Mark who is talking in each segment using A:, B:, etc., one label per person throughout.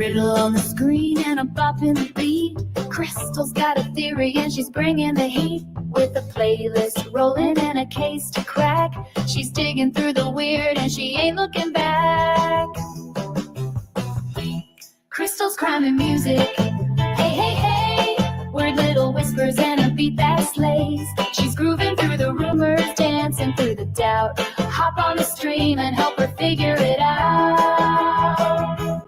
A: riddle on the screen and a bop in the beat. Crystal's got a theory and she's bringing the heat. With a playlist rolling and a case to crack, she's digging through the weird and she ain't looking back. Crystal's crime and music. Hey, hey, hey. Word little whispers and a beat that slays. She's grooving through the rumors, dancing through the doubt. Hop on the stream and help her figure it out.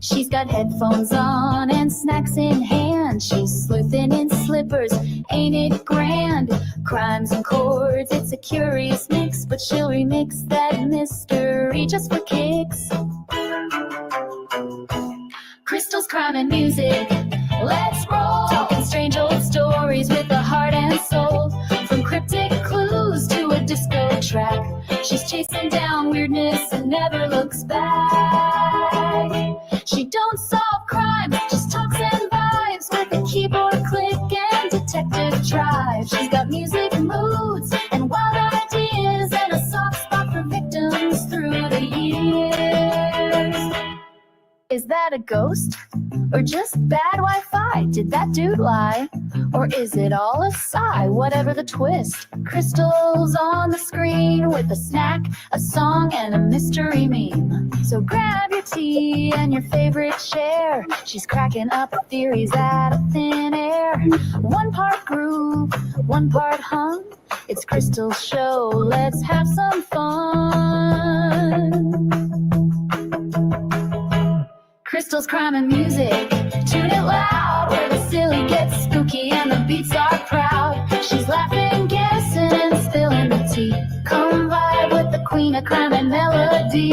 A: She's got headphones on and snacks in hand. She's sleuthing in slippers, ain't it grand? Crimes and chords, it's a curious mix, but she'll remix that mystery just for kicks. Crystal's crime and music, let's roll. Talking strange old stories with a heart and soul. From cryptic clues to a disco track, she's chasing down weirdness and never looks back. She don't solve crimes, just talks and vibes with a keyboard click and detective drive. She's got music moods and wild ideas and a soft spot for victims through the years. Is that a ghost? Or just bad Wi-Fi? Did that dude lie? Or is it all a sigh? Whatever the twist, Crystal's on the screen with a snack, a song, and a mystery meme. So grab your tea and your favorite chair. She's cracking up theories out of thin air. One part groove, one part hum. It's Crystal's show, let's have some fun. Crystal's crime and music, tune it loud, where the silly gets spooky and the beats are proud. She's laughing, guessing, and spilling the tea. Come vibe with the queen of crime and melody.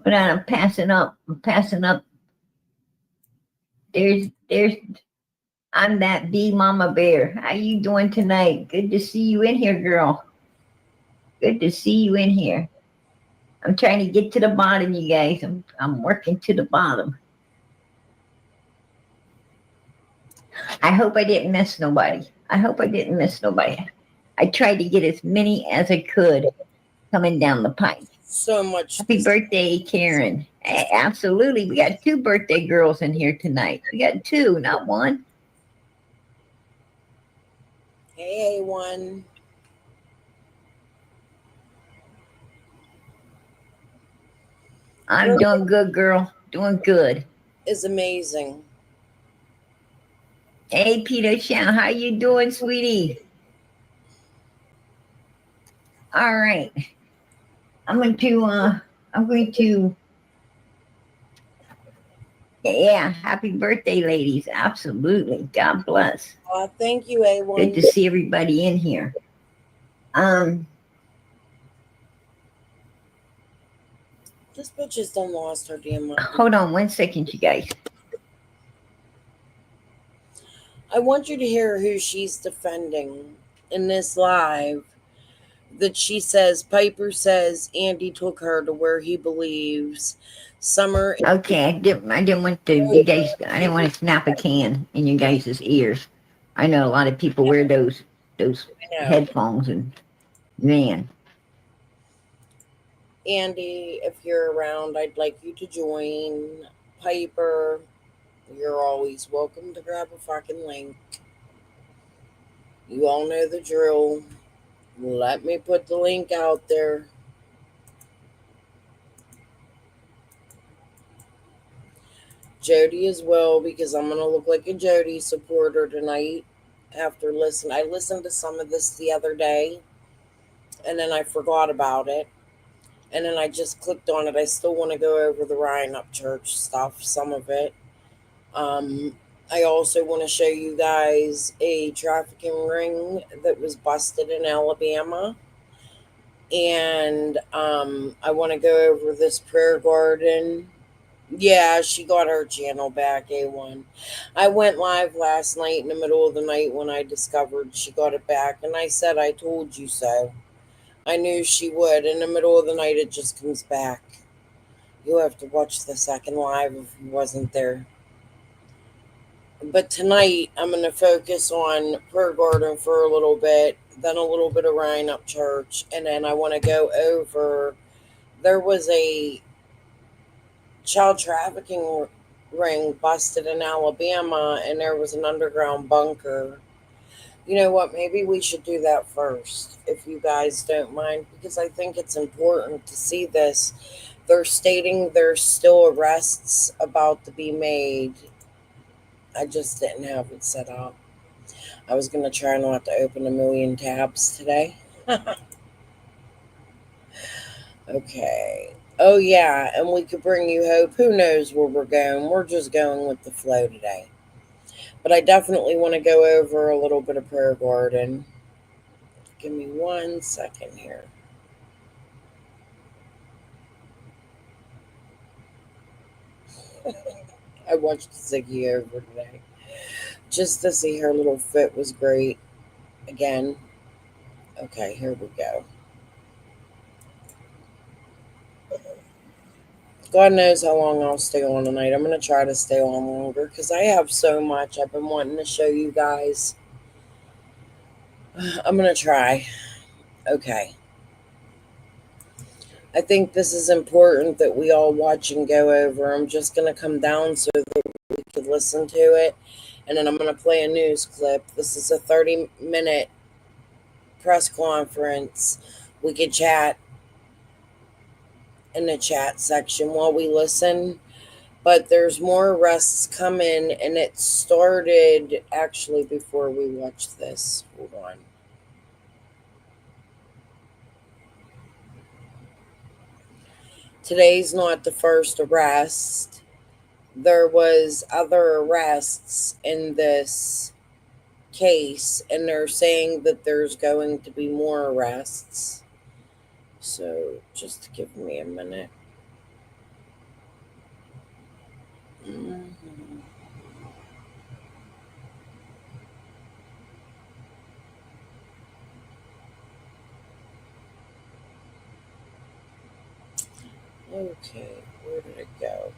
B: But I'm passing up. I'm that bee mama bear. How you doing tonight? Good to see you in here, girl. Good to see you in here. I'm trying to get to the bottom, you guys. I'm working to the bottom. I hope I didn't miss nobody. I tried to get as many as I could coming down the pipe.
C: So much.
B: Happy birthday, Karen. Absolutely. We got 2 birthday girls in here tonight. We got 2, not 1.
C: Hey, A1.
B: I'm doing good, girl. Doing good.
C: Is amazing.
B: Hey, Peter Chow, how you doing, sweetie? All right. I'm going to, yeah, happy birthday, ladies. Absolutely. God bless.
C: Thank you, A1.
B: Good to see everybody in here.
C: This bitch just done lost her damn mind.
B: Hold on 1 second, you guys.
C: I want you to hear who she's defending in this live. That she says, Piper says Andy took her to where he believes. Summer.
B: Okay, I didn't want to, you guys, I didn't want to snap a can in you guys' ears. I know a lot of people wear those headphones, and man.
C: Andy, if you're around, I'd like you to join. Piper, you're always welcome to grab a fucking link. You all know the drill. Let me put the link out there. Jody as well, because I'm going to look like a Jody supporter tonight. I listened to some of this the other day, and then I forgot about it. And then I just clicked on it. I still want to go over the Ryan Up Church stuff, some of it. I also want to show you guys a trafficking ring that was busted in Alabama. And I want to go over this prayer garden Yeah, she got her channel back, A1. I went live last night in the middle of the night when I discovered she got it back, and I said, I told you so. I knew she would. In the middle of the night, it just comes back. You'll have to watch the second live if you wasn't there. But tonight, I'm going to focus on Prayer Garden for a little bit, then a little bit of Ryan Up Church, and then I want to go over. There was a child trafficking ring busted in Alabama, and there was an underground bunker. You know what? Maybe we should do that first, if you guys don't mind, because I think it's important to see this. They're stating there's still arrests about to be made. I just didn't have it set up. I was going to try not to open a million tabs today. Okay. Oh, yeah, and we could bring you hope. Who knows where we're going? We're just going with the flow today. But I definitely want to go over a little bit of Prayer Garden. Give me 1 second here. I watched Ziggy over today. Just to see her little fit was great. Again. Okay, here we go. God knows how long I'll stay on tonight. I'm going to try to stay on longer because I have so much I've been wanting to show you guys. I'm going to try. Okay. I think this is important that we all watch and go over. I'm just going to come down so that we could listen to it. And then I'm going to play a news clip. This is a 30-minute press conference. We could chat in the chat section while we listen. But there's more arrests coming, and it started actually before we watched this. Hold on. Today's not the first arrest. There was other arrests in this case, and they're saying that there's going to be more arrests. So just give me a minute. Okay, where did it go?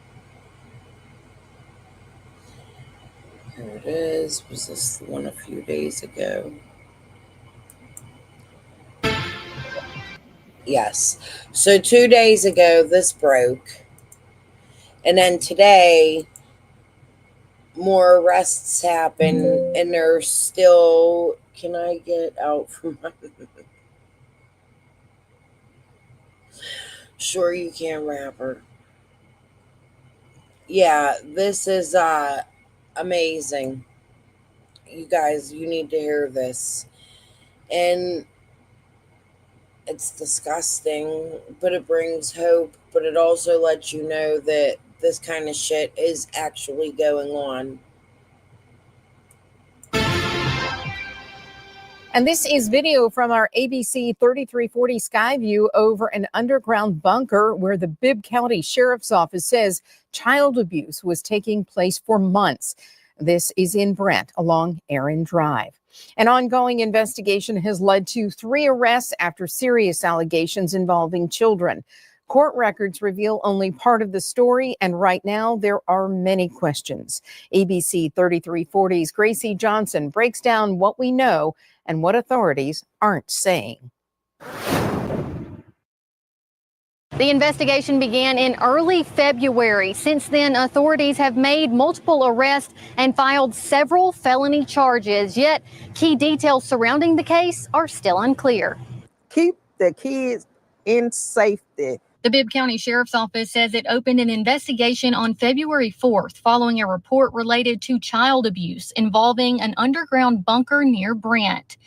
C: Here it is. Was this the one a few days ago? Yes. So 2 days ago, this broke. And then today, more arrests happen, and they're still. Can I get out from my. Sure, you can, rapper. Yeah, this is amazing. You guys, you need to hear this. And it's disgusting, but it brings hope, but it also lets you know that this kind of shit is actually going on.
D: And this is video from our ABC 3340 Sky View over an underground bunker where the Bibb County Sheriff's Office says child abuse was taking place for months. This is in Brent along Aaron Drive. An ongoing investigation has led to 3 arrests after serious allegations involving children. Court records reveal only part of the story, and right now there are many questions. ABC 3340's Gracie Johnson breaks down what we know and what authorities aren't saying.
E: The investigation began in early February. Since then, authorities have made multiple arrests and filed several felony charges, yet key details surrounding the case are still unclear.
F: Keep the kids in safety.
E: The Bibb County Sheriff's Office says it opened an investigation on February 4th following a report related to child abuse involving an underground bunker near Brent.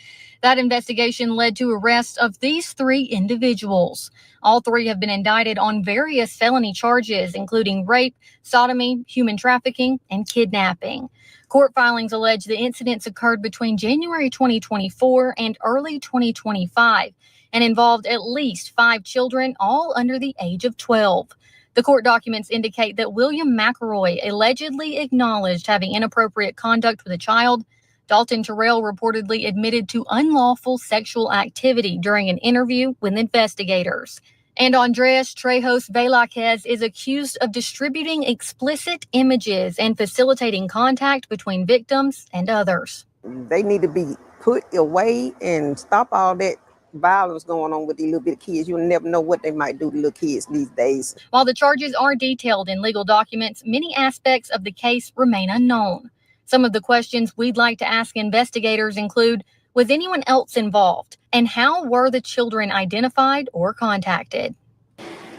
E: That investigation led to arrests of these 3 individuals. All 3 have been indicted on various felony charges, including rape, sodomy, human trafficking, and kidnapping. Court filings allege the incidents occurred between January 2024 and early 2025 and involved at least 5 children, all under the age of 12. The court documents indicate that William McElroy allegedly acknowledged having inappropriate conduct with a child. Dalton Terrell reportedly admitted to unlawful sexual activity during an interview with investigators. And Andres Trejos Velázquez is accused of distributing explicit images and facilitating contact between victims and others.
F: They need to be put away and stop all that violence going on with these little bit of kids. You'll never know what they might do to little kids these days.
E: While the charges are detailed in legal documents, many aspects of the case remain unknown. Some of the questions we'd like to ask investigators include, was anyone else involved? And how were the children identified or contacted?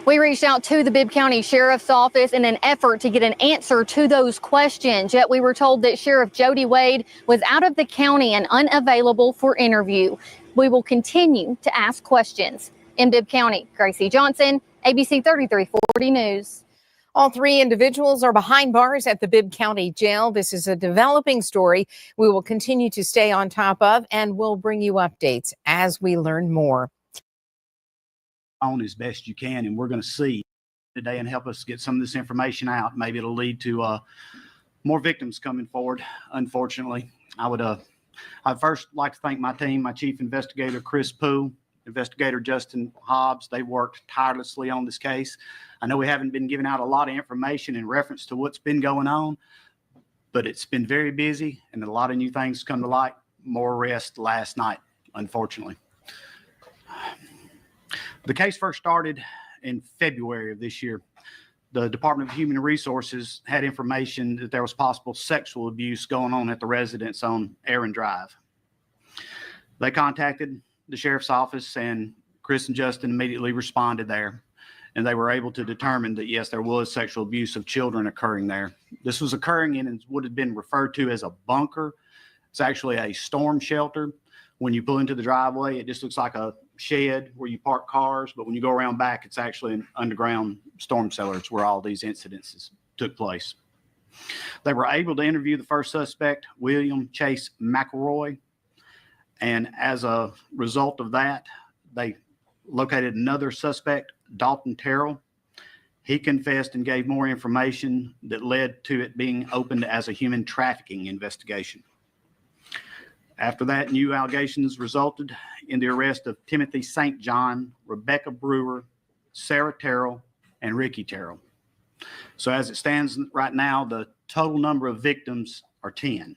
E: We reached out to the Bibb County Sheriff's Office in an effort to get an answer to those questions, yet we were told that Sheriff Jody Wade was out of the county and unavailable for interview. We will continue to ask questions. In Bibb County, Gracie Johnson, ABC 3340 News.
D: All three individuals are behind bars at the Bibb County Jail. This is a developing story we will continue to stay on top of, and we'll bring you updates as we learn more.
G: On as best you can, and we're going to see today and help us get some of this information out. Maybe it'll lead to more victims coming forward. Unfortunately, I'd first like to thank my team, my chief investigator Chris Poole, investigator Justin Hobbs. They worked tirelessly on this case. I know we haven't been giving out a lot of information in reference to what's been going on, but it's been very busy and a lot of new things come to light. More arrests last night, unfortunately. The case first started in February of this year. The Department of Human Resources had information that there was possible sexual abuse going on at the residence on Aaron Drive. They contacted the sheriff's office, and Chris and Justin immediately responded there, and they were able to determine that, yes, there was sexual abuse of children occurring there. This was occurring in what had been referred to as a bunker. It's actually a storm shelter. When you pull into the driveway, it just looks like a shed where you park cars, but when you go around back, it's actually an underground storm cellar. It's where all these incidences took place. They were able to interview the first suspect, William Chase McElroy, and as a result of that, they located another suspect, Dalton Terrell. He confessed and gave more information that led to it being opened as a human trafficking investigation. After that, new allegations resulted in the arrest of Timothy St. John, Rebecca Brewer, Sarah Terrell, and Ricky Terrell. So as it stands right now, the total number of victims are 10.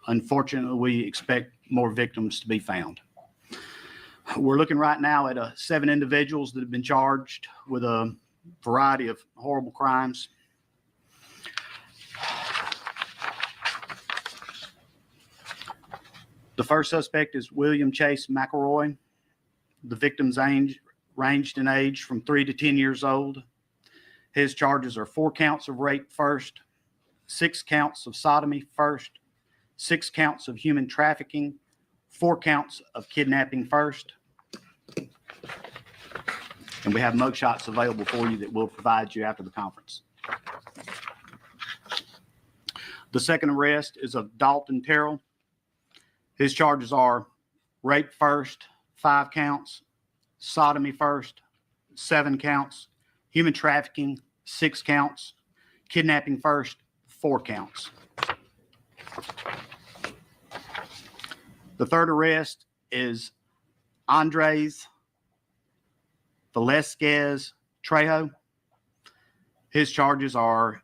G: Unfortunately, we expect more victims to be found. We're looking right now at 7 individuals that have been charged with a variety of horrible crimes. The first suspect is William Chase McElroy. The victim's ranged in age from 3 to 10 years old. His charges are 4 counts of rape first, 6 counts of sodomy first, 6 counts of human trafficking, 4 counts of kidnapping first. And we have mugshots available for you that we'll provide you after the conference. The second arrest is of Dalton Terrell. His charges are rape first, 5 counts, sodomy first, 7 counts, human trafficking, 6 counts, kidnapping first, 4 counts. The third arrest is Andres Velázquez Trejo. His charges are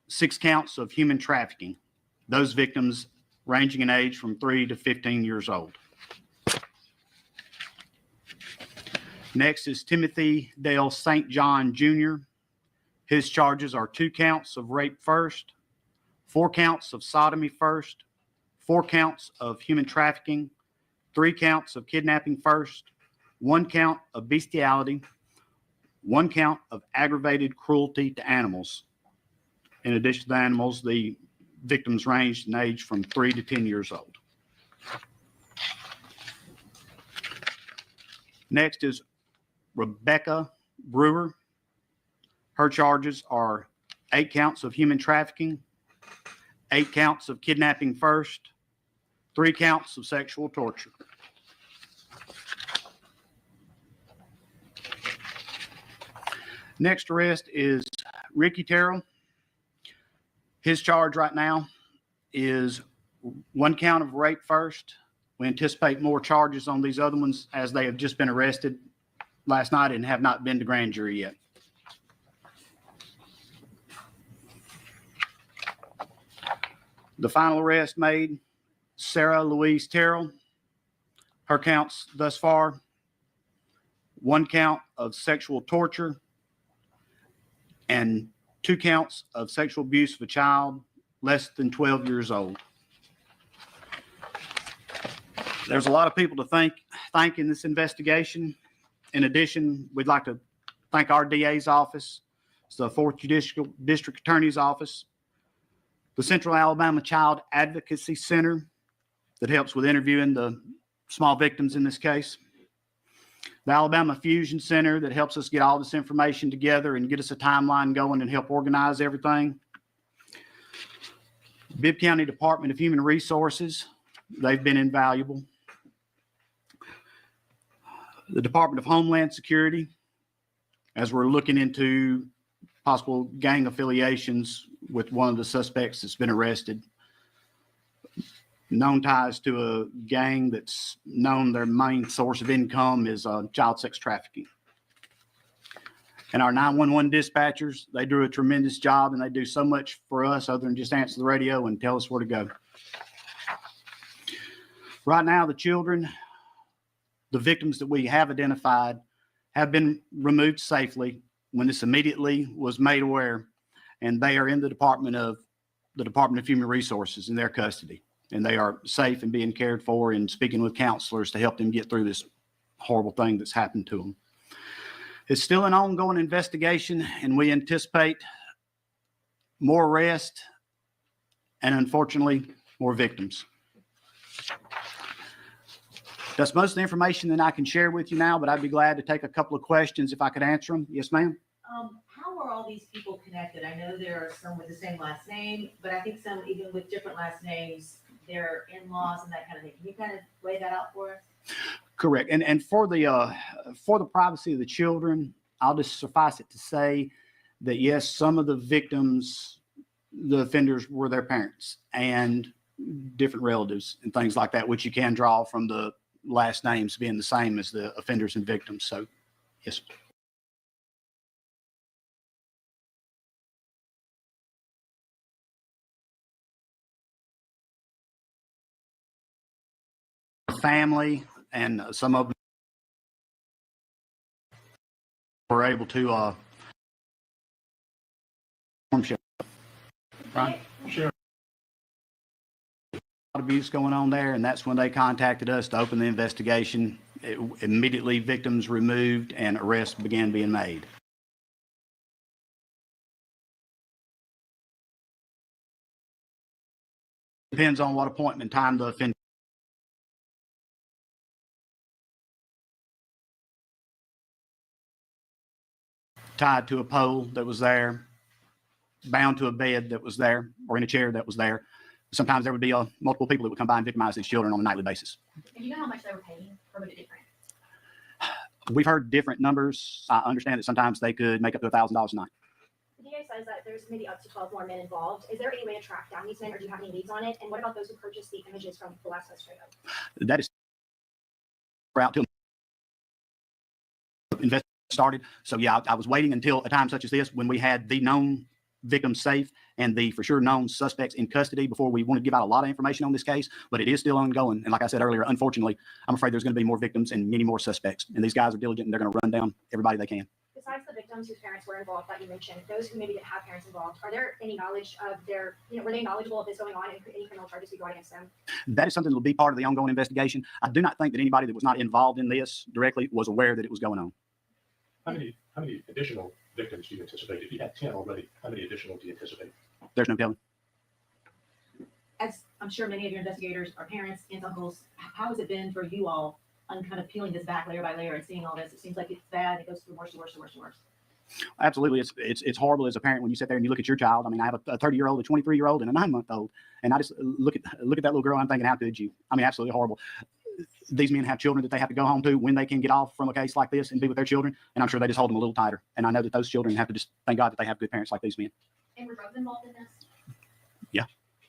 G: 6 counts of human trafficking. Those victims ranging in age from 3 to 15 years old. Next is Timothy Dale St. John Jr. His charges are 2 counts of rape first, 4 counts of sodomy first, 4 counts of human trafficking, 3 counts of kidnapping first, 1 count of bestiality, 1 count of aggravated cruelty to animals. In addition to the animals, the victims ranged in age from 3 to 10 years old. Next is Rebecca Brewer. Her charges are 8 counts of human trafficking, 8 counts of kidnapping first, 3 counts of sexual torture. Next arrest is Ricky Terrell. His charge right now is 1 count of rape first. We anticipate more charges on these other ones as they have just been arrested last night and have not been to grand jury yet. The final arrest made, Sarah Louise Terrell. Her counts thus far, 1 count of sexual torture and 2 counts of sexual abuse of a child less than 12 years old. There's a lot of people to thank in this investigation. In addition, we'd like to thank our DA's office, the 4th Judicial District Attorney's Office, the Central Alabama Child Advocacy Center that helps with interviewing the small victims in this case, the Alabama Fusion Center that helps us get all this information together and get us a timeline going and help organize everything, Bibb County Department of Human Resources, they've been invaluable, the Department of Homeland Security, as we're looking into possible gang affiliations with one of the suspects that's been arrested, known ties to a gang that's known their main source of income is child sex trafficking. And our 911 dispatchers, they do a tremendous job and they do so much for us other than just answer the radio and tell us where to go. Right now, the children, the victims that we have identified have been removed safely when this immediately was made aware, and they are in the Department of Human Resources in their custody, and they are safe and being cared for and speaking with counselors to help them get through this horrible thing that's happened to them. It's still an ongoing investigation, and we anticipate more arrests and unfortunately more victims. That's most of the information that I can share with you now, but I'd be glad to take a couple of questions if I could answer them. Yes, ma'am.
H: How are all these people connected? I know there are some with the same last name, but I think some even with different last names, their in-laws and that kind of thing. Can you kind of lay that out for us?
G: Correct. And for the privacy of the children, I'll just suffice it to say that yes, some of the victims, the offenders were their parents and different relatives and things like that, which you can draw from the last names being the same as the offenders and victims. So, yes. Family and some of them were able to right? Sure. Abuse going on there, and that's when they contacted us to open the investigation. Immediately victims removed and arrests began being made. Depends on what appointment time the offender tied to a pole that was there, bound to a bed that was there, or in a chair that was there. Sometimes there would be multiple people that would come by and victimize these children on a nightly basis.
E: And you know how much they were paying, or was it different?
G: We've heard different numbers. I understand that sometimes they could make up to $1,000 a night.
I: The DA says that there's maybe up to 12 more men involved. Is there any way to track down these men, or do you have any leads on it? And what about those who purchased the images from the last host photo?
G: That is out till investigation started. So yeah, I was waiting until a time such as this when we had the known victims safe and the for sure known suspects in custody before we want to give out a lot of information on this case, but it is still ongoing. And like I said earlier, unfortunately, I'm afraid there's going to be more victims and many more suspects. And these guys are diligent and they're going to run down everybody they can.
I: Besides the victims whose parents were involved that you mentioned, those who maybe didn't have parents involved, are there any knowledge of their, were they knowledgeable of this going on and any criminal charges be brought against them?
G: That is something that will be part of the ongoing investigation. I do not think that anybody that was not involved in this directly was aware that it was going on.
J: How many additional victims do you anticipate? If you had 10 already, how many additional do you anticipate?
G: There's no telling.
H: As I'm sure many of your investigators are parents, aunts, uncles, how has it been for you all on kind of peeling this back layer by layer and seeing all this? It seems like it's bad. It goes from worse to worse to worse to worse.
G: Absolutely. It's horrible as a parent when you sit there and you look at your child. I mean, I have a 30-year-old, a 23-year-old, and a 9-month-old. And I just look at that little girl. I'm thinking, how could you? I mean, absolutely horrible. these men have children that they have to go home to when they can get off from a case like this and be with their children. And I'm sure they just hold them a little tighter. And I know that those children have to just thank God that they have good parents like these men.
I: And were drugs involved in this?
G: Yeah.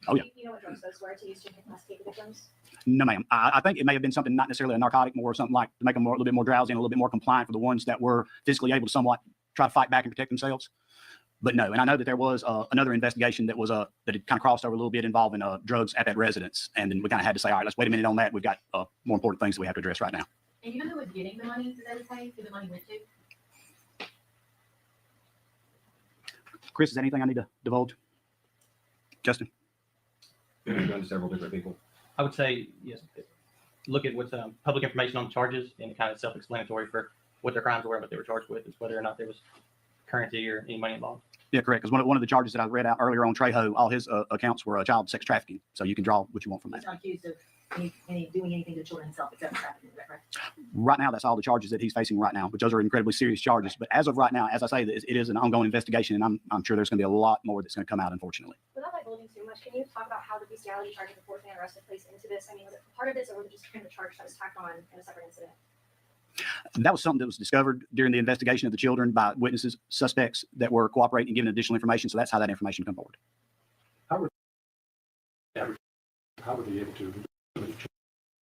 G: Oh, yeah.
I: You know what drugs those were to use to incapacitate the victims?
G: No, ma'am. I think it may have been something, not necessarily a narcotic, more something like to make them a little bit more drowsy and a little bit more compliant for the ones that were physically able to somewhat try to fight back and protect themselves. But no, and I know that there was another investigation that was that had kind of crossed over a little bit involving drugs at that residence. And then we kind of had to say, all right, let's wait a minute on that. We've got more important things that we have to address right now.
H: And you know who was getting the money that they would pay, who the money went to?
G: Chris, is there anything I need to divulge? Justin?
J: You've done to several different people.
K: I would say, yes, look at what's public information on the charges, and kind of self-explanatory for what their crimes were and what they were charged with, is whether or not there was currency or any money involved.
G: Yeah, correct. Because one of the charges that I read out earlier on Trejo, all his accounts were child sex trafficking. So you can draw what you want from
H: He's
G: that.
H: not accused of doing anything to children himself except trafficking. Is that correct?
G: Right now, that's all the charges that he's facing right now, which those are incredibly serious charges. But as of right now, as I say, it is an ongoing investigation, and I'm sure there's going to be a lot more that's going to come out, unfortunately.
I: Without divulging too much, can you talk about how the bestiality charge of the fourth man arrested plays into this? I mean, was it part of this, or was it just kind of a charge that was tacked on in a separate incident?
G: That was something that was discovered during the investigation of the children by witnesses, suspects that were cooperating and giving additional information. So that's how that information come forward.
J: How were they able to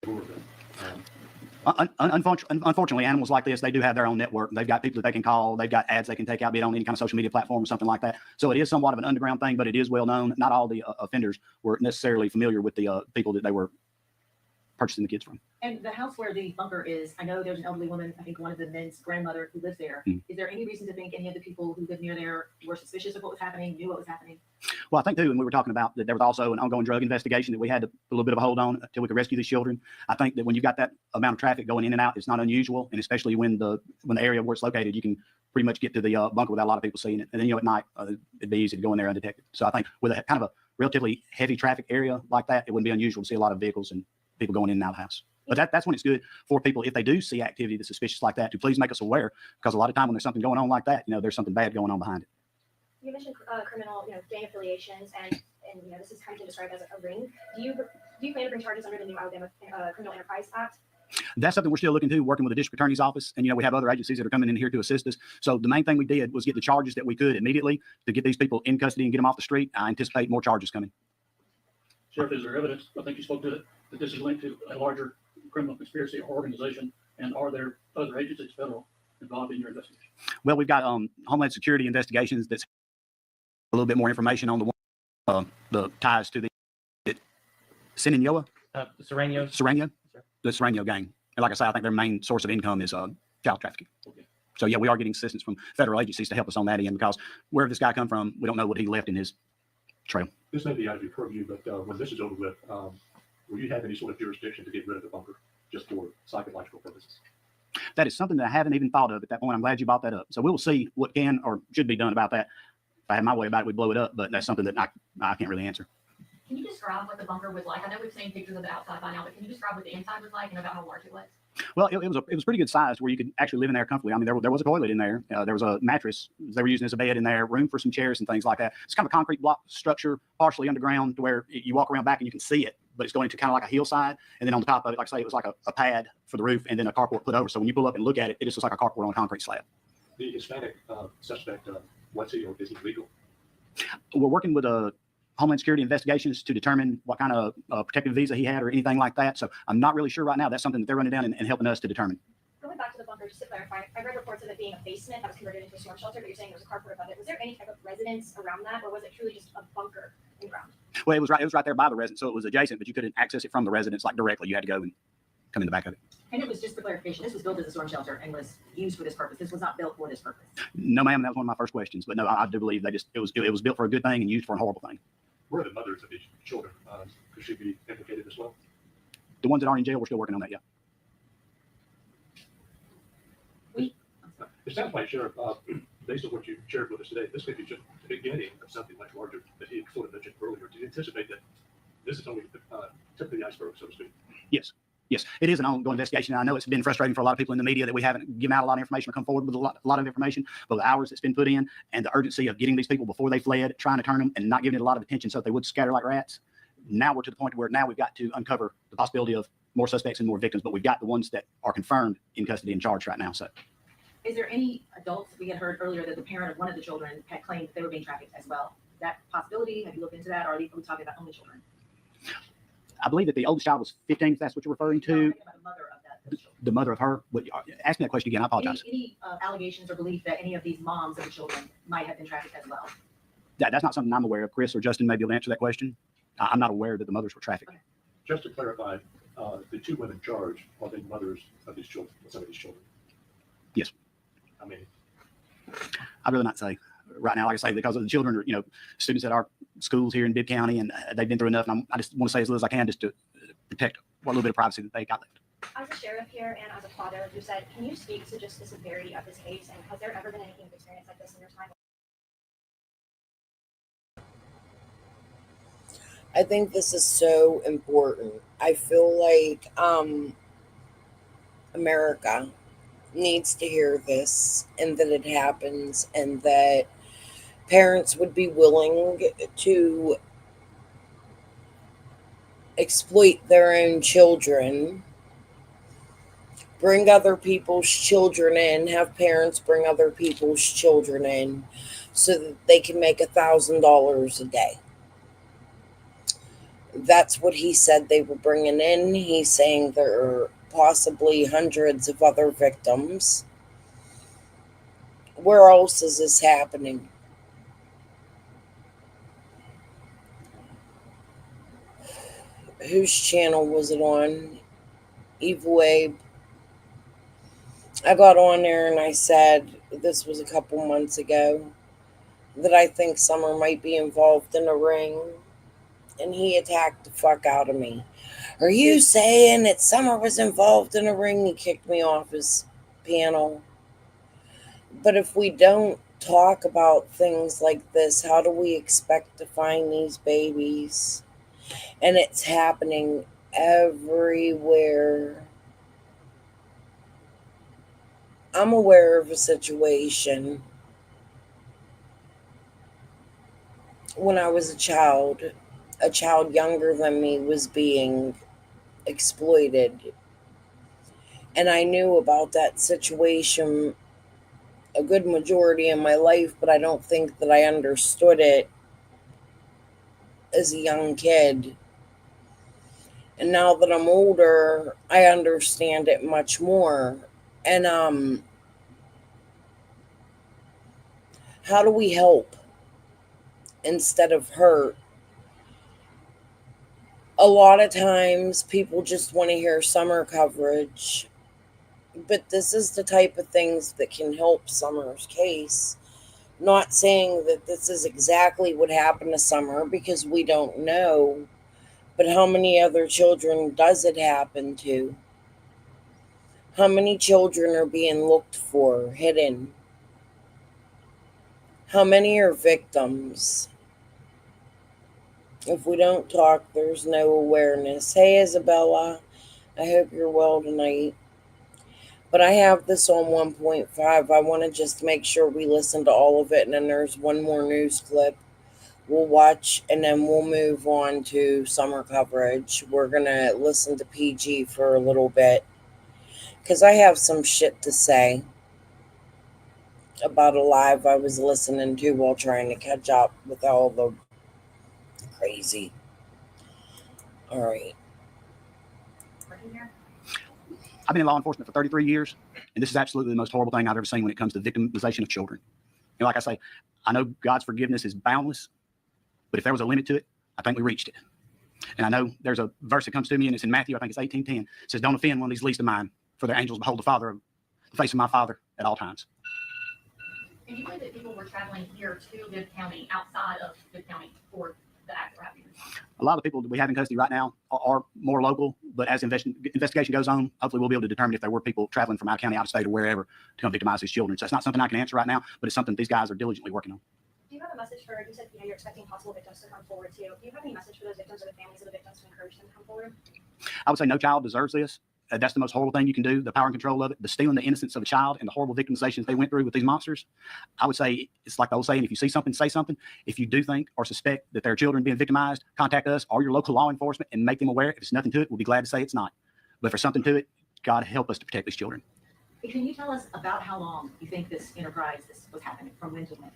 J: over them?
G: Unfortunately, animals like this, they do have their own network. They've got people that they can call. They've got ads they can take out, be it on any kind of social media platform or something like that. So it is somewhat of an underground thing, but it is well known. Not all the offenders were necessarily familiar with the people that they were purchasing the kids from.
H: And the house where the bunker is, I know there's an elderly woman, I think one of the men's grandmother who lives there. Is there any reason to think any of the people who live near there were suspicious of what was happening, knew what was happening?
G: Well, I think too, when we were talking about that, there was also an ongoing drug investigation that we had to put a little bit of a hold on until we could rescue these children. I think that when you've got that amount of traffic going in and out, it's not unusual, and especially when the area where it's located, you can pretty much get to the bunker without a lot of people seeing it. And then at night, it'd be easy to go in there undetected. So I think with a kind of a relatively heavy traffic area like that, it wouldn't be unusual to see a lot of vehicles and people going in and out of the house. But that's when it's good for people, if they do see activity that's suspicious like that, to please make us aware, because a lot of time when there's something going on like that, there's something bad going on behind it.
I: You mentioned criminal, gang affiliations, and this is kind of described as a ring. Do you plan to bring charges under the new Alabama Criminal Enterprise Act?
G: That's something we're still looking to, working with the district attorney's office. And, we have other agencies that are coming in here to assist us. So the main thing we did was get the charges that we could immediately to get these people in custody and get them off the street. I anticipate more charges coming.
L: Sheriff, is there evidence, I think you spoke to it, that this is linked to a larger criminal conspiracy or organization? And are there other agencies, federal, involved in your investigation?
G: Well, we've got Homeland Security investigations that's a little bit more information on the ties to the Sinaloa?
K: Serrano.
G: The Serrano gang. And like I say, I think their main source of income is child trafficking.
L: Okay.
G: So yeah, we are getting assistance from federal agencies to help us on that end, because wherever this guy come from, we don't know what he left in his trail.
J: This may be out of your purview, but when this is over with, will you have any sort of jurisdiction to get rid of the bunker just for psychological purposes?
G: That is something that I haven't even thought of at that point. I'm glad you brought that up. So we will see what can or should be done about that. If I had my way about it, we'd blow it up, but that's something that I can't really answer.
H: Can you describe what the bunker was like? I know we've seen pictures of the outside by now, but can you describe what the inside was like and about how large it was?
G: Well, it was pretty good sized where you could actually live in there comfortably. I mean, there was a toilet in there. There was a mattress they were using as a bed in there, room for some chairs and things like that. It's kind of a concrete block structure, partially underground, to where you walk around back and you can see it, but it's going to kind of like a hillside. And then on the top of it, like I say, it was like a pad for the roof and then a carport put over. So when you pull up and look at it, it just looks like a carport on a concrete slab.
J: The Hispanic suspect, what's he, or is he legal?
G: We're working with Homeland Security investigations to determine what kind of protective visa he had or anything like that. So I'm not really sure right now. That's something that they're running down and helping us to determine.
I: Going back to the bunker, just to clarify, I read reports of it being a basement that was converted into a storm shelter, but you're saying there was a carport above it. Was there any type of residence around that, or was it truly just a bunker in the ground?
G: Well, it was right there by the residence, so it was adjacent, but you couldn't access it from the residence like directly. You had to go and come in the back of it.
H: And it was, just for clarification, this was built as a storm shelter and was used for this purpose. This was not built for this purpose.
G: No, ma'am, that was one of my first questions. But no, I do believe it was built for a good thing and used for a horrible thing.
J: Where are the mothers of these children? Could she be implicated as well?
G: The ones that aren't in jail, we're still working on that, yeah.
J: It sounds like, Sheriff, based on what you shared with us today, this may be just the beginning of something much larger that he sort of mentioned earlier. Do you anticipate that this is only the tip of the iceberg, so to speak?
G: Yes, it is an ongoing investigation. I know it's been frustrating for a lot of people in the media that we haven't given out a lot of information or come forward with a lot of information, but the hours that's been put in and the urgency of getting these people before they fled, trying to turn them and not giving it a lot of attention so that they would scatter like rats. Now we're to the point where now we've got to uncover the possibility of more suspects and more victims, but we've got the ones that are confirmed in custody and charged right now. So,
H: Is there any adults, we had heard earlier that the parent of one of the children had claimed that they were being trafficked as well? Is that possibility? Have you looked into that, or are we talking about only children?
G: I believe that the oldest child was 15, if that's what you're referring
H: No,
G: to.
H: I'm thinking about the mother of those children.
G: The mother of her. Ask me that question again. I apologize.
H: Any allegations or belief that any of these moms of the children might have been trafficked as well?
G: That's not something I'm aware of. Chris or Justin may be able to answer that question. I'm not aware that the mothers were trafficked.
H: Okay.
J: Just to clarify, the two women charged are the mothers of these children, some of these children.
G: Yes.
J: How many?
G: I'd rather not say right now, like I say, because of the children are, students at our schools here in Bibb County, and they've been through enough. And I just want to say as little as I can just to protect what little bit of privacy that they got left.
I: As a sheriff here and as a father who said, can you speak to just the severity of this case, and has there ever been anything of experience like this in your time?
C: I think this is so important. I feel like America needs to hear this, and that it happens, and that parents would be willing to exploit their own children, bring other people's children in, have parents bring other people's children in so that they can make $1,000 a day. That's what he said they were bringing in. He's saying there are possibly hundreds of other victims. Where else is this happening? Whose channel was it on? Evil Abe. I got on there and I said, this was a couple months ago, that I think Summer might be involved in a ring. And he attacked the fuck out of me. Are you saying that Summer was involved in a ring? He kicked me off his panel. But if we don't talk about things like this, how do we expect to find these babies? And it's happening everywhere. I'm aware of a situation when I was a child younger than me was being exploited. And I knew about that situation a good majority of my life, but I don't think that I understood it as a young kid. And now that I'm older, I understand it much more. And how do we help instead of hurt? A lot of times people just want to hear Summer coverage, but this is the type of things that can help Summer's case. Not saying that this is exactly what happened to Summer, because we don't know, but how many other children does it happen to? How many children are being looked for, hidden? How many are victims? If we don't talk, there's no awareness. Hey, Isabella, I hope you're well tonight. But I have this on 1.5. I want to just make sure we listen to all of it. And then there's one more news clip we'll watch, and then we'll move on to Summer coverage. We're going to listen to PG for a little bit, because I have some shit to say about a live I was listening to while trying to catch up with all the crazy. All right.
G: I've been in law enforcement for 33 years, and this is absolutely the most horrible thing I've ever seen when it comes to victimization of children. And like I say, I know God's forgiveness is boundless, but if there was a limit to it, I think we reached it. And I know there's a verse that comes to me, and it's in Matthew, I think it's 18:10. It says, don't offend one of these least of mine, for their angels behold the face of my Father at all times.
E: And you believe that people were traveling here to Bibb County outside of Bibb County for the act that happened?
G: A lot of the people that we have in custody right now are more local, but as investigation goes on, hopefully we'll be able to determine if there were people traveling from out of county, out of state, or wherever to come victimize these children. So it's not something I can answer right now, but it's something these guys are diligently working on.
I: Do you have a message for, you said you're expecting possible victims to come forward too. Do you have any message for those victims or the families of the victims to encourage them to come forward?
G: I would say no child deserves this. That's the most horrible thing you can do, the power and control of it, the stealing the innocence of a child, and the horrible victimizations they went through with these monsters. I would say it's like the old saying, if you see something, say something. If you do think or suspect that there are children being victimized, contact us or your local law enforcement and make them aware. If it's nothing to it, we'll be glad to say it's not. But for something to it, God help us to protect these children.
H: Can you tell us about how long you think this enterprise, this was happening, from when to when?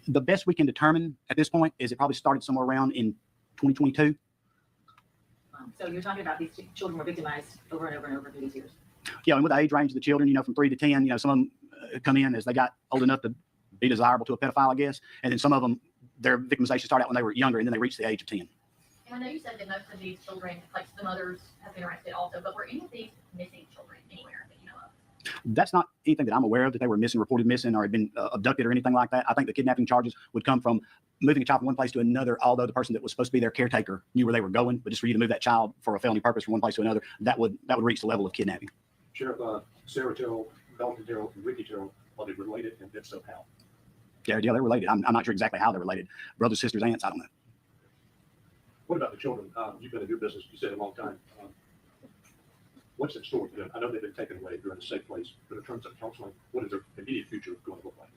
G: The best we can determine at this point is it probably started somewhere around in 2022.
H: So you're talking about these children were victimized over and over and over through these years.
G: Yeah, and with the age range of the children, from 3 to 10, some of them come in as they got old enough to be desirable to a pedophile, I guess. And then some of them, their victimization started out when they were younger, and then they reached the age of 10.
M: And I know you said that most of these children, like the mothers, have been arrested also, but were any of these missing children anywhere that you know of?
G: That's not anything that I'm aware of, that they were missing, reported missing, or had been abducted or anything like that. I think the kidnapping charges would come from moving a child from one place to another, although the person that was supposed to be their caretaker knew where they were going. But just for you to move that child for a felony purpose from one place to another, that would reach the level of kidnapping.
J: Sheriff, Sarah Terrell, Dalton Terrell, and Ricky Terrell, are they related, and if so, how?
G: Yeah, they're related. I'm not sure exactly how they're related. Brothers, sisters, aunts, I don't know.
J: What about the children? You've been in your business, you said, a long time. What's in store for them? I know they've been taken away. They're in a safe place. But in terms of counseling, what is their immediate future going to look like?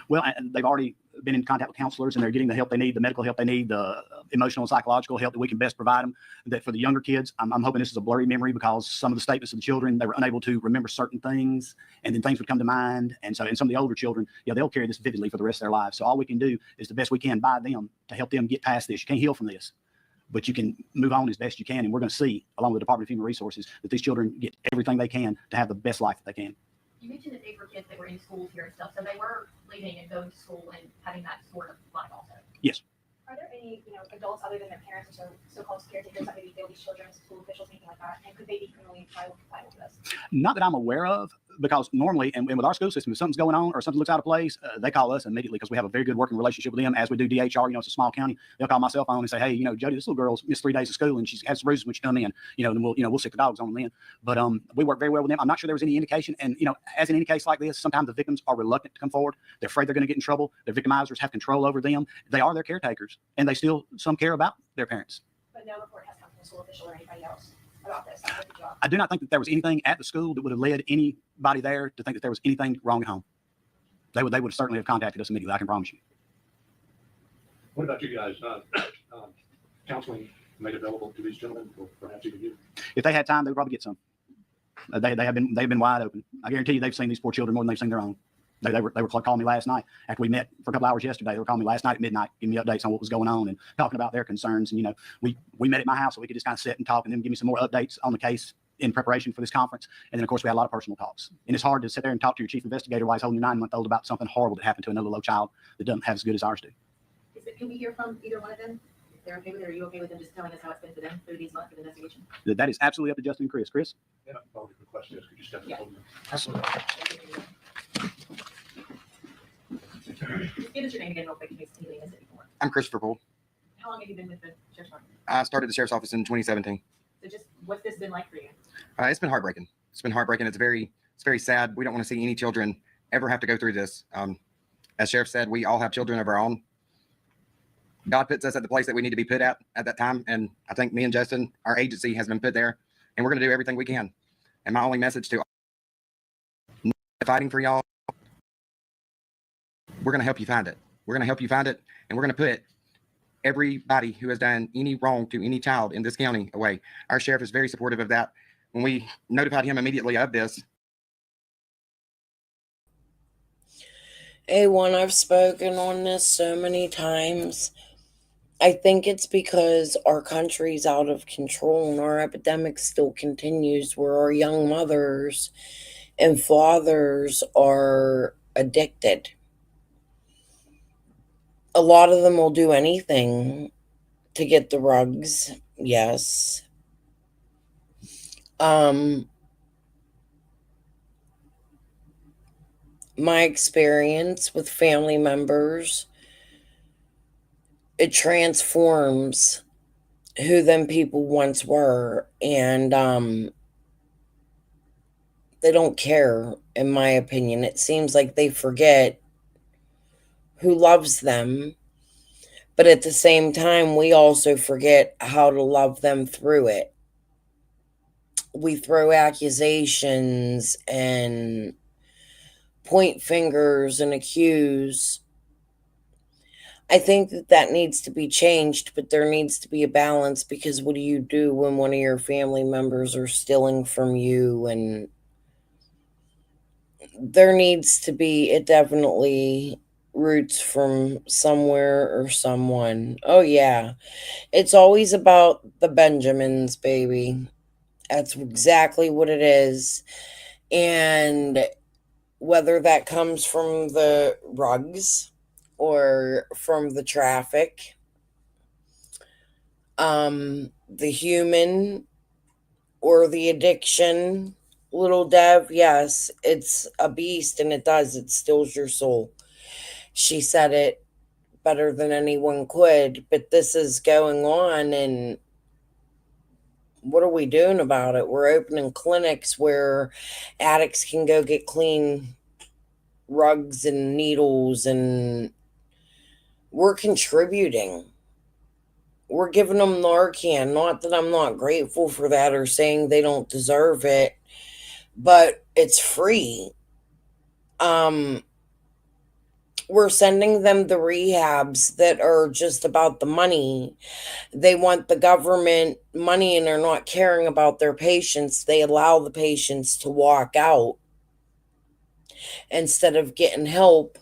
G: Well, and they've already been in contact with counselors, and they're getting the help they need, the medical help they need, the emotional and psychological help that we can best provide them. That for the younger kids, I'm hoping this is a blurry memory, because some of the statements of the children, they were unable to remember certain things, and then things would come to mind. And some of the older children, they'll carry this vividly for the rest of their lives. So all we can do is the best we can by them to help them get past this. You can't heal from this, but you can move on as best you can. And we're going to see, along with the Department of Human Resources, that these children get everything they can to have the best life that they can.
M: You mentioned that these were kids that were in schools here and stuff, so they were leaving and going to school and having that sort of life also.
G: Yes.
I: Are there any, adults other than their parents or so-called caretakers that maybe fail these children, school officials, anything like that? And could they be criminally liable to this?
G: Not that I'm aware of, because normally, and with our school system, if something's going on or something looks out of place, they call us immediately, because we have a very good working relationship with them, as we do DHR. It's a small county. They'll call my cell phone and say, hey, Jody, this little girl's missed 3 days of school and she's had some bruises when she come in, and we'll stick the dogs on them then. But we work very well with them. I'm not sure there was any indication. And, as in any case like this, sometimes the victims are reluctant to come forward. They're afraid they're going to get in trouble. Their victimizers have control over them. They are their caretakers, and they still, some care about their parents.
I: But no report has come from a school official or anybody else about this.
G: I do not think that there was anything at the school that would have led anybody there to think that there was anything wrong at home. They would certainly have contacted us immediately, I can promise you.
J: What about you guys? Counseling made available to these gentlemen, or perhaps even you?
G: If they had time, they would probably get some. They've been wide open. I guarantee you, they've seen these poor children more than they've seen their own. They were calling me last night after we met for a couple hours yesterday. They were calling me last night at midnight, giving me updates on what was going on and talking about their concerns. And we met at my house so we could just kind of sit and talk, and then give me some more updates on the case in preparation for this conference. And then of course we had a lot of personal talks. And it's hard to sit there and talk to your chief investigator while he's holding your 9-month-old about something horrible that happened to another little child that doesn't have as good as ours do.
H: Can we hear from either one of them? If they're okay with it, are you okay with them just telling us how it's been for them through these months of investigation?
G: That is absolutely up to Justin and Chris. Chris?
J: Yeah, I'll request this. Could you step
H: Yeah.
J: over?
G: Absolutely.
H: Just give us your name again real quick in case anybody missed it before.
N: I'm Christopher Poole.
H: How long have you been with the sheriff's department?
N: I started the sheriff's office in 2017.
H: So just what's this been like for you?
N: It's been heartbreaking. It's very sad. We don't want to see any children ever have to go through this. As Sheriff said, we all have children of our own. God puts us at the place that we need to be put at that time. And I think me and Justin, our agency, has been put there, and we're going to do everything we can. And my only message to fighting for y'all, we're going to help you find it. We're going to help you find it, and we're going to put everybody who has done any wrong to any child in this county away. Our sheriff is very supportive of that. When we notified him immediately of this.
C: A1, I've spoken on this so many times. I think it's because our country's out of control and our epidemic still continues, where our young mothers and fathers are addicted. A lot of them will do anything to get the rugs, yes. My experience with family members, it transforms who them people once were, and they don't care, in my opinion. It seems like they forget who loves them, but at the same time, we also forget how to love them through it. We throw accusations and point fingers and accuse. I think that needs to be changed, but there needs to be a balance, because what do you do when one of your family members are stealing from you? And there needs to be, it definitely roots from somewhere or someone. Oh, yeah. It's always about the Benjamins, baby. That's exactly what it is. And whether that comes from the rugs or from the traffic, the human or the addiction, little Dev, yes, it's a beast, and it steals your soul. She said it better than anyone could, but this is going on, and what are we doing about it? We're opening clinics where addicts can go get clean rugs and needles, and we're contributing. We're giving them Narcan. Not that I'm not grateful for that or saying they don't deserve it, but it's free. Um, we're sending them the rehabs that are just about the money. They want the government money and they're not caring about their patients. They allow the patients to walk out instead of getting help.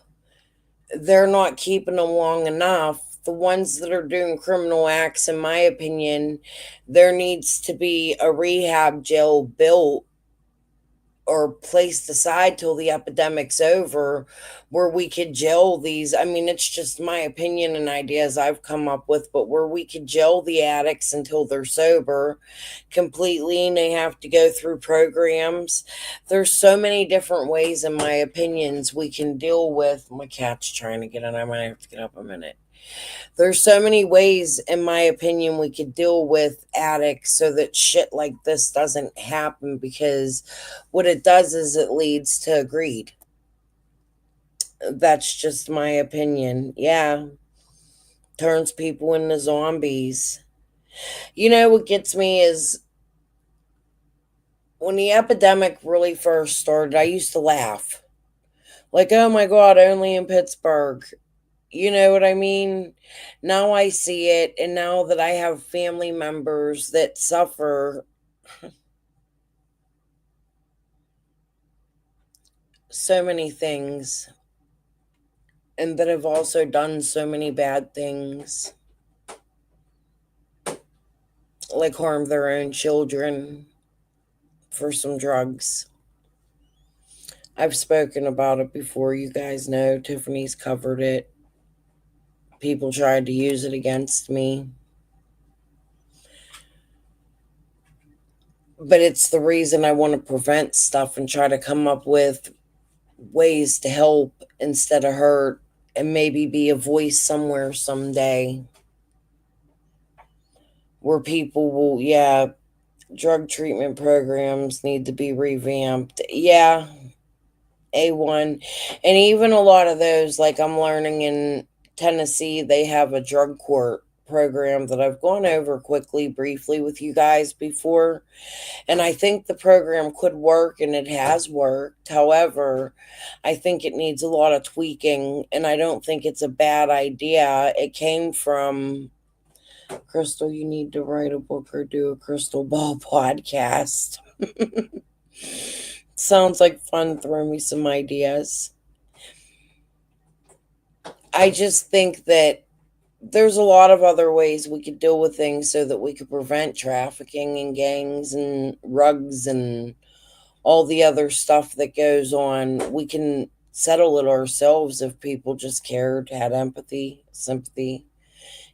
C: They're not keeping them long enough. The ones that are doing criminal acts, in my opinion, there needs to be a rehab jail built or placed aside till the epidemic's over, where we could jail these. I mean, it's just my opinion and ideas I've come up with, but where we could jail the addicts until they're sober completely and they have to go through programs. There's so many different ways, in my opinions, we can deal with. My cat's trying to get in. I might have to get up a minute. There's so many ways, in my opinion, we could deal with addicts so that shit like this doesn't happen, because what it does is it leads to greed. That's just my opinion. Yeah. Turns people into zombies. You know what gets me is when the epidemic really first started, I used to laugh. Like, oh my God, only in Pittsburgh. You know what I mean? Now I see it, and now that I have family members that suffer so many things and that have also done so many bad things, like harm their own children for some drugs. I've spoken about it before. You guys know Tiffany's covered it. People tried to use it against me. But it's the reason I want to prevent stuff and try to come up with ways to help instead of hurt, and maybe be a voice somewhere someday where people will, yeah, drug treatment programs need to be revamped. Yeah, A1. And even a lot of those, like I'm learning in Tennessee, they have a drug court program that I've gone over quickly, briefly with you guys before. And I think the program could work, and it has worked. However, I think it needs a lot of tweaking, and I don't think it's a bad idea. It came from Crystal. You need to write a book or do a crystal ball podcast. Sounds like fun. Throw me some ideas. I just think that there's a lot of other ways we could deal with things so that we could prevent trafficking and gangs and rugs and all the other stuff that goes on. We can settle it ourselves if people just cared, had empathy, sympathy,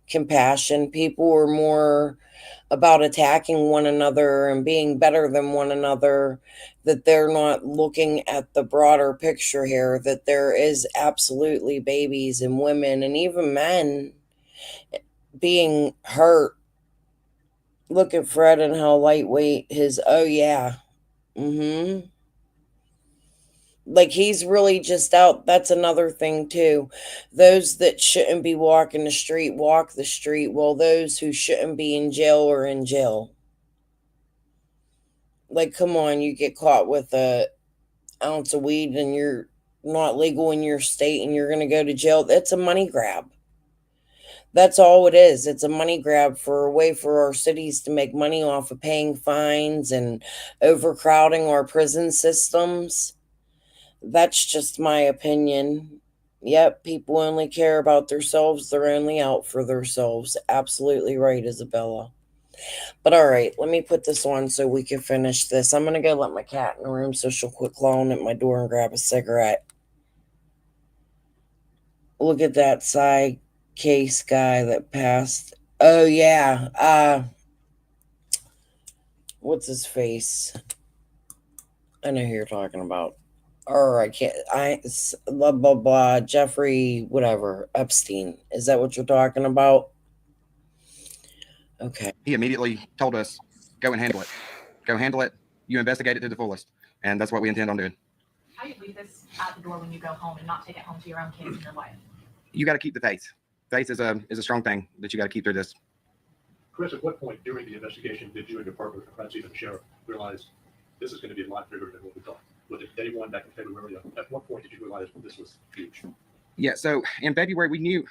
C: compassion. People were more about attacking one another and being better than one another, that they're not looking at the broader picture here, that there is absolutely babies and women and even men being hurt. Look at Fred and how lightweight his, oh yeah. Like he's really just out. That's another thing too. Those that shouldn't be walking the street walk the street, while those who shouldn't be in jail are in jail. Like, come on, you get caught with a ounce of weed and you're not legal in your state and you're going to go to jail. That's a money grab. That's all it is. It's a money grab for a way for our cities to make money off of paying fines and overcrowding our prison systems. That's just my opinion. Yep, people only care about themselves. They're only out for themselves. Absolutely right, Isabella. But all right, let me put this on so we can finish this. I'm going to go let my cat in the room so she'll quit clawing at my door and grab a cigarette. Look at that side case guy that passed. Oh, yeah. What's his face? I know who you're talking about. Or I can't. Blah blah blah. Jeffrey, whatever. Epstein. Is that what you're talking about? Okay.
N: He immediately told us, go and handle it. Go handle it. You investigate it to the fullest. And that's what we intend on doing.
M: How do you leave this at the door when you go home and not take it home to your own kids and your wife?
N: You got to keep the faith. Faith is a strong thing that you got to keep through this.
J: Chris, at what point during the investigation did you and your partner, perhaps even the sheriff, realize this is going to be a lot bigger than what we thought? Was it day one back in February? At what point did you realize this was huge?
N: Yeah, so in February, we knew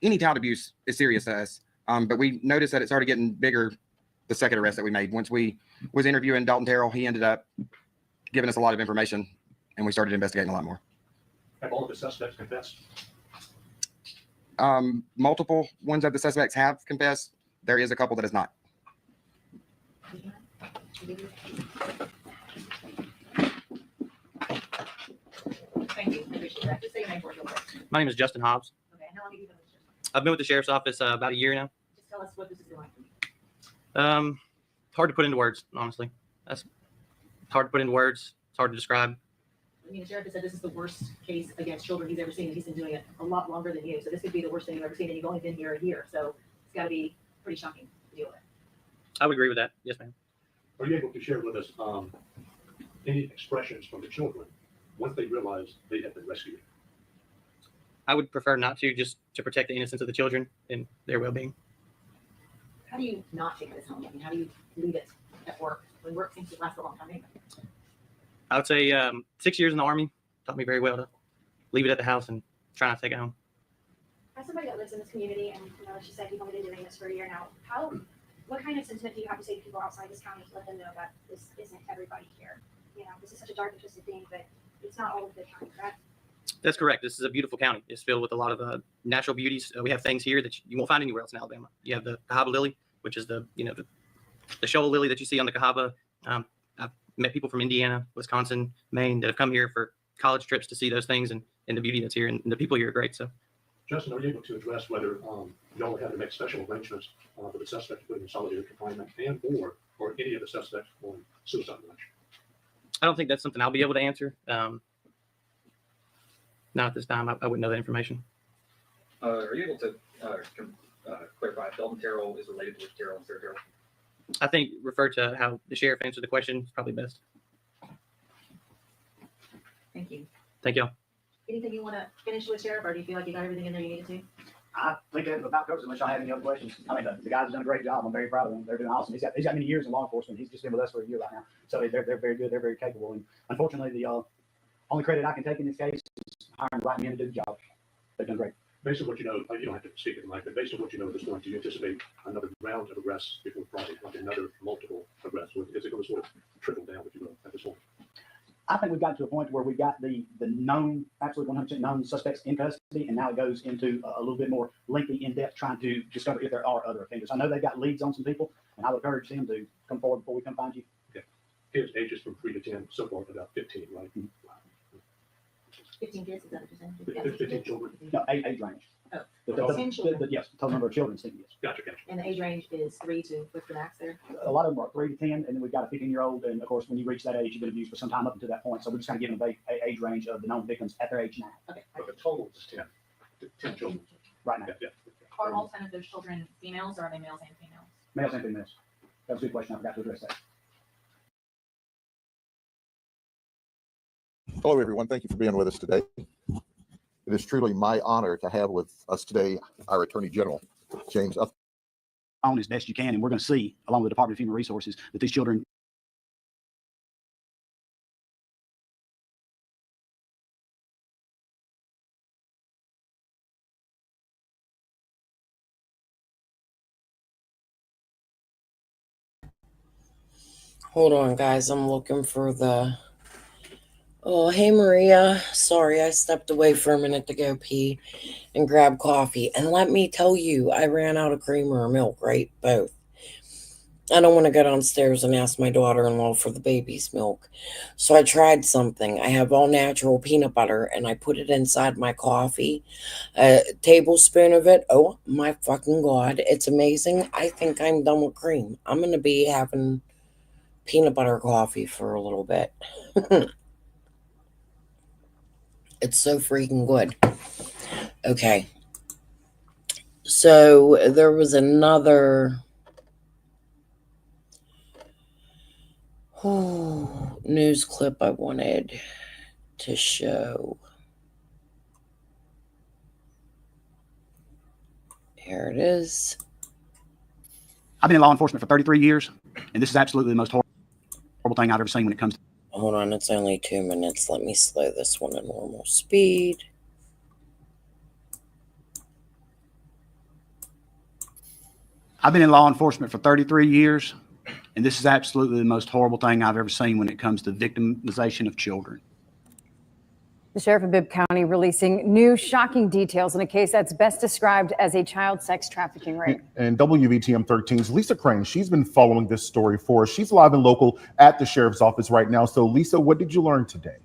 N: any child abuse is serious to us, but we noticed that it started getting bigger the second arrest that we made. Once we was interviewing Dalton Terrell, he ended up giving us a lot of information, and we started investigating a lot more.
J: Have all of the suspects confessed?
N: Multiple ones of the suspects have confessed. There is a couple that is not.
H: Thank you. I appreciate that. Just say your name for us real quick.
K: My name is Justin Hobbs.
H: Okay, and how long have you been with the sheriff's?
K: I've been with the sheriff's office about a year now.
H: Just tell us what this is like.
K: Hard to put into words, honestly. That's hard to put into words. It's hard to describe.
H: I mean, the sheriff has said this is the worst case against children he's ever seen. He's been doing it a lot longer than you. So this could be the worst thing you've ever seen, and you've only been here a year. So it's got to be pretty shocking to deal with.
K: I would agree with that. Yes, ma'am.
J: Are you able to share with us any expressions from the children once they realized they had been rescued?
K: I would prefer not to, just to protect the innocence of the children and their well-being.
H: How do you not take this home? I mean, how do you leave it at work when work seems to last a long time anyway?
K: I would say 6 years in the Army taught me very well to leave it at the house and try not to take it home.
I: As somebody that lives in this community, and as you said, you've only been doing this for a year now, what kind of sentiment do you have to say to people outside this county to let them know that this isn't everybody here? You know, this is such a dark and twisted thing, but it's not all of the county, correct?
K: That's correct. This is a beautiful county. It's filled with a lot of natural beauties. We have things here that you won't find anywhere else in Alabama. You have the Cahaba lily, which is the shoal lily that you see on the Cahaba. I've met people from Indiana, Wisconsin, Maine that have come here for college trips to see those things and the beauty that's here. And the people here are great. So,
J: Justin, are you able to address whether y'all would have to make special arrangements for the suspect to put in solitary confinement and or any of the suspects on suicide watch?
K: I don't think that's something I'll be able to answer. Not at this time. I wouldn't know that information.
O: Are you able to clarify if Dalton Terrell is related to which Terrell and Sarah Terrell?
K: I think refer to how the sheriff answered the question is probably best.
H: Thank you.
K: Thank y'all.
H: Anything you want to finish with, Sheriff, or do you feel like you got everything in there you needed to?
P: I think that about covers it unless y'all have any other questions. I mean, the guys have done a great job. I'm very proud of them. They're doing awesome. He's got many years in law enforcement. He's just been with us for a year right now. So they're very good. They're very capable. And unfortunately, the only credit I can take in this case is hiring the right men to do the job. They've done great.
J: Based on what you know, you don't have to speak in mic, but based on what you know at this point, do you anticipate another round of arrests before Friday, like another multiple arrests? Is it going to sort of trickle down, if you will, at this point?
P: I think we've gotten to a point where we got the known, absolutely 100% known suspects in custody, and now it goes into a little bit more lengthy, in-depth trying to discover if there are other offenders. I know they've got leads on some people, and I would encourage them to come forward before we come find you.
J: Okay. Kids ages from 3 to 10, so far about 15, right? Mm-hmm.
H: 15 kids, is that what you're saying?
J: 15 children?
P: No, age range.
H: Oh,
P: The
H: 10 children.
P: yes, the total number of children is 10 years.
J: Gotcha.
H: And the age range is 3 to, what's the max there?
P: A lot of them are 3 to 10, and then we've got a 15-year-old, and of course, when you reach that age, you've been abused for some time up until that point. So we're just kind of giving them a age range of the known victims at their age now.
H: Okay.
J: But the total is 10. 10 children.
P: Right now.
J: Yeah.
M: Are all 10 of those children females, or are they males and females?
P: Males and females. That was a good question. I forgot to address that.
Q: Hello, everyone. Thank you for being with us today. It is truly my honor to have with us today our Attorney General, James
R: on as best you can, and we're going to see, along with the Department of Human Resources, that these children
C: Hold on, guys. I'm looking for the. Oh, hey, Maria. Sorry, I stepped away for a minute to go pee and grab coffee. And let me tell you, I ran out of cream or milk, right? Both. I don't want to go downstairs and ask my daughter-in-law for the baby's milk. So I tried something. I have all natural peanut butter and I put it inside my coffee. A tablespoon of it. Oh my fucking God. It's amazing. I think I'm done with cream. I'm going to be having peanut butter coffee for a little bit. It's so freaking good. Okay. So there was another news clip I wanted to show. Here it is.
R: I've been in law enforcement for 33 years, and this is absolutely the most horrible thing I've ever seen when it comes to.
C: Hold on, it's only 2 minutes. Let me slow this one to normal speed.
R: I've been in law enforcement for 33 years, and this is absolutely the most horrible thing I've ever seen when it comes to victimization of children.
D: The sheriff of Bibb County releasing new shocking details in a case that's best described as a child sex trafficking ring.
S: And WVTM 13's Lisa Crane, she's been following this story for us. She's live and local at the sheriff's office right now. So Lisa, what did you learn today?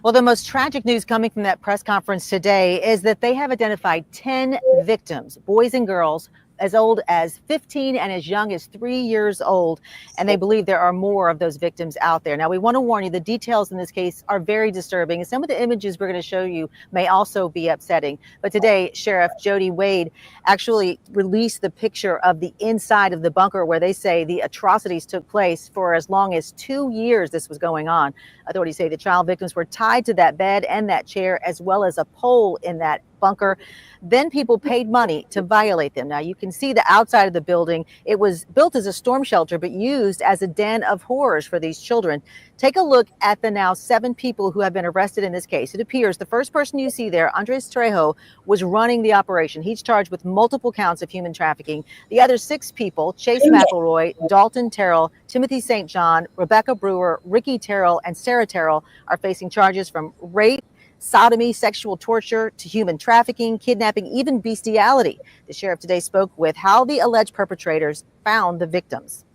T: Well, the most tragic news coming from that press conference today is that they have identified 10 victims, boys and girls, as old as 15 and as young as 3 years old. And they believe there are more of those victims out there. Now, we want to warn you, the details in this case are very disturbing. And some of the images we're going to show you may also be upsetting. But today, Sheriff Jody Wade actually released the picture of the inside of the bunker where they say the atrocities took place for as long as 2 years this was going on. Authorities say the child victims were tied to that bed and that chair, as well as a pole in that bunker. Then people paid money to violate them. Now you can see the outside of the building. It was built as a storm shelter, but used as a den of horrors for these children. Take a look at the now 7 people who have been arrested in this case. It appears the first person you see there, Andres Trejo, was running the operation. He's charged with multiple counts of human trafficking. The other 6 people, Chase McElroy, Dalton Terrell, Timothy St. John, Rebecca Brewer, Ricky Terrell, and Sarah Terrell, are facing charges from rape, sodomy, sexual torture, to human trafficking, kidnapping, even bestiality. The sheriff today spoke with how the alleged perpetrators found the victims.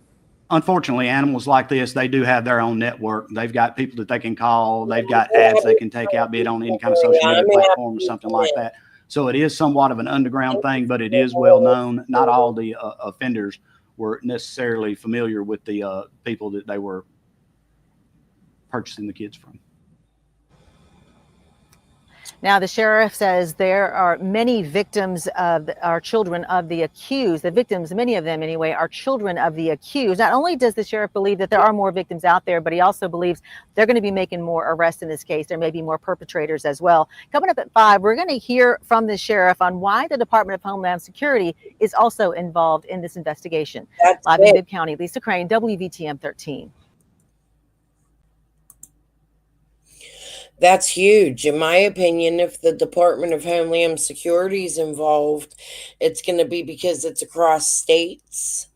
R: Unfortunately, animals like this, they do have their own network. They've got people that they can call. They've got ads they can take out, be it on any kind of social media platform or something like that. So it is somewhat of an underground thing, but it is well known. Not all the offenders were necessarily familiar with the people that they were purchasing the kids from.
T: Now, the sheriff says there are many victims are children of the accused. The victims, many of them anyway, are children of the accused. Not only does the sheriff believe that there are more victims out there, but he also believes they're going to be making more arrests in this case. There may be more perpetrators as well. Coming up at 5, we're going to hear from the sheriff on why the Department of Homeland Security is also involved in this investigation. Live in Bibb County, Lisa Crane, WVTM 13.
C: That's huge. In my opinion, if the Department of Homeland Security is involved, it's going to be because it's across states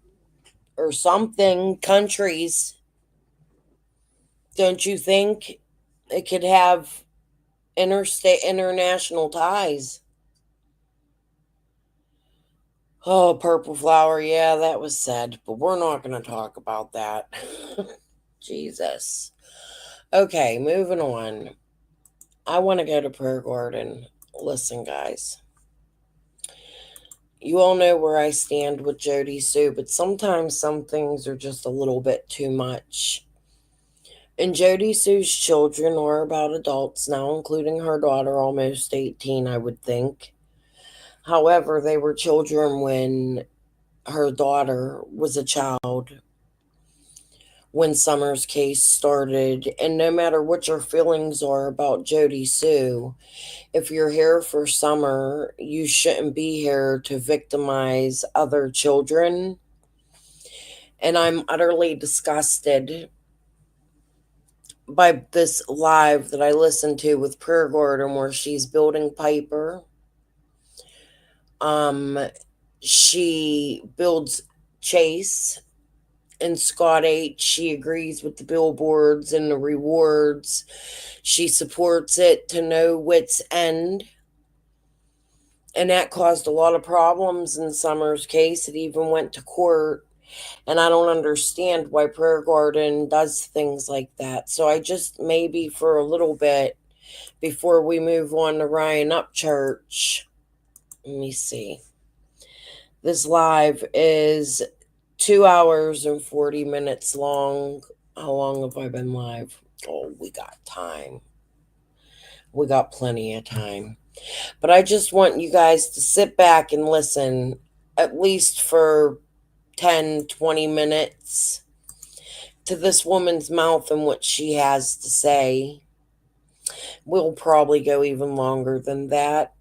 C: or something, countries. Don't you think it could have international ties? Oh, Purple Flower. Yeah, that was sad, but we're not going to talk about that. Jesus. Okay, moving on. I want to go to Prayer Garden. Listen, guys. You all know where I stand with Jody Sue, but sometimes some things are just a little bit too much. And Jody Sue's children are about adults now, including her daughter, almost 18, I would think. However, they were children when her daughter was a child, when Summer's case started. And no matter what your feelings are about Jody Sue, if you're here for Summer, you shouldn't be here to victimize other children. And I'm utterly disgusted by this live that I listened to with Prayer Garden where she's building Piper. She builds Chase, And Scott H, she agrees with the billboards and the rewards. She supports it to no wit's end. And that caused a lot of problems in Summer's case. It even went to court. And I don't understand why Prayer Garden does things like that. So I just, maybe for a little bit, before we move on to Ryan Up Church, let me see. This live is 2 hours and 40 minutes long. How long have I been live? Oh, we got time. We got plenty of time. But I just want you guys to sit back and listen, at least for 10, 20 minutes, to this woman's mouth and what she has to say. We'll probably go even longer than that.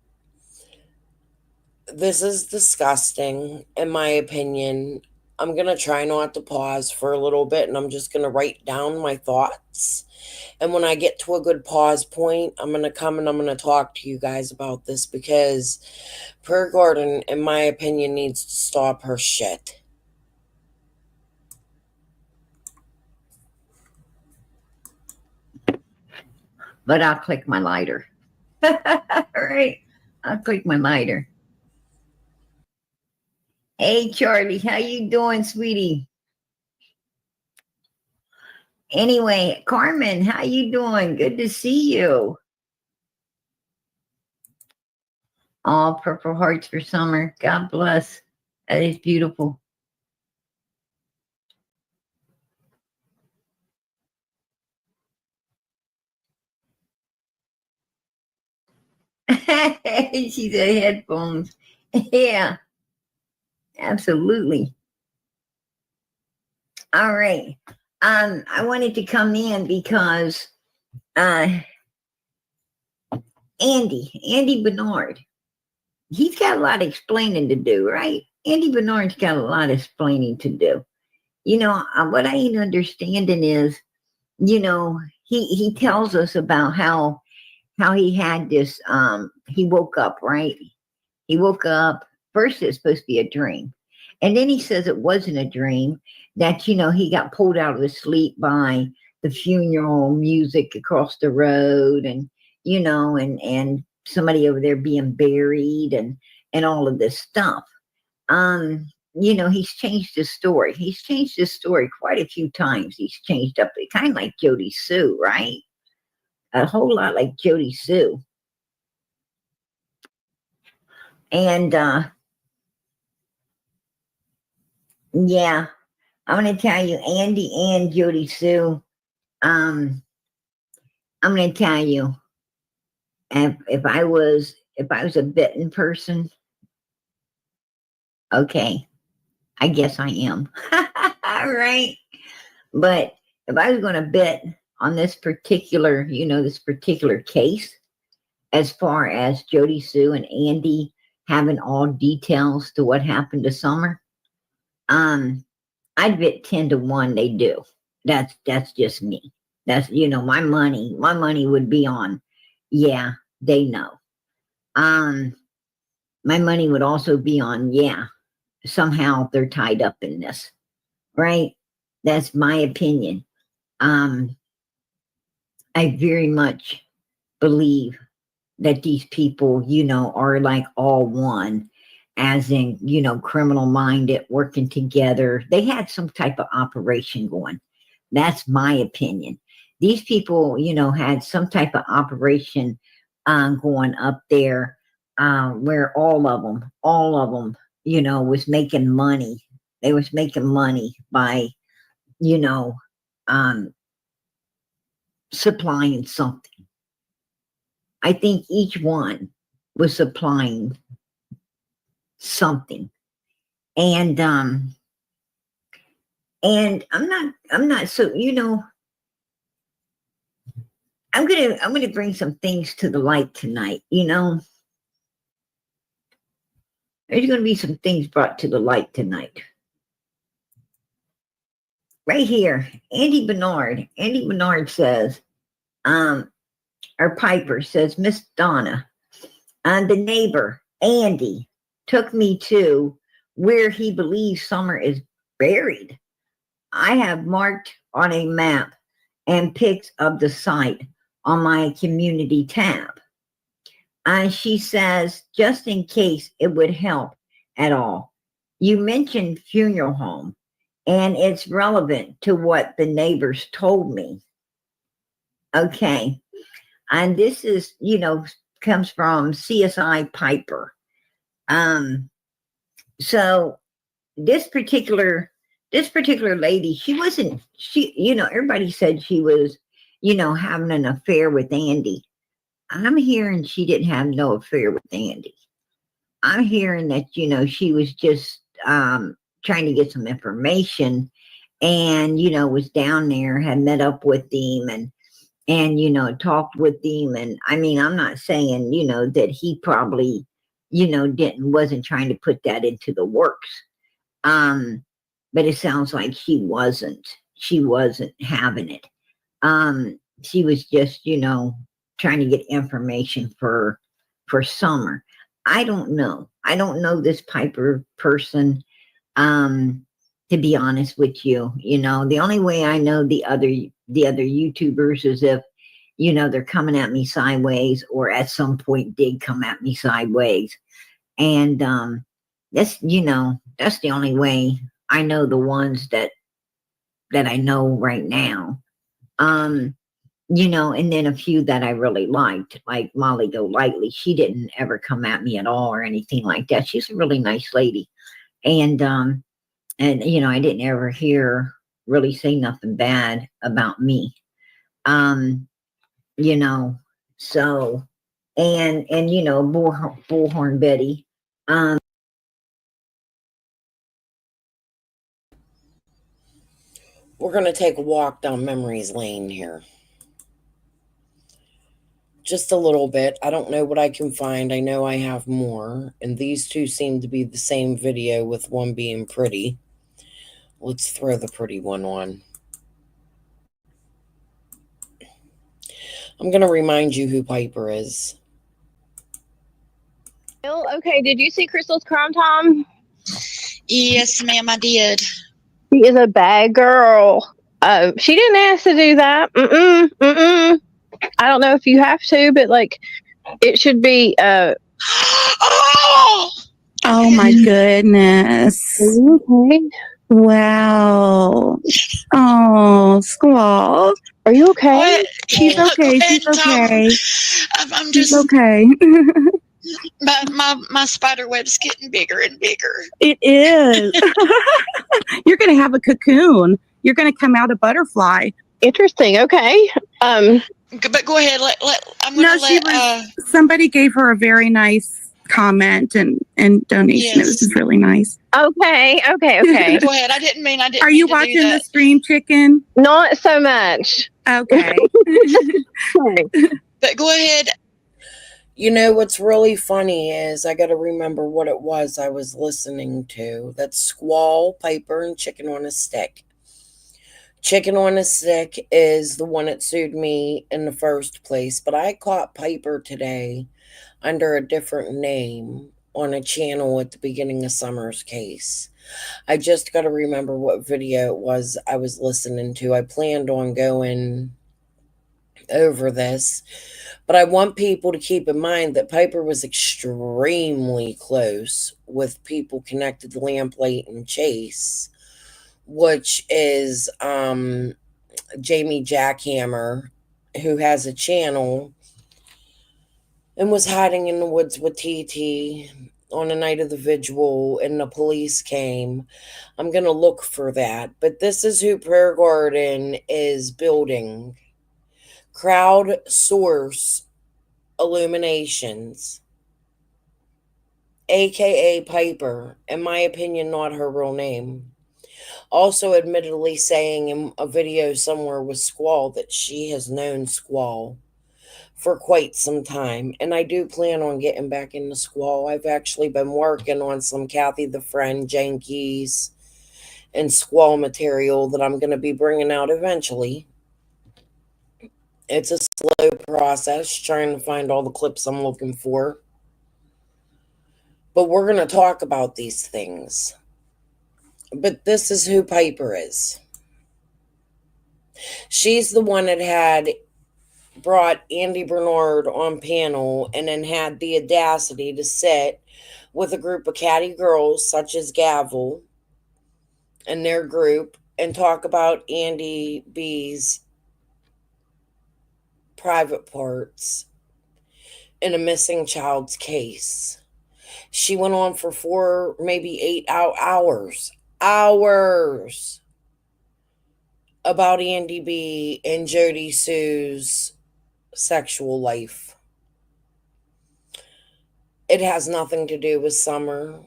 C: This is disgusting, in my opinion. I'm going to try not to pause for a little bit, and I'm just going to write down my thoughts. And when I get to a good pause point, I'm going to come and I'm going to talk to you guys about this, because Prayer Garden, in my opinion, needs to stop her shit.
B: But I'll click my lighter. All right. I'll click my lighter. Hey, Charlie, how you doing, sweetie? Anyway, Carmen, how you doing? Good to see you. All Purple Hearts for Summer. God bless. That is beautiful. She said headphones. Yeah, absolutely. All right. I wanted to come in because Andy Bernard, he's got a lot of explaining to do, right? Andy Bernard's got a lot of explaining to do. You know, what I ain't understanding is, you know, he tells us about how he had this, he woke up, right? He woke up, first it's supposed to be a dream. And then he says it wasn't a dream, that, you know, he got pulled out of his sleep by the funeral music across the road, and, you know, and somebody over there being buried, and all of this stuff. You know, he's changed his story. He's changed his story quite a few times. He's changed up, kind of like Jody Sue, right? A whole lot like Jody Sue. And yeah, I'm going to tell you, Andy and Jody Sue, I'm going to tell you, if I was a bitten person, okay, I guess I am. Right? But if I was going to bet on this particular, you know, this particular case, as far as Jody Sue and Andy having all details to what happened to Summer, I'd bet 10-1 they do. That's just me. That's, you know, my money would be on, yeah, they know. My money would also be on, yeah, somehow they're tied up in this, right? That's my opinion. I very much believe that these people, you know, are like all one, as in, you know, criminal minded, working together. They had some type of operation going. That's my opinion. These people, you know, had some type of operation going up there, where all of them, you know, was making money. They was making money by, you know, supplying something. I think each one was supplying something. And I'm not so, you know, I'm gonna bring some things to the light tonight, you know. There's gonna be some things brought to the light tonight. Right here, Andy Bernard says, or Piper says, Miss Donna, the neighbor, Andy, took me to where he believes Summer is buried. I have marked on a map and pics of the site on my community tab. And she says, just in case it would help at all, you mentioned funeral home, and it's relevant to what the neighbors told me. Okay. And this is, comes from CSI Piper. So this particular lady, everybody said she was, having an affair with Andy. I'm hearing she didn't have no affair with Andy. I'm hearing that, she was just trying to get some information and, was down there, had met up with him and talked with him. And I mean, I'm not saying, that he probably, wasn't trying to put that into the works. But it sounds like she wasn't having it. She was just, trying to get information for Summer. I don't know this Piper person. To be honest with you, the only way I know the other YouTubers is if, they're coming at me sideways or at some point did come at me sideways. And, that's the only way I know the ones that I know right now. And then a few that I really liked, like Molly Golightly. She didn't ever come at me at all or anything like that. She's a really nice lady. And I didn't ever hear really say nothing bad about me. So and Bullhorn Betty.
C: We're going to take a walk down memory's lane here. Just a little bit. I don't know what I can find. I know I have more. And these two seem to be the same video with one being pretty. Let's throw the pretty one on. I'm going to remind you who Piper is.
U: Okay, did you see Crystal's Crime Time?
V: Yes, ma'am, I did.
U: She is a bad girl. She didn't ask to do that. I don't know if you have to, but it should be.
V: Oh my goodness!
U: Are you okay?
V: Wow. Oh, Squall.
U: Are you okay?
V: What? She's okay. She's okay. I'm She's just okay. my spider web's getting bigger and bigger.
U: It is.
V: You're gonna have a cocoon. You're gonna come out a butterfly.
U: Interesting. Okay.
V: But go ahead. I'm gonna let. Somebody gave her a very nice comment and donation.
U: Yes.
V: It was really nice.
U: Okay.
V: Go ahead. I didn't mean Are you watching the stream, chicken?
U: Not so much.
V: Okay. But go ahead.
C: What's really funny is I got to remember what it was I was listening to. That's Squall, Piper, and Chicken on a Stick. Chicken on a Stick is the one that sued me in the first place, but I caught Piper today under a different name on a channel at the beginning of Summer's case. I just got to remember what video it was I was listening to. I planned on going over this, but I want people to keep in mind that Piper was extremely close with people connected to Lamplight and Chase, which is Jamie Jackhammer, who has a channel and was hiding in the woods with TT on the night of the vigil, and the police came. I'm going to look for that. But this is who Prayer Garden is building. Crowdsource Illuminations, aka Piper, in my opinion, not her real name. Also admittedly saying in a video somewhere with Squall that she has known Squall for quite some time. And I do plan on getting back into Squall. I've actually been working on some Kathy the Friend, Jankies, and Squall material that I'm going to be bringing out eventually. It's a slow process trying to find all the clips I'm looking for. But we're going to talk about these things. But this is who Piper is. She's the one that had brought Andy Bernard on panel and then had the audacity to sit with a group of catty girls such as Gavel and their group and talk about Andy B's private parts in a missing child's case. She went on for 4, maybe 8 hours about Andy B and Jody Sue's sexual life. It has nothing to do with Summer.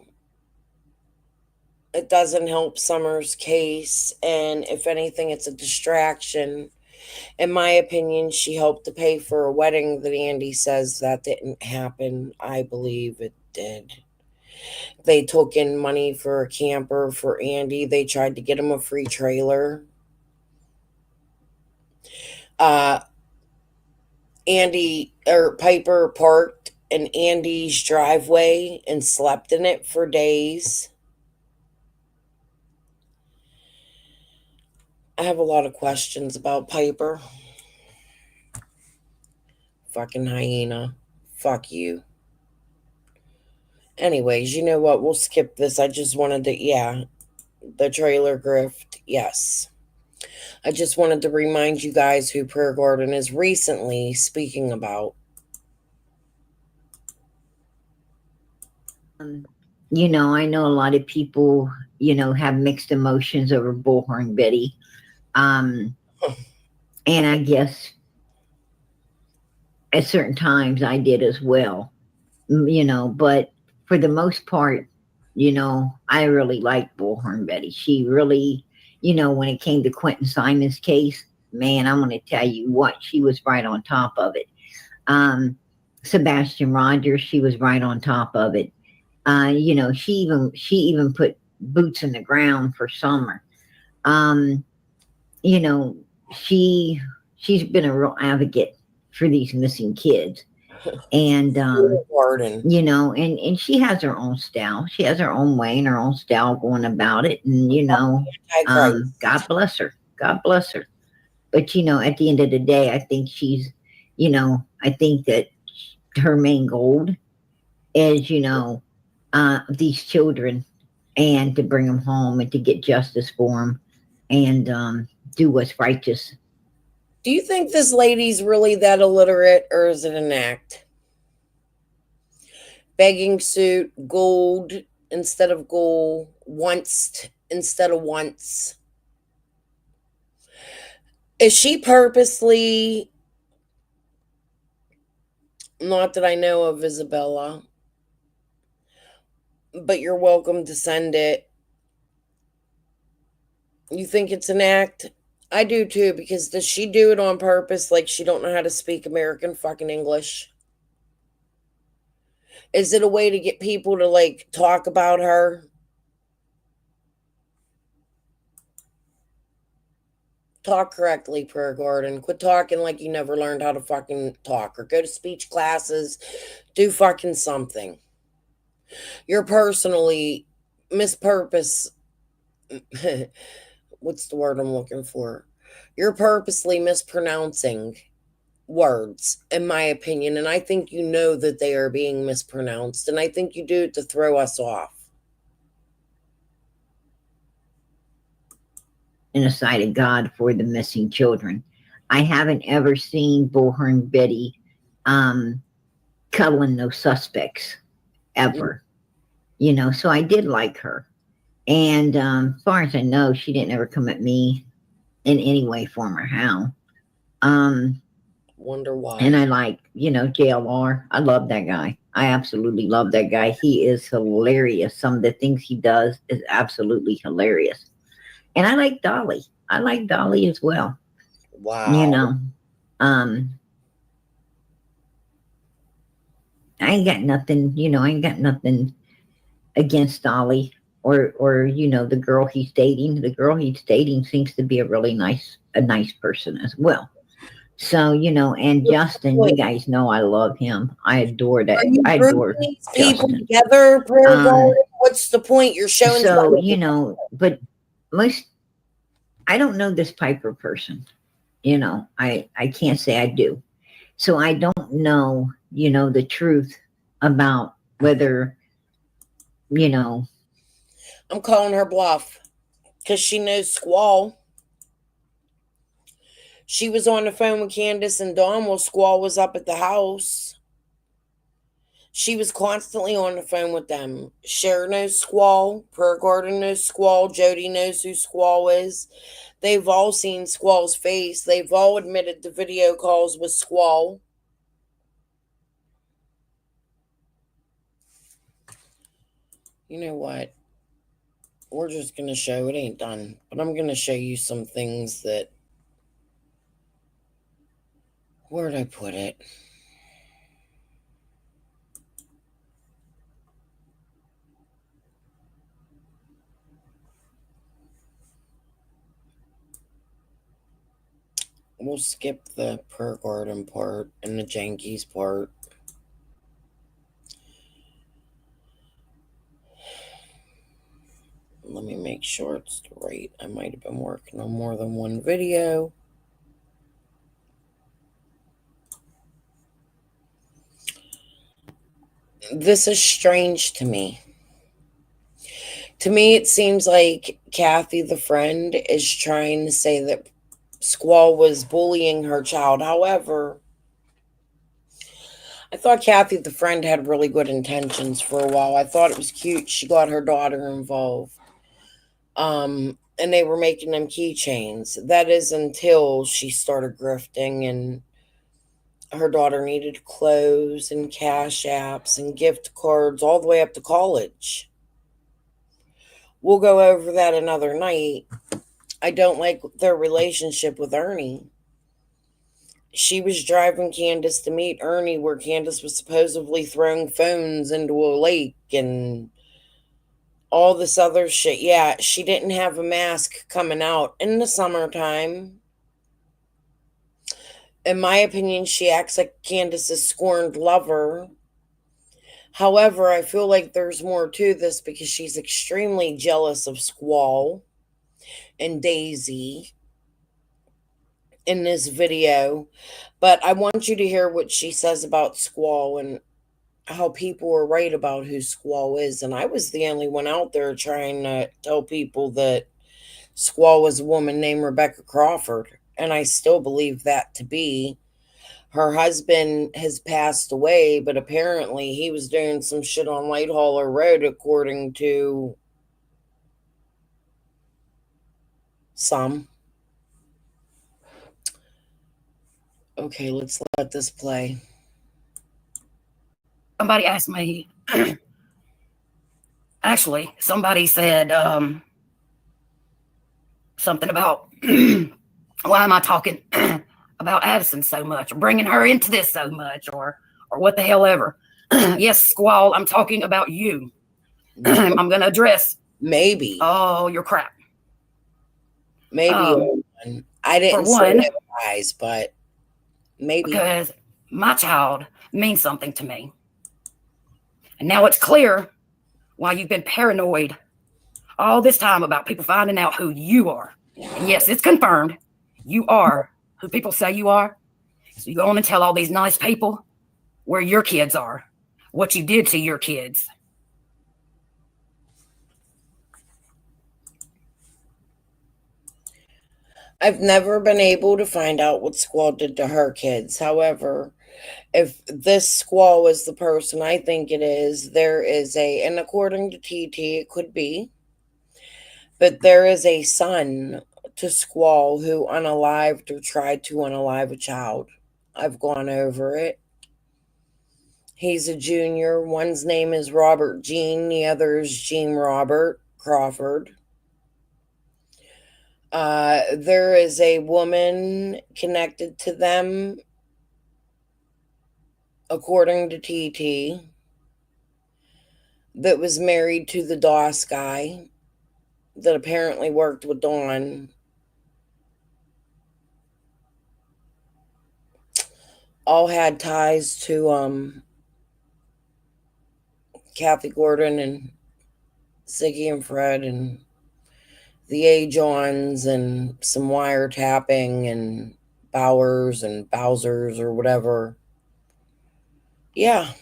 C: It doesn't help Summer's case, and if anything, it's a distraction. In my opinion, she helped to pay for a wedding that Andy says that didn't happen. I believe it did. They took in money for a camper for Andy. They tried to get him a free trailer. Piper parked in Andy's driveway and slept in it for days. I have a lot of questions about Piper. Fucking hyena. Fuck you. Anyways, you know what? We'll skip this. I just wanted to, the trailer grift, yes. I just wanted to remind you guys who Prayer Garden is recently speaking about.
B: You know, I know a lot of people, you know, have mixed emotions over Bullhorn Betty. And I guess at certain times I did as well, you know, but for the most part, you know, I really liked Bullhorn Betty. She really, you know, when it came to Quentin Simon's case, man, I'm going to tell you what, she was right on top of it. Sebastian Rogers, she was right on top of it. You know, she even put boots in the ground for Summer. You know, she's been a real advocate for these missing kids. And you know, and she has her own style. She has her own way and her own style going about it. And you know, God bless her. God bless her. But you know, at the end of the day, I think she's, you know, I think that her main goal is, you know, these children and to bring them home and to get justice for them and do what's righteous.
C: Do you think this lady's really that illiterate, or is it an act? Begging suit, gold instead of gold, once instead of once. Is she purposely, not that I know of, Isabella, but you're welcome to send it. You think it's an act? I do too, because does she do it on purpose, like she don't know how to speak American fucking English? Is it a way to get people to like talk about her? Talk correctly, Prayer Garden. Quit talking like you never learned how to fucking talk, or go to speech classes. Do fucking something. You're personally mispurpose. What's the word I'm looking for? You're purposely mispronouncing words, in my opinion, and I think you know that they are being mispronounced, and I think you do it to throw us off.
B: In the sight of God for the missing children. I haven't ever seen Bullhorn Betty cuddling those suspects ever. You know, so I did like her. And as far as I know, she didn't ever come at me in any way, form, or how.
C: Wonder why.
B: And I like, you know, JLR. I love that guy. I absolutely love that guy. He is hilarious. Some of the things he does is absolutely hilarious. And I like Dolly. I like Dolly as well.
C: Wow.
B: You know, I ain't got nothing, you know, I ain't got nothing against Dolly or, you know, the girl he's dating. The girl he's dating seems to be a really nice person as well. So, you know, and Justin, you guys know I love him. I adore that. I adore
C: these people together, Prayer Garden? What's the point? You're showing
B: so, you know, but I don't know this Piper person. I can't say I do. So I don't know, the truth about whether,
C: I'm calling her bluff because she knows Squall. She was on the phone with Candace and Dawn while Squall was up at the house. She was constantly on the phone with them. Cher knows Squall. Prayer Garden knows Squall. Jody knows who Squall is. They've all seen Squall's face. They've all admitted to video calls with Squall. You know what? We're just going to show it ain't done. But I'm going to show you some things that... Where'd I put it? We'll skip the Prayer Garden part and the Jankies part. Let me make sure it's right. I might have been working on more than one video. This is strange to me. To me, it seems like Kathy, the friend, is trying to say that Squall was bullying her child. However, I thought Kathy, the friend, had really good intentions for a while. I thought it was cute. She got her daughter involved. And they were making them keychains. That is until she started grifting and her daughter needed clothes and cash apps and gift cards all the way up to college. We'll go over that another night. I don't like their relationship with Ernie. She was driving Candace to meet Ernie where Candace was supposedly throwing phones into a lake and all this other shit. Yeah, she didn't have a mask coming out in the summertime. In my opinion, she acts like Candace's scorned lover. However, I feel like there's more to this because she's extremely jealous of Squall and Daisy in this video. But I want you to hear what she says about Squall and how people are right about who Squall is. And I was the only one out there trying to tell people that Squall was a woman named Rebecca Crawford. And I still believe that to be. Her husband has passed away, but apparently he was doing some shit on Lighthauler Road, according to some. Okay, let's let this play.
A: Somebody asked me, actually, somebody said something about, why am I talking about Addison so much, or bringing her into this so much, or what the hell ever. Yes, Squall, I'm talking about you. I'm going to address.
C: Maybe.
A: Oh, you're crap.
C: Maybe. I didn't say otherwise, but maybe.
A: Because my child means something to me. And now it's clear why you've been paranoid all this time about people finding out who you are. And yes, it's confirmed. You are who people say you are. So you go on and tell all these nice people where your kids are, what you did to your kids.
C: I've never been able to find out what Squall did to her kids. However, if this Squall is the person I think it is, there is and according to TT, it could be, but there is a son to Squall who unalived or tried to unalive a child. I've gone over it. He's a junior. One's name is Robert Jean. The other is Jean Robert Crawford. There is a woman connected to them, according to TT, that was married to the DOS guy that apparently worked with Dawn. All had ties to Kathy Gordon and Ziggy and Fred and the A. Johns and some wiretapping and Bowers and Bowsers or whatever. Yeah.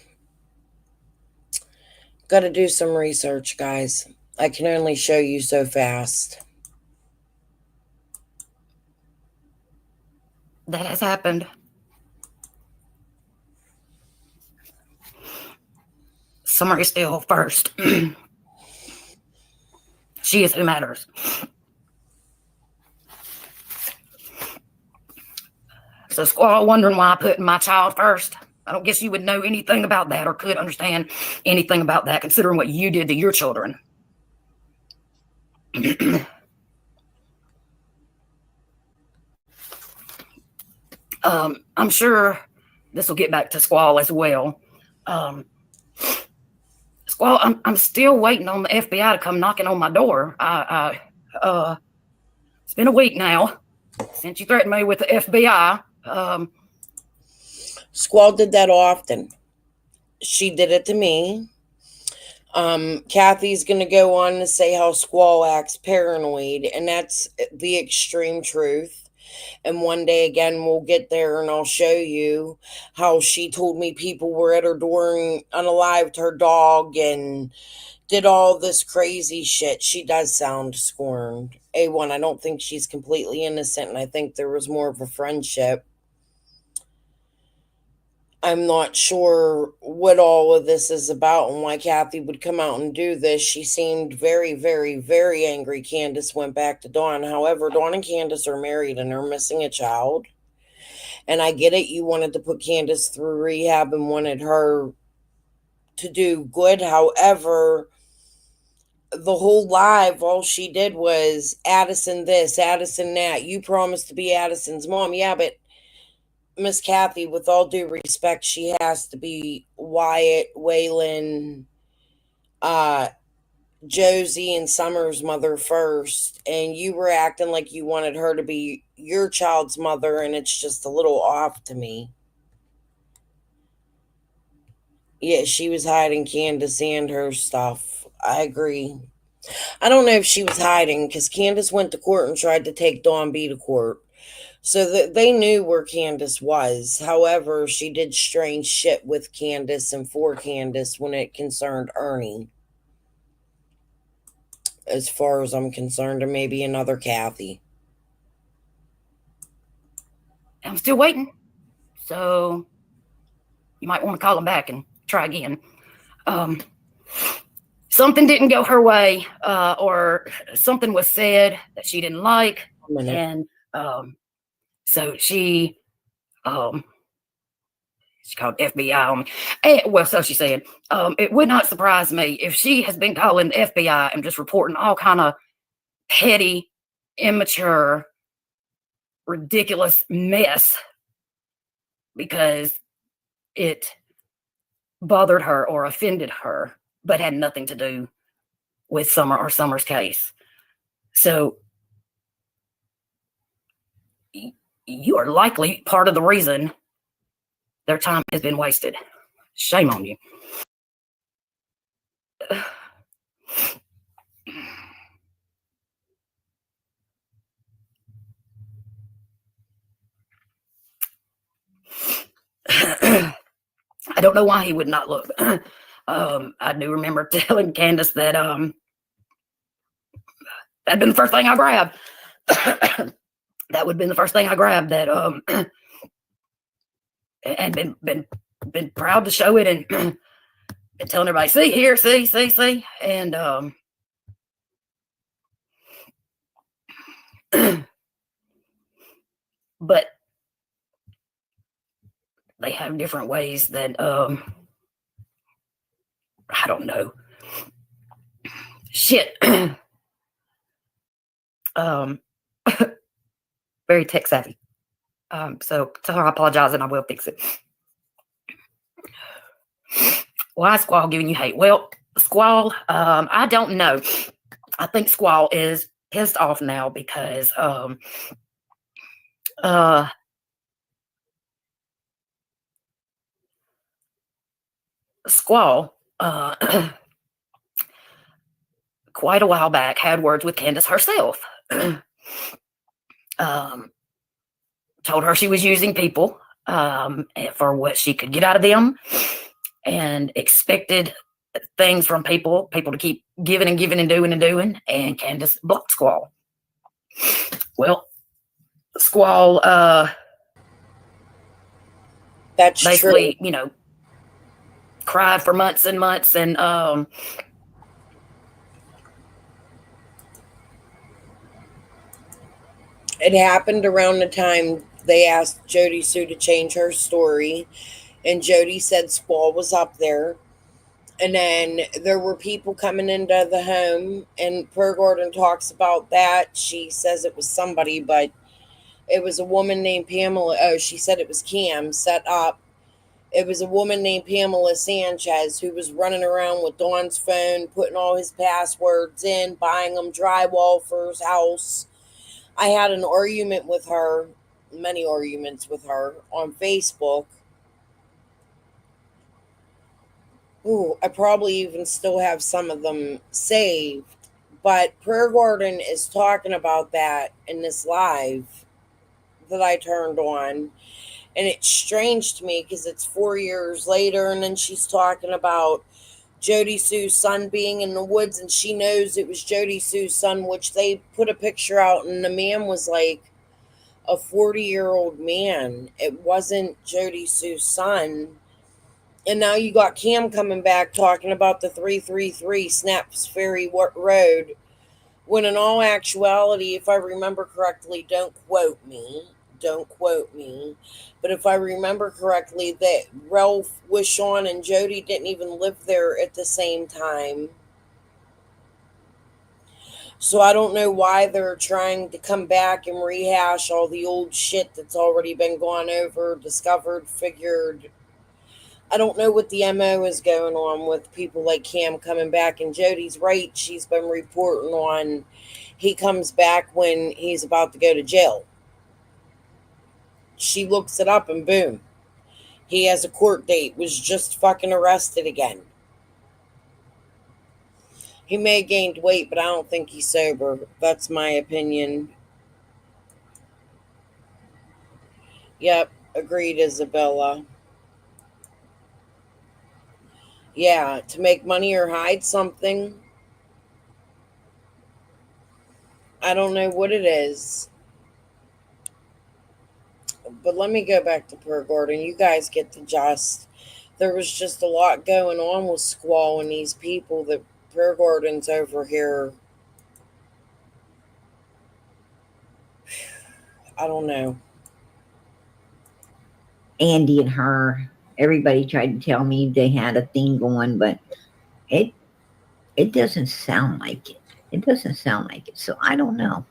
C: Got to do some research, guys. I can only show you so fast.
A: That has happened. Summer is still first. She is who matters. So Squall wondering why I put my child first. I don't guess you would know anything about that or could understand anything about that considering what you did to your children. I'm sure this will get back to Squall as well. Squall, I'm still waiting on the FBI to come knocking on my door. It's been a week now since you threatened me with the FBI.
C: Squall did that often. She did it to me. Kathy's going to go on to say how Squall acts paranoid, and that's the extreme truth. And one day again, we'll get there and I'll show you how she told me people were at her door and unalived her dog and did all this crazy shit. She does sound scorned. A1, I don't think she's completely innocent, and I think there was more of a friendship. I'm not sure what all of this is about and why Kathy would come out and do this. She seemed very, very, very angry. Candace went back to Dawn. However, Dawn and Candace are married and are missing a child. And I get it. You wanted to put Candace through rehab and wanted her to do good. However, the whole live, all she did was Addison this, Addison that. You promised to be Addison's mom. Yeah, but Miss Kathy, with all due respect, she has to be Wyatt, Waylon, Josie, and Summer's mother first. And you were acting like you wanted her to be your child's mother, and it's just a little off to me. Yeah, she was hiding Candace and her stuff. I agree. I don't know if she was hiding because Candace went to court and tried to take Dawn B to court. So that they knew where Candace was. However, she did strange shit with Candace and for Candace when it concerned Ernie. As far as I'm concerned, or maybe another Kathy.
A: I'm still waiting. So you might want to call him back and try again. Something didn't go her way, or something was said that she didn't like. And so she called FBI on me. And, well, so she said, it would not surprise me if she has been calling the FBI and just reporting all kind of petty, immature, ridiculous mess because it bothered her or offended her, but had nothing to do with Summer or Summer's case. So you are likely part of the reason their time has been wasted. Shame on you. I don't know why he would not look. I do remember telling Candace that that'd been the first thing I grabbed. That would have been the first thing I grabbed. That and been proud to show it and been telling everybody, see here, see, and but they have different ways that I don't know. Shit. Very tech savvy. So tell her I apologize and I will fix it. Why is Squall giving you hate? Well, Squall, I don't know. I think Squall is pissed off now because Squall quite a while back had words with Candace herself. told her she was using people for what she could get out of them, and expected things from people to keep giving and giving and doing. And Candace blocked Squall. Well, Squall
C: That's
A: basically,
C: true.
A: you know, cried for months and months, and
C: it happened around the time they asked Jody Sue to change her story, and Jody said Squall was up there. And then there were people coming into the home, and Per Gordon talks about that. She says it was somebody, but it was a woman named Pamela. Oh, she said it was Cam set up. It was a woman named Pamela Sanchez who was running around with Dawn's phone, putting all his passwords in, buying him drywall for his house. I had an argument with her, many arguments with her on Facebook. Ooh, I probably even still have some of them saved. But Prayer Garden is talking about that in this live that I turned on. And it's strange to me because it's 4 years later, and then she's talking about Jody Sue's son being in the woods, and she knows it was Jody Sue's son, which they put a picture out, and the man was like a 40-year-old man. It wasn't Jody Sue's son. And now you got Cam coming back talking about the 333 Snaps Ferry Road, when in all actuality, if I remember correctly, don't quote me, but if I remember correctly, that Ralph Wishon and Jody didn't even live there at the same time. So I don't know why they're trying to come back and rehash all the old shit that's already been gone over, discovered, figured. I don't know what the MO is going on with people like Cam coming back. And Jody's right. She's been reporting on he comes back when he's about to go to jail. She looks it up and boom. He has a court date, was just fucking arrested again. He may have gained weight, but I don't think he's sober. That's my opinion. Yep, agreed, Isabella. Yeah, to make money or hide something. I don't know what it is. But let me go back to Per Gordon. You guys get the gist. There was just a lot going on with Squall and these people that Per Gordon's over here. I don't know.
B: Andy and her, everybody tried to tell me they had a thing going, but it doesn't sound like it. It doesn't sound like it. So I don't know.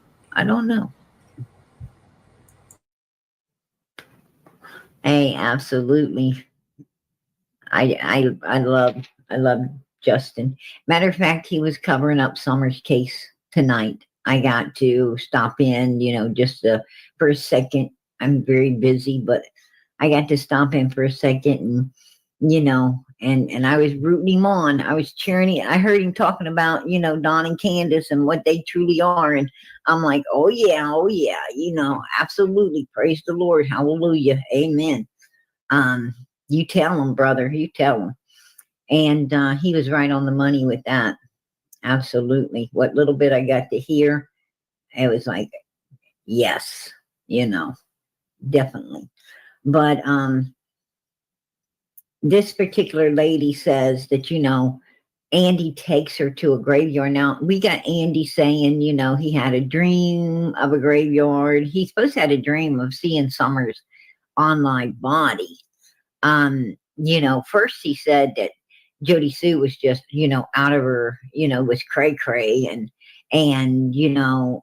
B: Hey, absolutely. I love Justin. Matter of fact, he was covering up Summer's case tonight. I got to stop in, just for a second. I'm very busy, but I got to stop in for a second, and I was rooting him on. I was cheering him. I heard him talking about, Don and Candace and what they truly are. And I'm like, oh yeah, absolutely. Praise the Lord. Hallelujah. Amen. You tell him, brother, you tell him. And he was right on the money with that. Absolutely. What little bit I got to hear, it was like, yes, definitely. But this particular lady says that, Andy takes her to a graveyard. Now, we got Andy saying, he had a dream of a graveyard. He's supposed to have a dream of seeing Summer's unlived body. First he said that Jody Sue was just, out of her, was cray-cray and, in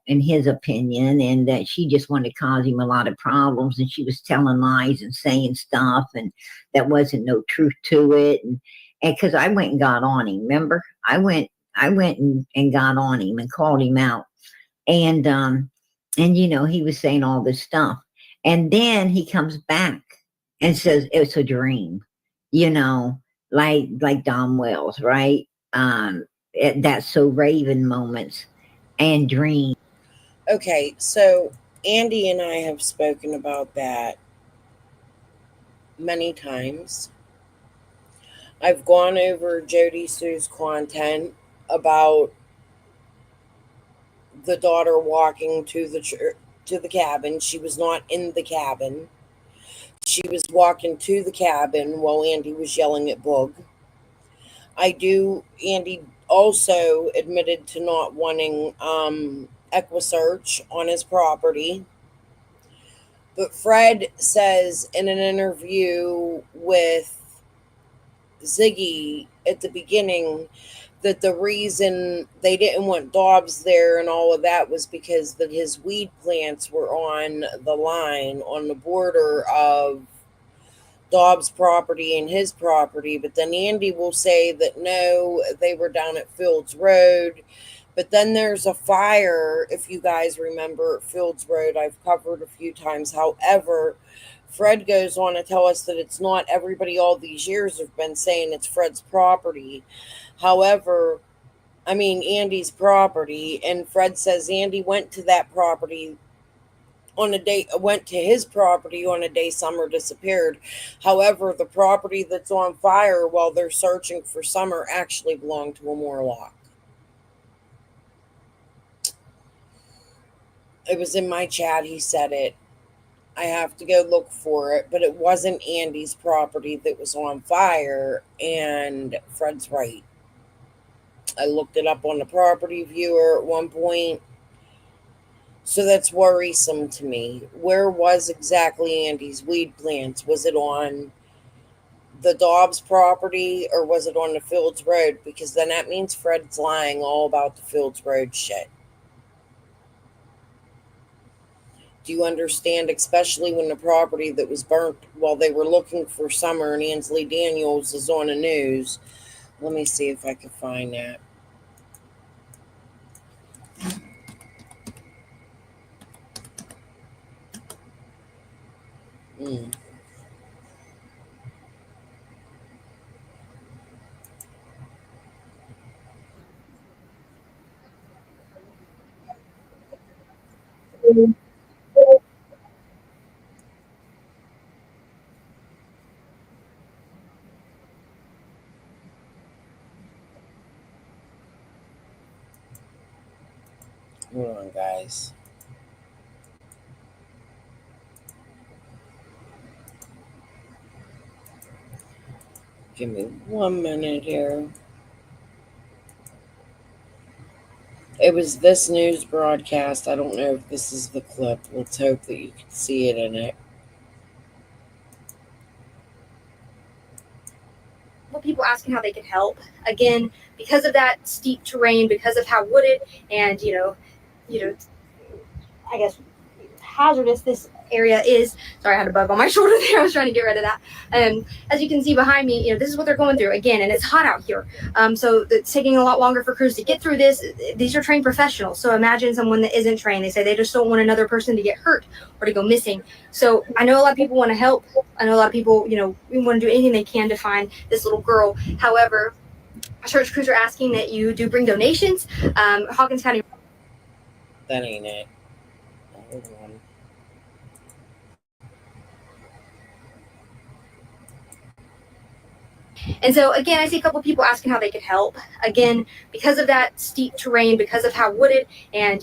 B: his opinion, and that she just wanted to cause him a lot of problems, and she was telling lies and saying stuff, and that wasn't no truth to it. And because I went and got on him, remember? I went and got on him and called him out. And he was saying all this stuff. And then he comes back and says it's a dream, like Don Wells, right? That's so Raven moments and dream.
C: Okay, so Andy and I have spoken about that many times. I've gone over Jody Sue's content about the daughter walking to the cabin. She was not in the cabin. She was walking to the cabin while Andy was yelling at Boog. Andy also admitted to not wanting EquiSearch on his property. But Fred says in an interview with Ziggy at the beginning that the reason they didn't want Dobbs there and all of that was because that his weed plants were on the line, on the border of Dobbs' property and his property. But then Andy will say that no, they were down at Fields Road. But then there's a fire, if you guys remember, at Fields Road. I've covered a few times. However, Fred goes on to tell us that it's not. Everybody all these years have been saying it's Fred's property. However, Andy's property. And Fred says Andy went to that property went to his property on a day Summer disappeared. However, the property that's on fire while they're searching for Summer actually belonged to a Morlock. It was in my chat. He said it. I have to go look for it, but it wasn't Andy's property that was on fire, and Fred's right. I looked it up on the property viewer at one point. So that's worrisome to me. Where was exactly Andy's weed plants? Was it on the Dobbs property or was it on the Fields Road? Because then that means Fred's lying all about the Fields Road shit. Do you understand? Especially when the property that was burnt while they were looking for Summer and Ansley Daniels is on the news. Let me see if I can find that. Hold on, guys. Give me 1 minute here. It was this news broadcast. I don't know if this is the clip. Let's hope that you can see it in it.
I: People asking how they can help. Again, because of that steep terrain, because of how wooded and I guess hazardous this area is. Sorry, I had a bug on my shoulder there. I was trying to get rid of that. As you can see behind me, this is what they're going through again, and it's hot out here. So it's taking a lot longer for crews to get through this. These are trained professionals. So imagine someone that isn't trained. They say they just don't want another person to get hurt or to go missing. So I know a lot of people want to help. I know a lot of people, we want to do anything they can to find this little girl. However, search crews are asking that you do bring donations. Hawkins County.
C: That ain't it. Hold on.
I: And so again, I see a couple people asking how they could help. Again, because of that steep terrain, because of how wooded and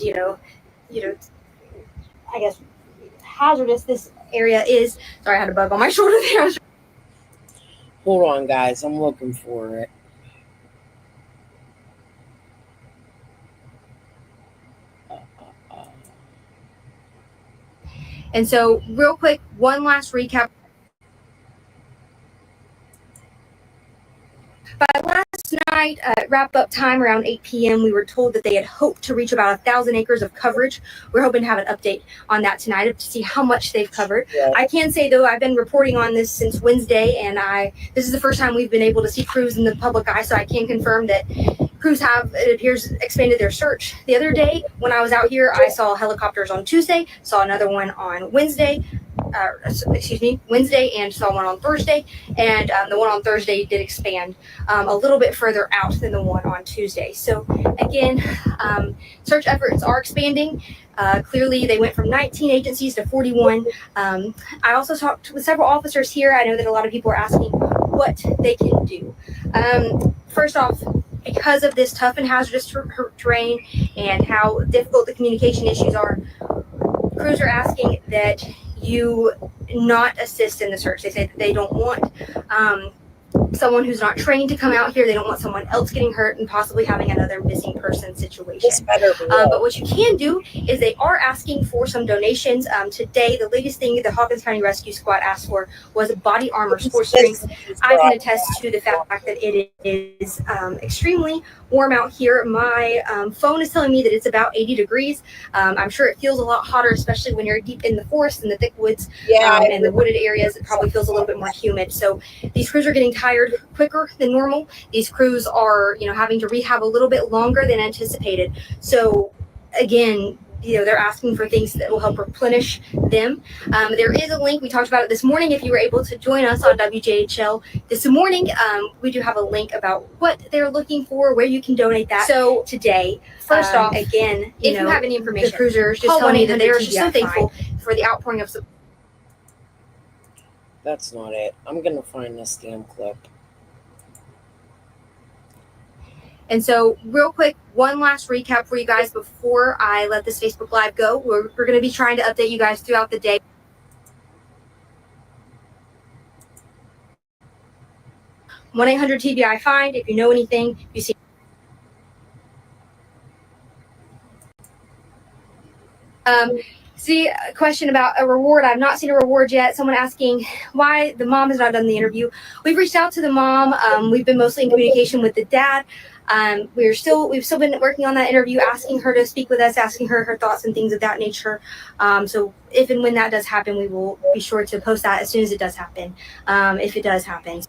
I: I guess hazardous this area is. Sorry, I had a bug on my shoulder there.
C: Hold on, guys. I'm looking for it.
I: And so real quick, one last recap. By last night, wrap-up time around 8 p.m., we were told that they had hoped to reach about 1,000 acres of coverage. We're hoping to have an update on that tonight to see how much they've covered. Yeah. I can say, though, I've been reporting on this since Wednesday, and this is the first time we've been able to see crews in the public eye, so I can confirm that crews have, it appears, expanded their search. The other day, when I was out here, I saw helicopters on Tuesday, saw another one on Wednesday, and saw one on Thursday, and the one on Thursday did expand a little bit further out than the one on Tuesday. So again, search efforts are expanding. Clearly, they went from 19 agencies to 41. I also talked with several officers here. I know that a lot of people are asking what they can do. First off, because of this tough and hazardous terrain and how difficult the communication issues are, crews are asking that you not assist in the search. They say that they don't want someone who's not trained to come out here. They don't want someone else getting hurt and possibly having another missing person situation. But what you can do is they are asking for some donations. Today, the latest thing the Hawkins County Rescue Squad asked for was body armor, sports drinks. I can attest to the fact that it is extremely warm out here. My phone is telling me that it's about 80 degrees. I'm sure it feels a lot hotter, especially when you're deep in the forest and the thick woods and the wooded areas. It probably feels a little bit more humid. So these crews are getting tired quicker than normal. These crews are, having to rehab a little bit longer than anticipated. So again, they're asking for things that will help replenish them. There is a link. We talked about it this morning. If you were able to join us on WJHL this morning, we do have a link about what they're looking for, where you can donate that. So today, first off, again, if you have any information, the cruisers just telling me that they are just so thankful for the outpouring of support.
C: That's not it. I'm going to find this damn clip.
I: And so real quick, one last recap for you guys before I let this Facebook Live go. We're going to be trying to update you guys throughout the day. One 1-800-TBI-FIND. If you know anything, you see. See a question about a reward. I've not seen a reward yet. Someone asking why the mom has not done the interview. We've reached out to the mom. We've been mostly in communication with the dad. We've still been working on that interview, asking her to speak with us, asking her thoughts and things of that nature. So if and when that does happen, we will be sure to post that as soon as it does happen, if it does happen.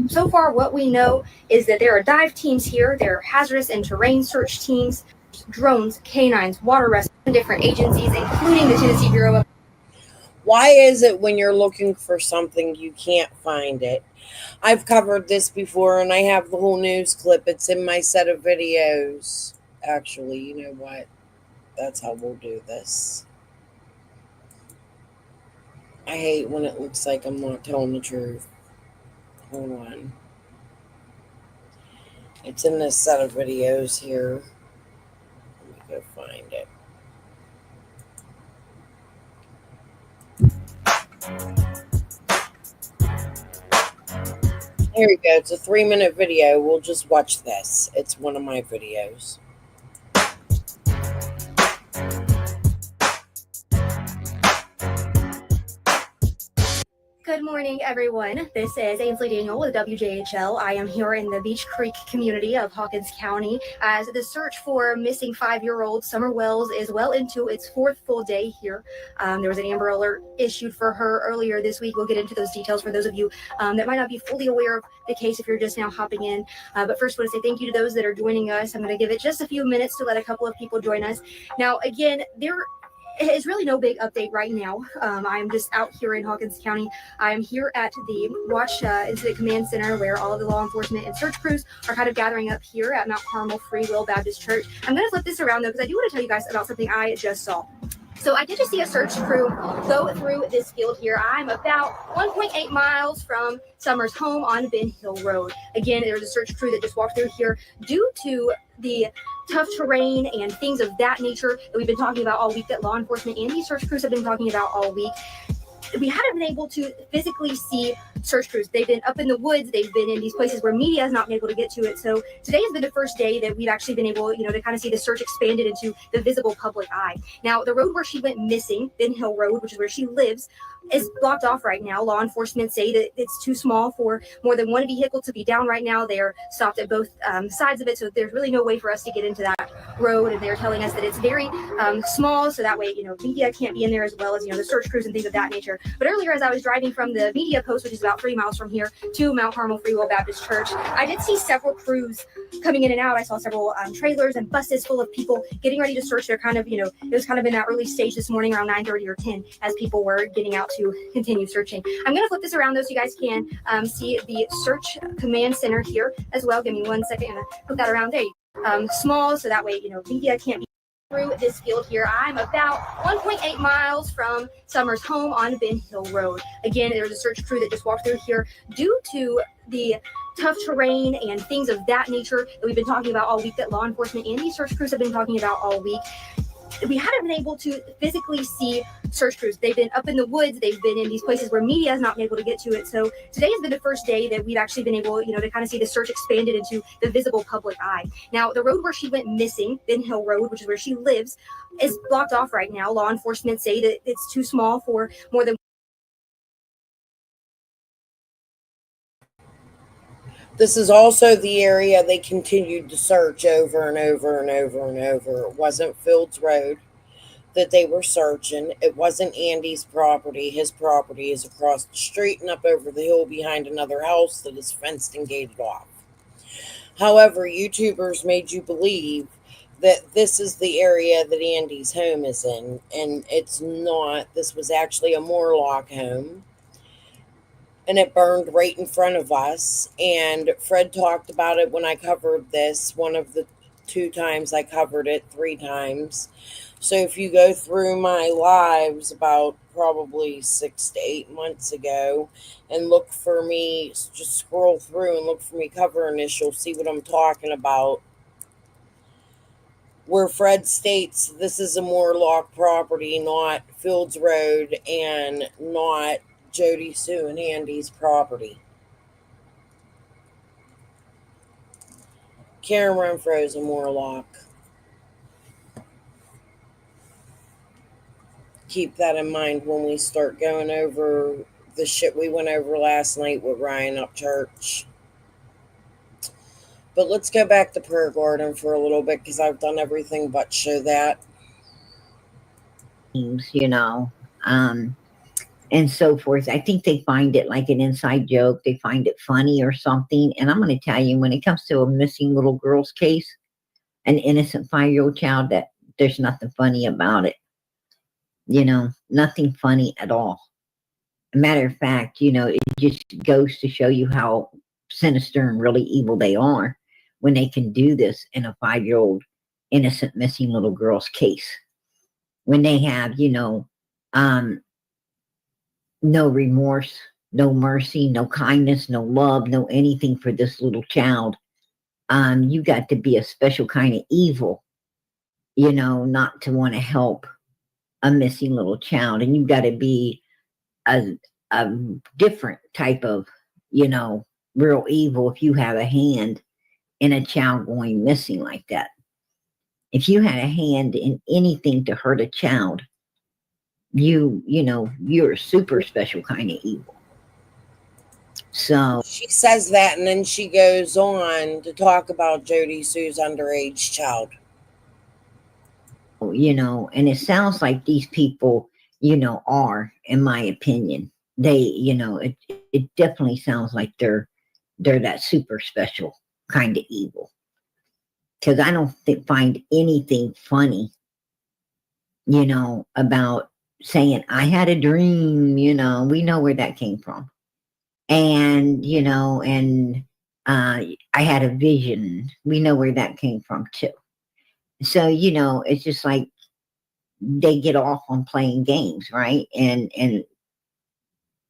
I: So far, what we know is that there are dive teams here. There are hazardous and terrain search teams, drones, canines, water rescue, different agencies, including the Tennessee Bureau of.
C: Why is it when you're looking for something, you can't find it? I've covered this before, and I have the whole news clip. It's in my set of videos. Actually, you know what? That's how we'll do this. I hate when it looks like I'm not telling the truth. Hold on. It's in this set of videos here. Let me go find it. Here we go. It's a 3-minute video. We'll just watch this. It's one of my videos.
I: Good morning, everyone. This is Ainsley Daniel with WJHL. I am here in the Beach Creek community of Hawkins County as the search for missing 5-year-old Summer Wells is well into its 4th full day here. There was an Amber Alert issued for her earlier this week. We'll get into those details for those of you that might not be fully aware of the case if you're just now hopping in. But first, I want to say thank you to those that are joining us. I'm going to give it just a few minutes to let a couple of people join us. Now, again, there is really no big update right now. I'm just out here in Hawkins County. I'm here at the Watch Incident Command Center where all of the law enforcement and search crews are kind of gathering up here at Mount Carmel Free Will Baptist Church. I'm going to flip this around though because I do want to tell you guys about something I just saw. So I did just see a search crew go through this field here. I'm about 1.8 miles from Summer's home on Ben Hill Road. Again, there's a search crew that just walked through here due to the tough terrain and things of that nature that we've been talking about all week, that law enforcement and these search crews have been talking about all week. We haven't been able to physically see search crews. They've been up in the woods. They've been in these places where media has not been able to get to it. So today has been the first day that we've actually been able, to kind of see the search expanded into the visible public eye. Now, the road where she went missing, Ben Hill Road, which is where she lives, is blocked off right now. Law enforcement say that it's too small for more than one vehicle to be down right now. They're stopped at both sides of it, so there's really no way for us to get into that road. And they're telling us that it's very small, so that way, media can't be in there as well as, the search crews and things of that nature. here. But earlier, as I was driving from the media post, which is about 3 miles from here, to Mount Carmel Free Will Baptist Church, I did see several crews coming in and out. I saw several trailers and buses full of people getting ready to search. They're kind of, it was kind of in that early stage this morning around 9:30 or 10 as people were getting out to continue searching. I'm going to flip this around though so you guys can see the search command center here as well. Give me 1 second and put that around there. Small, so that way, media can't be through this field here. I'm about 1.8 miles from Summer's home on Ben Hill Road. Again, there's a search crew that just walked through here due to the tough terrain and things of that nature that we've been talking about all week, that law enforcement and these search crews have been talking about all week. We haven't been able to physically see search crews. They've been up in the woods. They've been in these places where media has not been able to get to it. So today has been the first day that we've actually been able, to kind of see the search expanded into the visible public eye. Now, the road where she went missing, Ben Hill Road, which is where she lives, is blocked off right now. Law enforcement say that it's too small for more than.
C: This is also the area they continued to search over and over and over and over. It wasn't Fields Road that they were searching. It wasn't Andy's property. His property is across the street and up over the hill behind another house that is fenced and gated off. However, YouTubers made you believe that this is the area that Andy's home is in, and it's not. This was actually a Moorlock home. And it burned right in front of us. And Fred talked about it when I covered this. One of the 2 times I covered it, 3 times. So if you go through my lives about probably 6 to 8 months ago and look for me, just scroll through and look for me covering this, you'll see what I'm talking about. Where Fred states this is a Moorlock property, not Fields Road and not Jody, Sue, and Andy's property. Karen Renfro's a Moorlock. Keep that in mind when we start going over the shit we went over last night with Ryan Upchurch. But let's go back to Prayer Garden for a little bit because I've done everything but show that.
B: And so forth. I think they find it like an inside joke. They find it funny or something. And I'm going to tell you, when it comes to a missing little girl's case, an innocent 5-year-old child, that there's nothing funny about it. Nothing funny at all. A matter of fact, it just goes to show you how sinister and really evil they are when they can do this in a 5-year-old innocent missing little girl's case. When they have, no remorse, no mercy, no kindness, no love, no anything for this little child. You got to be a special kind of evil, not to want to help a missing little child. And you've got to be a different type of, real evil if you have a hand in a child going missing like that. If you had a hand in anything to hurt a child, you're a super special kind of evil. So
C: she says that, and then she goes on to talk about Jody Sue's underage child.
B: And it sounds like these people, are, in my opinion, they, it definitely sounds like they're that super special kind of evil. Because I don't find anything funny, about saying, I had a dream, we know where that came from. And, I had a vision. We know where that came from too. So, it's just like they get off on playing games, right? And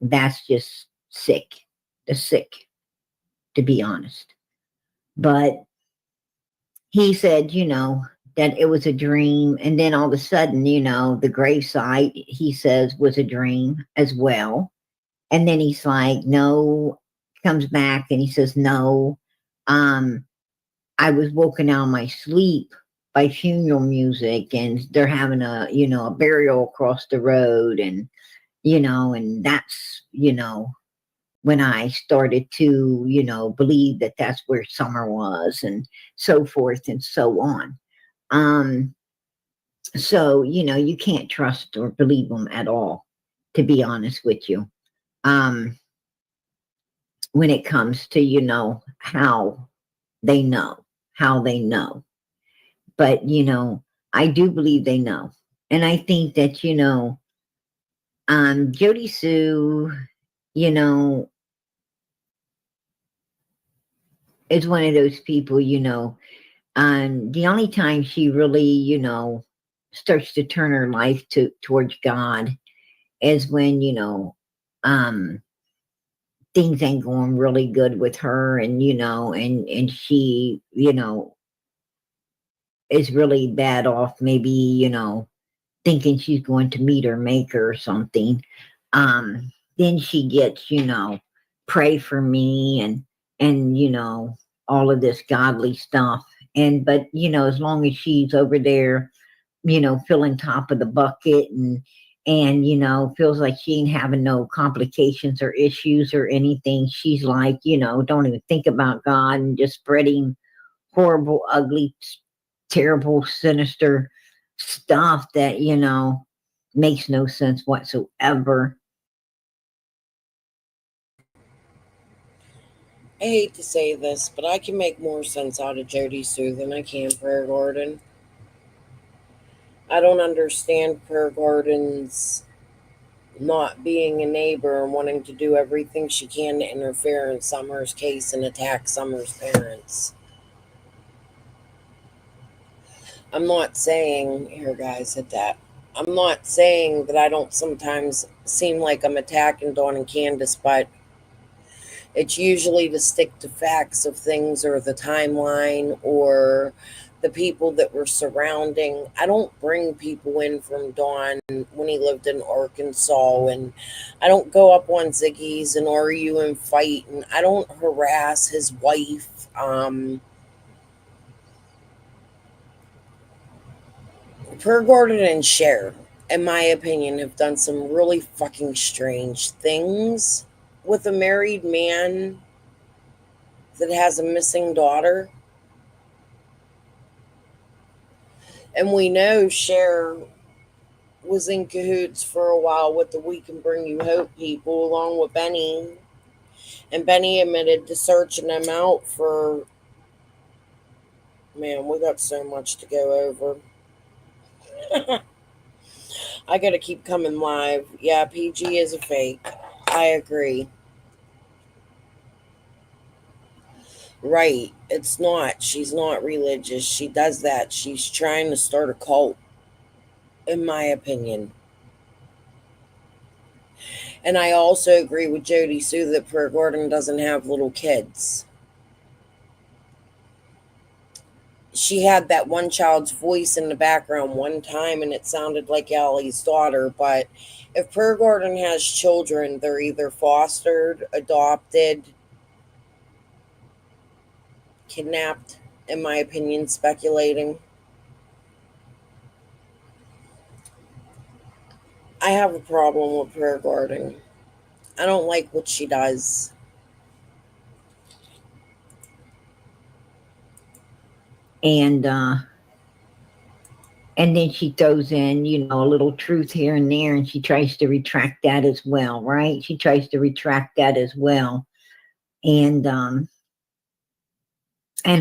B: that's just sick. It's sick, to be honest. But he said, that it was a dream. And then all of a sudden, the gravesite, he says, was a dream as well. And then he's like, no, comes back and he says, no, I was woken out of my sleep by funeral music, and they're having a burial across the road. And, and that's, when I started to, believe that that's where Summer was, and so forth and so on. So, you can't trust or believe them at all. to be honest with you. When it comes to, you know, how they know. But, you know, I do believe they know. And I think that, you know, Jody Sue, you know, is one of those people, you know, the only time she really, you know, starts to turn her life towards God is when, you know, things ain't going really good with her, and, you know, and she, you know, is really bad off, maybe, you know, thinking she's going to meet her maker or something. Then she gets, you know, pray for me and, you know, all of this godly stuff. But, you know, as long as she's over there, you know, filling top of the bucket and, you know, feels like she ain't having no complications or issues or anything, she's like, you know, don't even think about God and just spreading horrible, ugly, terrible, sinister stuff that, you know, makes no sense whatsoever.
C: I hate to say this, but I can make more sense out of Jody Sue than I can Prayer Garden. I don't understand Prayer Garden's not being a neighbor and wanting to do everything she can to interfere in Summer's case and attack Summer's parents. I'm not saying, here guys, hit that. I'm not saying that I don't sometimes seem like I'm attacking Dawn and Candace, but it's usually to stick to facts of things or the timeline or the people that were surrounding. I don't bring people in from Dawn when he lived in Arkansas, and I don't go up on Ziggy's and argue and fight, and I don't harass his wife. Per Gordon and Cher, in my opinion, have done some really fucking strange things with a married man that has a missing daughter. And we know Cher was in cahoots for a while with the We Can Bring You Hope people, along with Benny. And Benny admitted to searching them out for... Man, we got so much to go over. I gotta keep coming live. Yeah, PG is a fake. I agree. Right. It's not. She's not religious. She does that. She's trying to start a cult, in my opinion. And I also agree with Jody Sue that Prayer Gordon doesn't have little kids. She had that one child's voice in the background one time, and it sounded like Allie's daughter. But if Prayer Gordon has children, they're either fostered, adopted, kidnapped, in my opinion, speculating. I have a problem with Prayer Gordon. I don't like what she does.
B: And then she throws in, you know, a little truth here and there, and she tries to retract that as well, right? She tries to retract that as well. And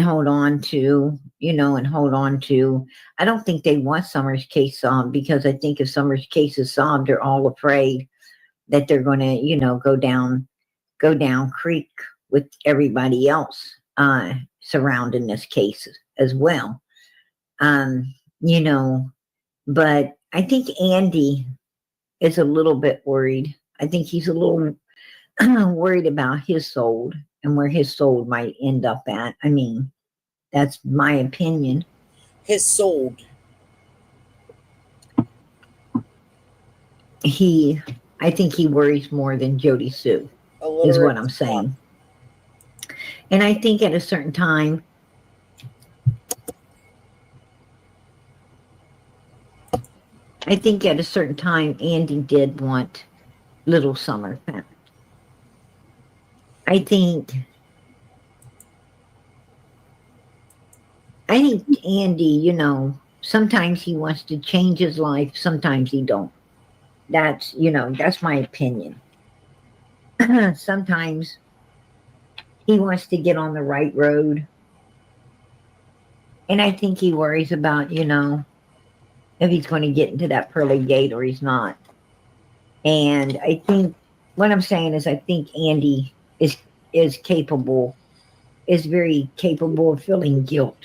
B: hold on to, you know, I don't think they want Summer's case solved, because I think if Summer's case is solved, they're all afraid that they're going to, you know, go down creek with everybody else surrounding this case as well. You know, but I think Andy is a little bit worried. I think he's a little worried about his soul and where his soul might end up at. I mean, that's my opinion.
C: His soul.
B: I think he worries more than Jody Sue, is what I'm saying. And I think at a certain time, Andy did want little Summer back. I think Andy, you know, sometimes he wants to change his life, sometimes he don't. That's, that's my opinion. Sometimes he wants to get on the right road. And I think he worries about, if he's going to get into that pearly gate or he's not. And I think what I'm saying is I think Andy is capable, is very capable of feeling guilt.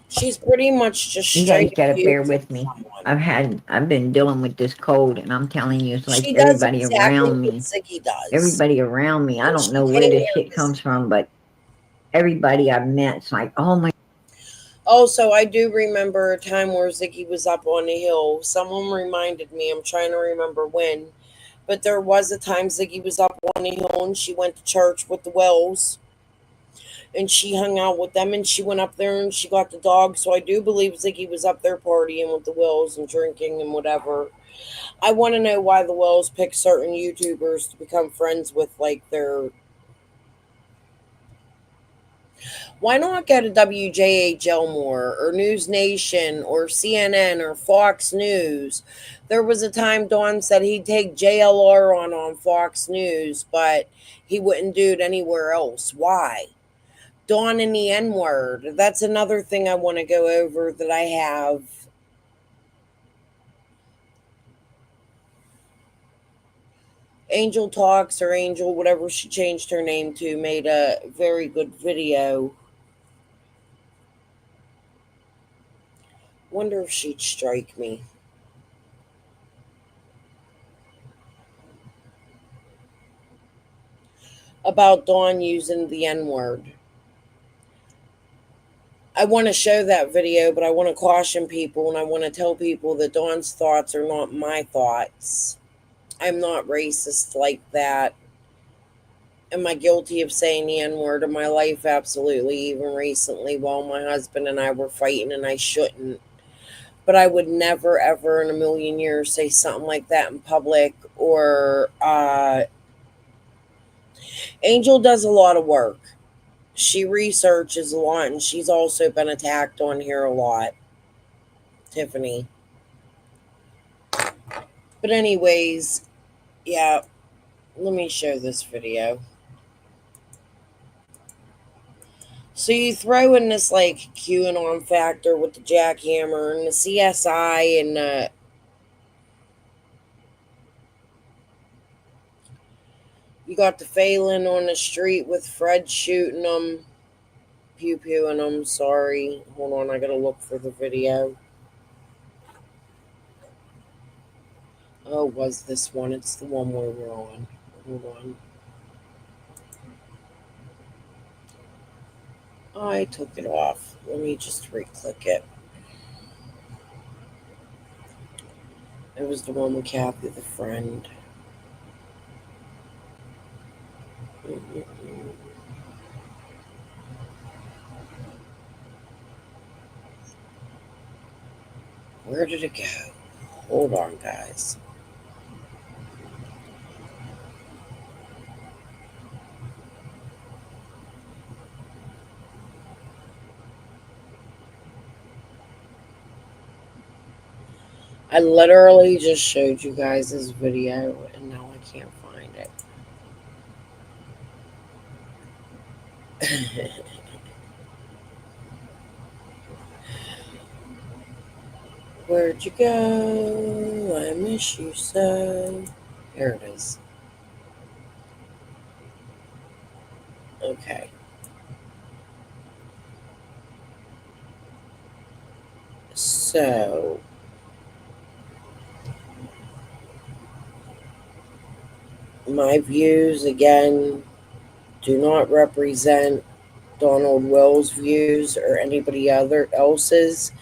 C: She's pretty much just
B: You guys
C: straight
B: gotta bear
C: abusing
B: with me.
C: someone.
B: I've been dealing with this cold, and I'm telling you, it's like
C: She does
B: everybody
C: exactly
B: around
C: what
B: me.
C: Ziggy does.
B: Everybody around me. I
C: And
B: don't
C: she
B: know where
C: came
B: this
C: here
B: shit
C: to
B: comes from, but everybody I've met, it's like, oh my.
C: Also, I do remember a time where Ziggy was up on a hill. Someone reminded me, I'm trying to remember when, but there was a time Ziggy was up on a hill and she went to church with the Wells and she hung out with them and she went up there and she got the dog. So I do believe Ziggy was up there partying with the Wells and drinking and whatever. I want to know why the Wells pick certain YouTubers to become friends with, like their. Why not go to WJH Elmore or News Nation or CNN or Fox News? There was a time Don said he'd take JLR on Fox News, but he wouldn't do it anywhere else. Why? Dawn and the N-word. That's another thing I want to go over that I have. Angel Talks or Angel, whatever she changed her name to, made a very good video. Wonder if she'd strike me. About Dawn using the N-word. I want to show that video, but I want to caution people and I want to tell people that Dawn's thoughts are not my thoughts. I'm not racist like that. Am I guilty of saying the N-word in my life? Absolutely. Even recently while my husband and I were fighting, and I shouldn't. But I would never, ever in a million years say something like that in public. Or Angel does a lot of work. She researches a lot, and she's also been attacked on here a lot. Tiffany. But anyways, yeah, let me show this video. So you throw in this like QAnon factor with the jackhammer and the CSI and you got the Phelan on the street with Fred shooting them, pew-pewing them, sorry. Hold on, I gotta look for the video. Oh, was this one? It's the one where we're on. Hold on. I took it off. Let me just re-click it. It was the one with Kathy, the friend. Where did it go? Hold on, guys. I literally just showed you guys this video and now I can't find it. Where'd you go? I miss you so. Here it is. Okay. So, my views, again, do not represent Donald Will's views or anybody else's,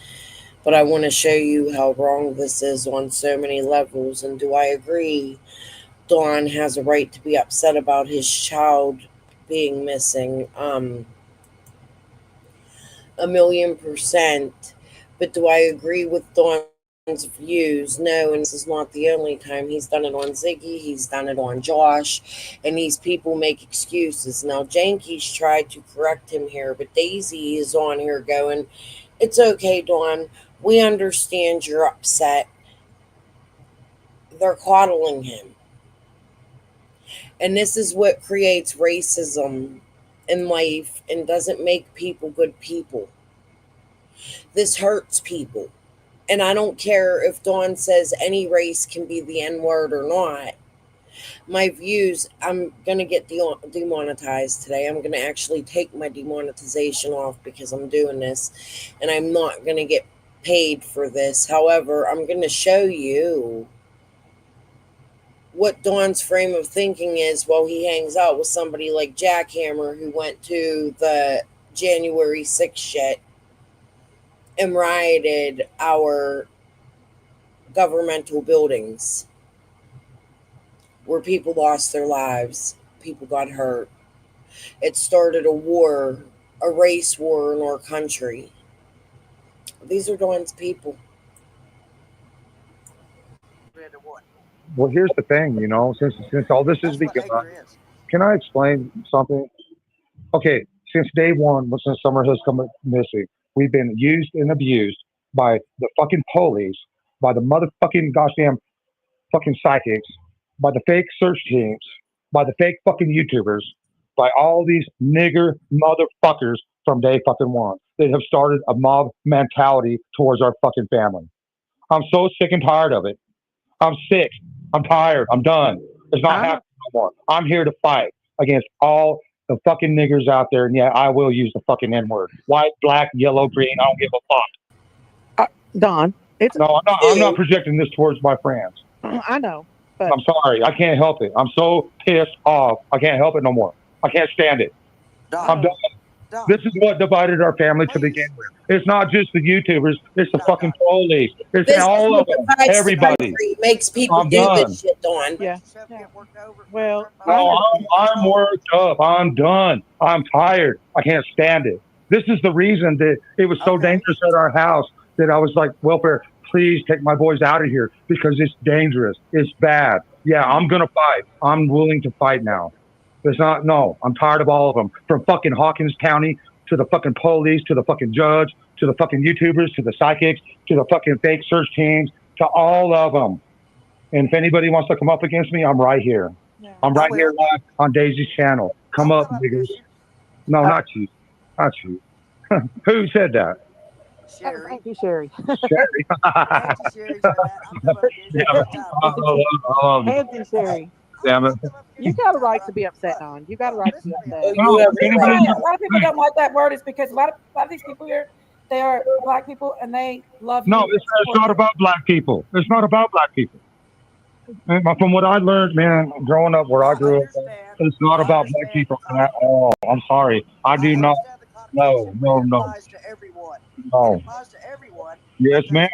C: but I want to show you how wrong this is on so many levels. And do I agree Don has a right to be upset about his child being missing? 1,000,000%. But do I agree with Dawn's views? No, and this is not the only time. He's done it on Ziggy, he's done it on Josh, and these people make excuses. Now, Janky's tried to correct him here, but Daisy is on here going, It's okay, Dawn. We understand you're upset. They're coddling him. And this is what creates racism in life and doesn't make people good people. This hurts people. And I don't care if Dawn says any race can be the N word or not. My views, I'm going to get demonetized today. I'm going to actually take my demonetization off because I'm doing this. And I'm not going to get paid for this. However, I'm going to show you what Dawn's frame of thinking is while he hangs out with somebody like Jackhammer, who went to the January 6th shit and rioted our governmental buildings where people lost their lives, people got hurt. It started a war, a race war in our country. These are Dawn's people.
F: Well, here's the thing, since all this has begun, can I explain something? Okay, since day one, since Summer has come missing, we've been used and abused by the fucking police, by the motherfucking goddamn fucking psychics, by the fake search teams, by the fake fucking YouTubers, by all these nigger motherfuckers from day fucking one that have started a mob mentality towards our fucking family. I'm so sick and tired of it. I'm sick. I'm tired. I'm done. It's not happening no more. I'm here to fight against all the fucking niggers out there. And yeah, I will use the fucking N word. White, black, yellow, green. I don't give a fuck.
L: Don,
F: No, I'm not projecting this towards my friends.
L: I know. But
F: I'm sorry. I can't help it. I'm so pissed off. I can't help it no more. I can't stand it. I'm done. This is what divided our family to begin with. It's not just the YouTubers. It's the fucking police. It's
C: This is
F: all of
C: what
F: them.
C: divides the
F: Everybody.
C: country, makes people
F: I'm
C: do
F: done.
C: this shit, Dawn.
L: Yeah. Well,
F: No, I'm worked up. I'm done. I'm tired. I can't stand it. This is the reason that it was so dangerous at our house that I was like, welfare, please take my boys out of here because it's dangerous. It's bad. Yeah, I'm going to fight. I'm willing to fight now. It's not, no, I'm tired of all of them. From fucking Hawkins County to the fucking police, to the fucking judge, to the fucking YouTubers, to the psychics, to the fucking fake search teams, to all of them. And if anybody wants to come up against me, I'm right here. I'm right here live on Daisy's channel. Come up, niggas. No, not you. Not you. Who said that?
L: Thank you, Sherry.
F: Sherry.
L: Anthony, Sherry.
F: Damn it.
L: You got a right to be upset, Don. You got a right to be upset.
F: No,
W: A lot of people don't like that word. It's because a lot of these people here, they are black people and they love you.
F: No, it's not about black people. It's not about black people. And from what I learned, man, growing up where I grew up, it's not about black people at all. I'm sorry. I do not. No. No. Yes, ma'am.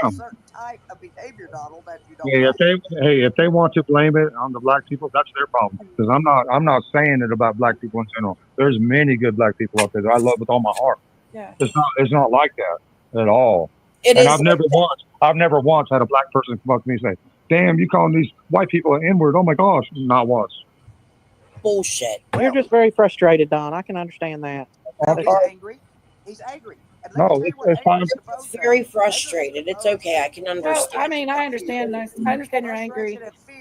F: Yeah, if they want to blame it on the black people, that's their problem. Because I'm not saying it about black people in general. There's many good black people out there that I love with all my heart.
W: Yeah.
F: It's not like that at all. I've never once had a black person come up to me and say, "Damn, you calling these white people an N-word?" Oh my gosh, not once.
C: Bullshit.
L: You're just very frustrated, Don. I can understand that.
W: He's
F: angry.
W: He's angry.
F: No, it's fine.
C: It's very frustrated. It's okay. I can understand.
W: I mean, I understand this. I understand you're angry.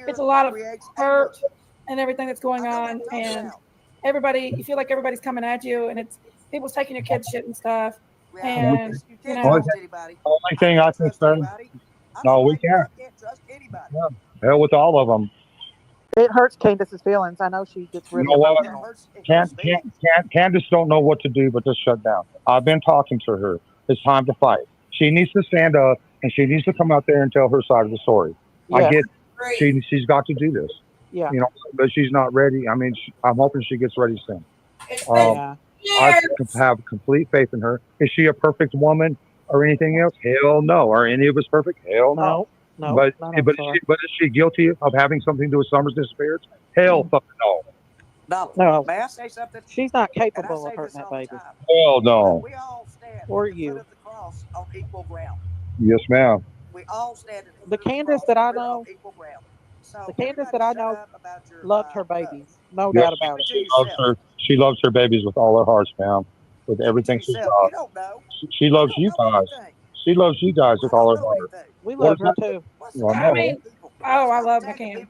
W: It's a lot of hurt and everything that's going on, and everybody. You feel like everybody's coming at you, and it's people's taking your kids' shit and stuff. And you know,
F: Only thing I can say, no, we can't. Yeah. Hell with all of them.
L: It hurts Candace's feelings. I know she gets
F: You
L: really
F: know what?
L: emotional.
F: Candace don't know what to do but just shut down. I've been talking to her. It's time to fight. She needs to stand up and she needs to come out there and tell her side of the story. I
L: Yeah.
F: get she's got to do this.
L: Yeah.
F: But she's not ready. I mean, I'm hoping she gets ready soon.
L: Yeah.
F: I have complete faith in her. Is she a perfect woman or anything else? Hell no. Are any of us perfect? Hell no.
L: No,
F: But
L: not
F: but
L: so.
F: is she guilty of having something to do with Summer's disappearance? Hell fucking no.
L: No,
X: May I say something?
L: she's not capable of hurting that baby.
F: Hell no.
X: We all stand
L: Or
X: at the
L: you.
X: foot of the cross on equal ground.
F: Yes, ma'am.
X: We all stand at
L: The Candace that I know,
X: equal ground. So
L: the Candace that I know loved her babies. No
F: Yes,
L: doubt about
F: she
L: it.
F: loves her. She loves her babies with all her heart, ma'am. with everything she's
X: yourself.
F: got.
X: You don't know.
F: She loves you guys. She loves you guys with all her heart.
L: We
F: What
L: love
F: is
L: her
F: that?
L: too.
F: Well,
W: I
F: no.
W: mean, oh, I love McCann.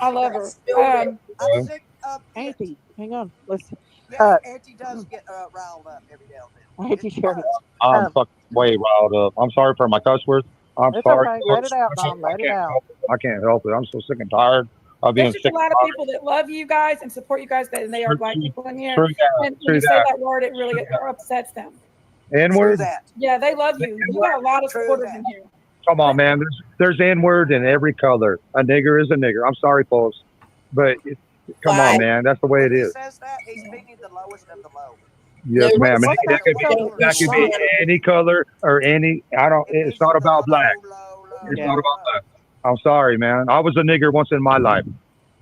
W: I love her.
X: I'm
F: Okay.
X: sick of it.
L: Auntie, hang on. Listen.
X: Yes, Auntie does get riled up every now and then.
L: Auntie Sherry.
F: I'm fucking way riled up. I'm sorry for my cuss words. I'm
L: It's
F: sorry.
L: okay. Let
F: folks.
L: it out,
F: I
L: Don. Let it
F: can't
L: out.
F: help it. I can't help it. I'm so sick and tired of being
W: There's just
F: sick
W: a lot
F: and
W: of
F: tired.
W: people that love you guys and support you guys, and they are black people in here.
F: True that.
W: And when
F: True
W: you say
F: that.
W: that word, it really upsets them.
F: N-word?
W: Yeah, they love you. You got a lot of supporters in here.
F: Come on, man. There's N-word in every color. A nigger is a nigger. I'm sorry, folks. But come on, man. That's the way it is.
X: Says that he's picking the lowest of the low.
F: Yes,
X: No,
F: ma'am. And
X: what's
F: that could be any color or any. I don't. It's not about black. It's not about black. I'm sorry, man. I was a nigger once in my life.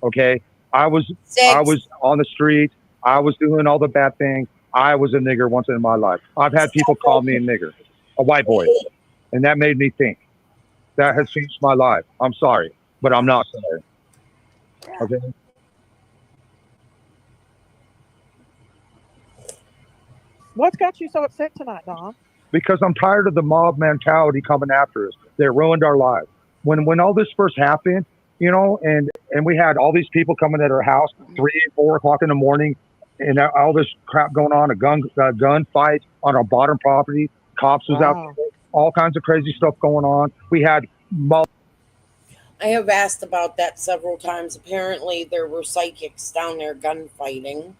F: Okay, I was on the street. I was doing all the bad things. I was a nigger once in my life. I've had people call me a nigger, a white boy, and that made me think. That has changed my life. I'm sorry, but I'm not sorry. Okay.
L: What's got you so upset tonight, Don?
F: Because I'm tired of the mob mentality coming after us. They ruined our lives. When all this first happened, you know, and we had all these people coming at our house 3 and 4 o'clock in the morning, and all this crap going on, a gun fight on our bottom property. Cops was out there, all kinds of crazy stuff going on. We had
C: I have asked about that several times. Apparently, there were psychics down there gunfighting.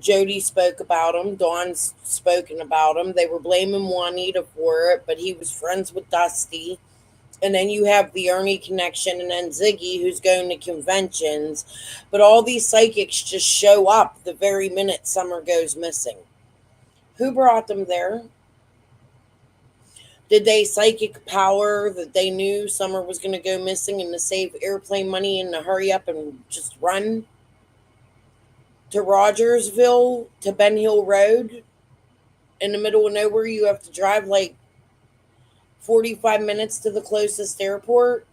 C: Jody spoke about him. Dawn's spoken about him. They were blaming Juanita for it, but he was friends with Dusty. And then you have the Ernie connection, and then Ziggy, who's going to conventions. But all these psychics just show up the very minute Summer goes missing. Who brought them there? Did they psychic power that they knew Summer was going to go missing and to save airplane money and to hurry up and just run to Rogersville, to Ben Hill Road? In the middle of nowhere, you have to drive like 45 minutes to the closest airport.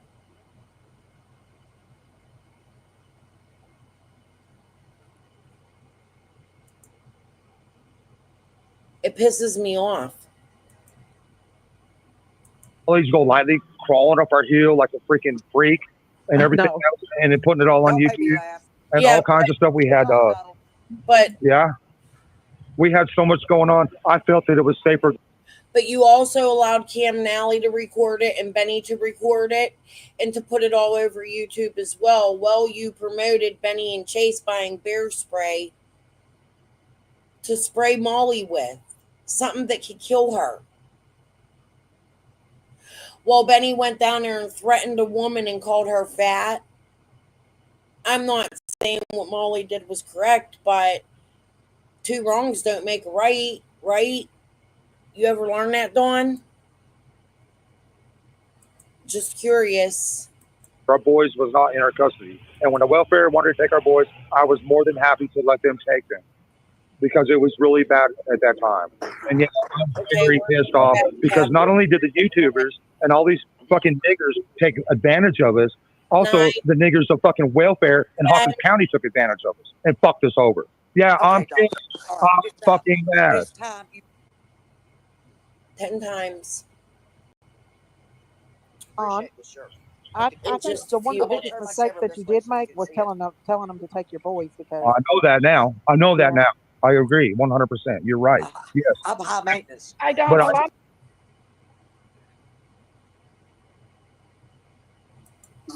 C: It pisses me off.
F: He's go lightly crawling up our hill like a freaking freak and everything else, and then putting it all on YouTube and all kinds of stuff. We had,
C: but
F: yeah, we had so much going on. I felt that it was safer.
C: But you also allowed Cam and Allie to record it and Benny to record it and to put it all over YouTube as well. Well, you promoted Benny and Chase buying bear spray to spray Molly with, something that could kill her. Well, Benny went down there and threatened a woman and called her fat. I'm not saying what Molly did was correct, but 2 wrongs don't make a right, right? You ever learn that, Dawn? Just curious.
F: Our boys was not in our custody. And when the welfare wanted to take our boys, I was more than happy to let them take them because it was really bad at that time. And yet I'm very pissed off because not only did the YouTubers and all these fucking niggers take advantage of us, also the niggers of fucking welfare in Hawkins County took advantage of us and fucked us over. Yeah, I'm pissed. I'm fucking mad.
C: 10 times.
L: I think the one of the biggest mistakes that you did make was telling them to take your boys because
F: I know that now. I know that now. I agree 100%. You're right. Yes.
X: I'm high maintenance.
W: I don't.
F: But
W: A lot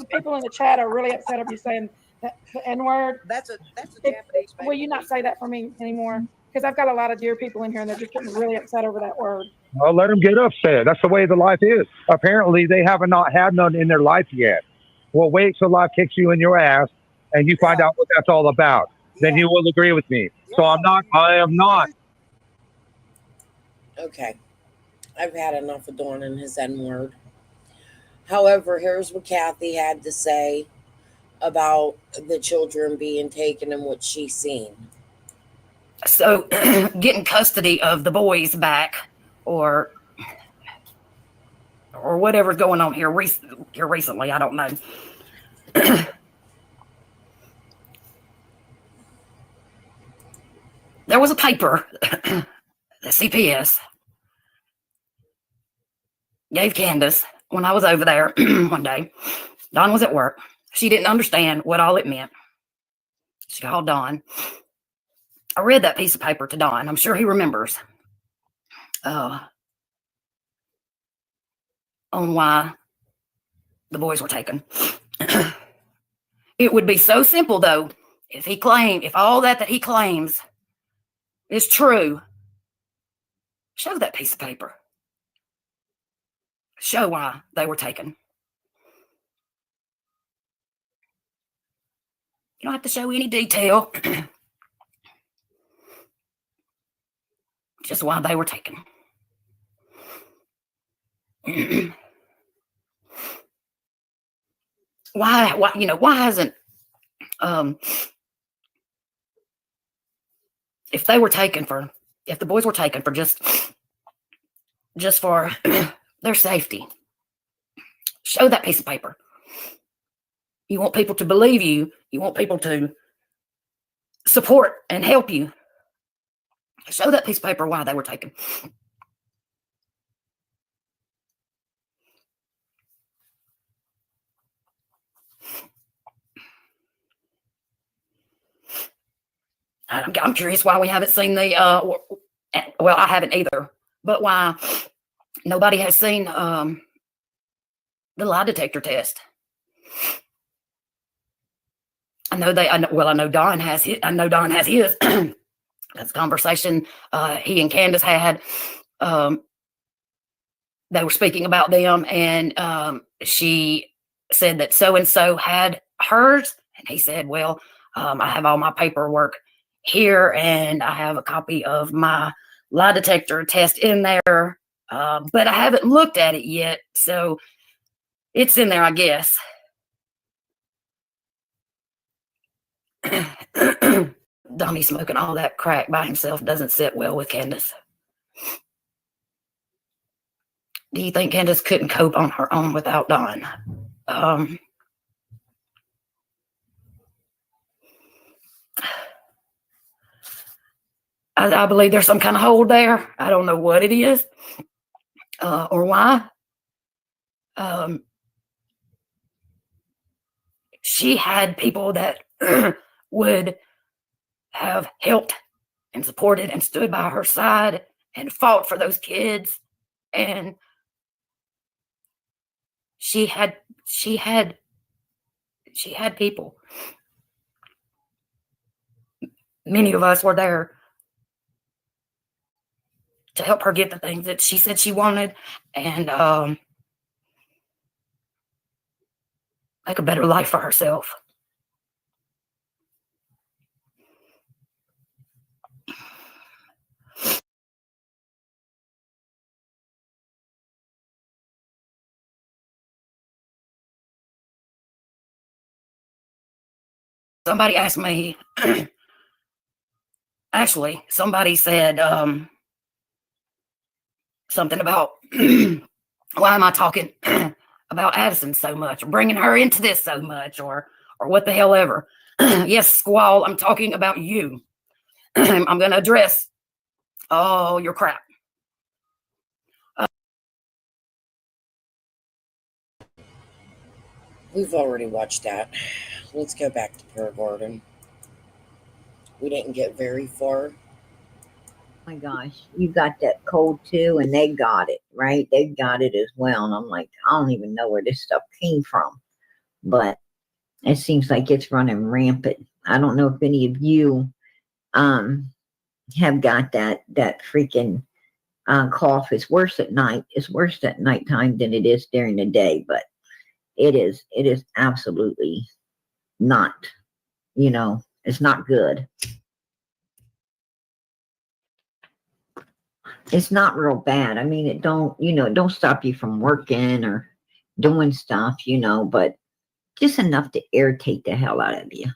W: of people in the chat are really upset of you saying the N-word.
X: That's a Japanese.
W: Will you not say that for me anymore? Because I've got a lot of dear people in here and they're just getting really upset over that word.
F: Well, let them get upset. That's the way the life is. Apparently, they haven't not had none in their life yet. Well, wait till life kicks you in your ass and you find out what that's all about. Then you will agree with me. So I am not.
C: Okay. I've had enough of Dawn and his N-word. However, here's what Kathy had to say about the children being taken and what she's seen.
A: So getting custody of the boys back or whatever's going on here recently, I don't know. There was a paper the CPS gave Candace when I was over there one day. Dawn was at work. She didn't understand what all it meant. She called Dawn. I read that piece of paper to Dawn. I'm sure he remembers. On why the boys were taken. It would be so simple, though, if all that he claims is true. Show that piece of paper. Show why they were taken. You don't have to show any detail. Just why they were taken. Why hasn't, if the boys were taken for just for their safety, show that piece of paper. You want people to believe you. You want people to support and help you. Show that piece of paper why they were taken. I'm curious why we haven't seen the, well, I haven't either, but why nobody has seen the lie detector test. I know Don has his. I know Don has his. That's a conversation he and Candace had. They were speaking about them, and she said that so-and-so had hers, and he said, well, I have all my paperwork here, and I have a copy of my lie detector test in there, but I haven't looked at it yet, so it's in there, I guess. Donnie smoking all that crack by himself doesn't sit well with Candace. Do you think Candace couldn't cope on her own without Don? I believe there's some kind of hold there. I don't know what it is or why. She had people that would have helped and supported and stood by her side and fought for those kids. And she had people. Many of us were there to help her get the things that she said she wanted and make a better life for herself. Somebody asked me, actually, somebody said something about why am I talking about Addison so much, or bringing her into this so much, or what the hell ever. Yes, Squall, I'm talking about you. I'm going to address all your crap.
C: We've already watched that. Let's go back to Prayer Garden. We didn't get very far.
B: My gosh, you got that cold too, and they got it, right? They got it as well. And I'm like, I don't even know where this stuff came from, but it seems like it's running rampant. I don't know if any of you have got that freaking cough. It's worse at night. It's worse at nighttime than it is during the day, but it is absolutely not, it's not good. It's not real bad. I mean, it don't stop you from working or doing stuff, but just enough to irritate the hell out of you.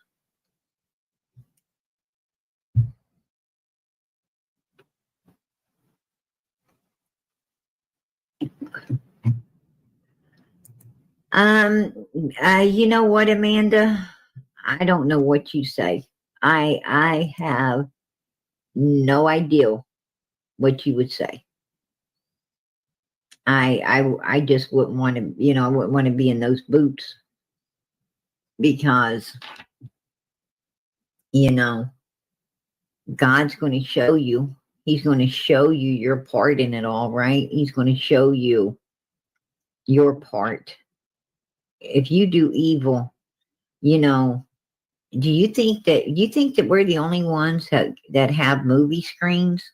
B: You know what, Amanda? I don't know what you say. I have no idea what you would say. I just wouldn't want to, I wouldn't want to be in those boots, because, God's going to show you. He's going to show you your part in it all, right? He's going to show you your part. If you do evil, do you think that we're the only ones that have movie screens?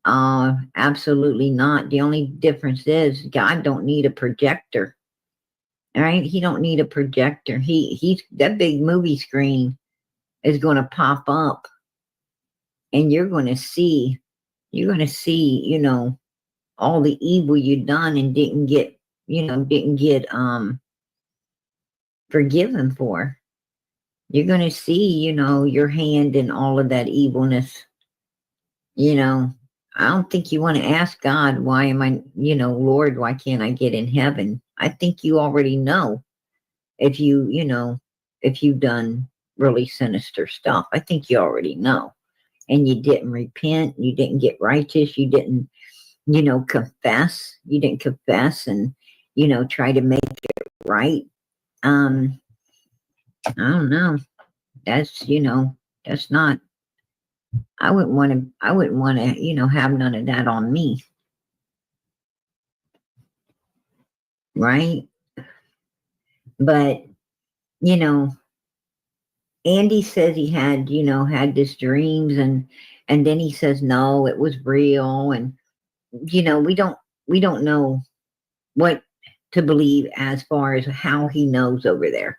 B: Absolutely not. The only difference is God don't need a projector. All right, He don't need a projector. He's that big movie screen is going to pop up, and you're going to see, all the evil you've done and didn't get forgiven for. You're going to see, your hand in all of that evilness. I don't think you want to ask God, why am I, Lord, why can't I get in heaven? I think you already know if you've done really sinister stuff. I think you already know. And you didn't repent, you didn't get righteous, you didn't, confess. You didn't confess and, try to make it right. I don't know. That's not, I wouldn't want to, have none of that on me. Right? But, Andy says he had this dreams, and then he says, no, it was real. And, we don't know what to believe as far as how he knows over there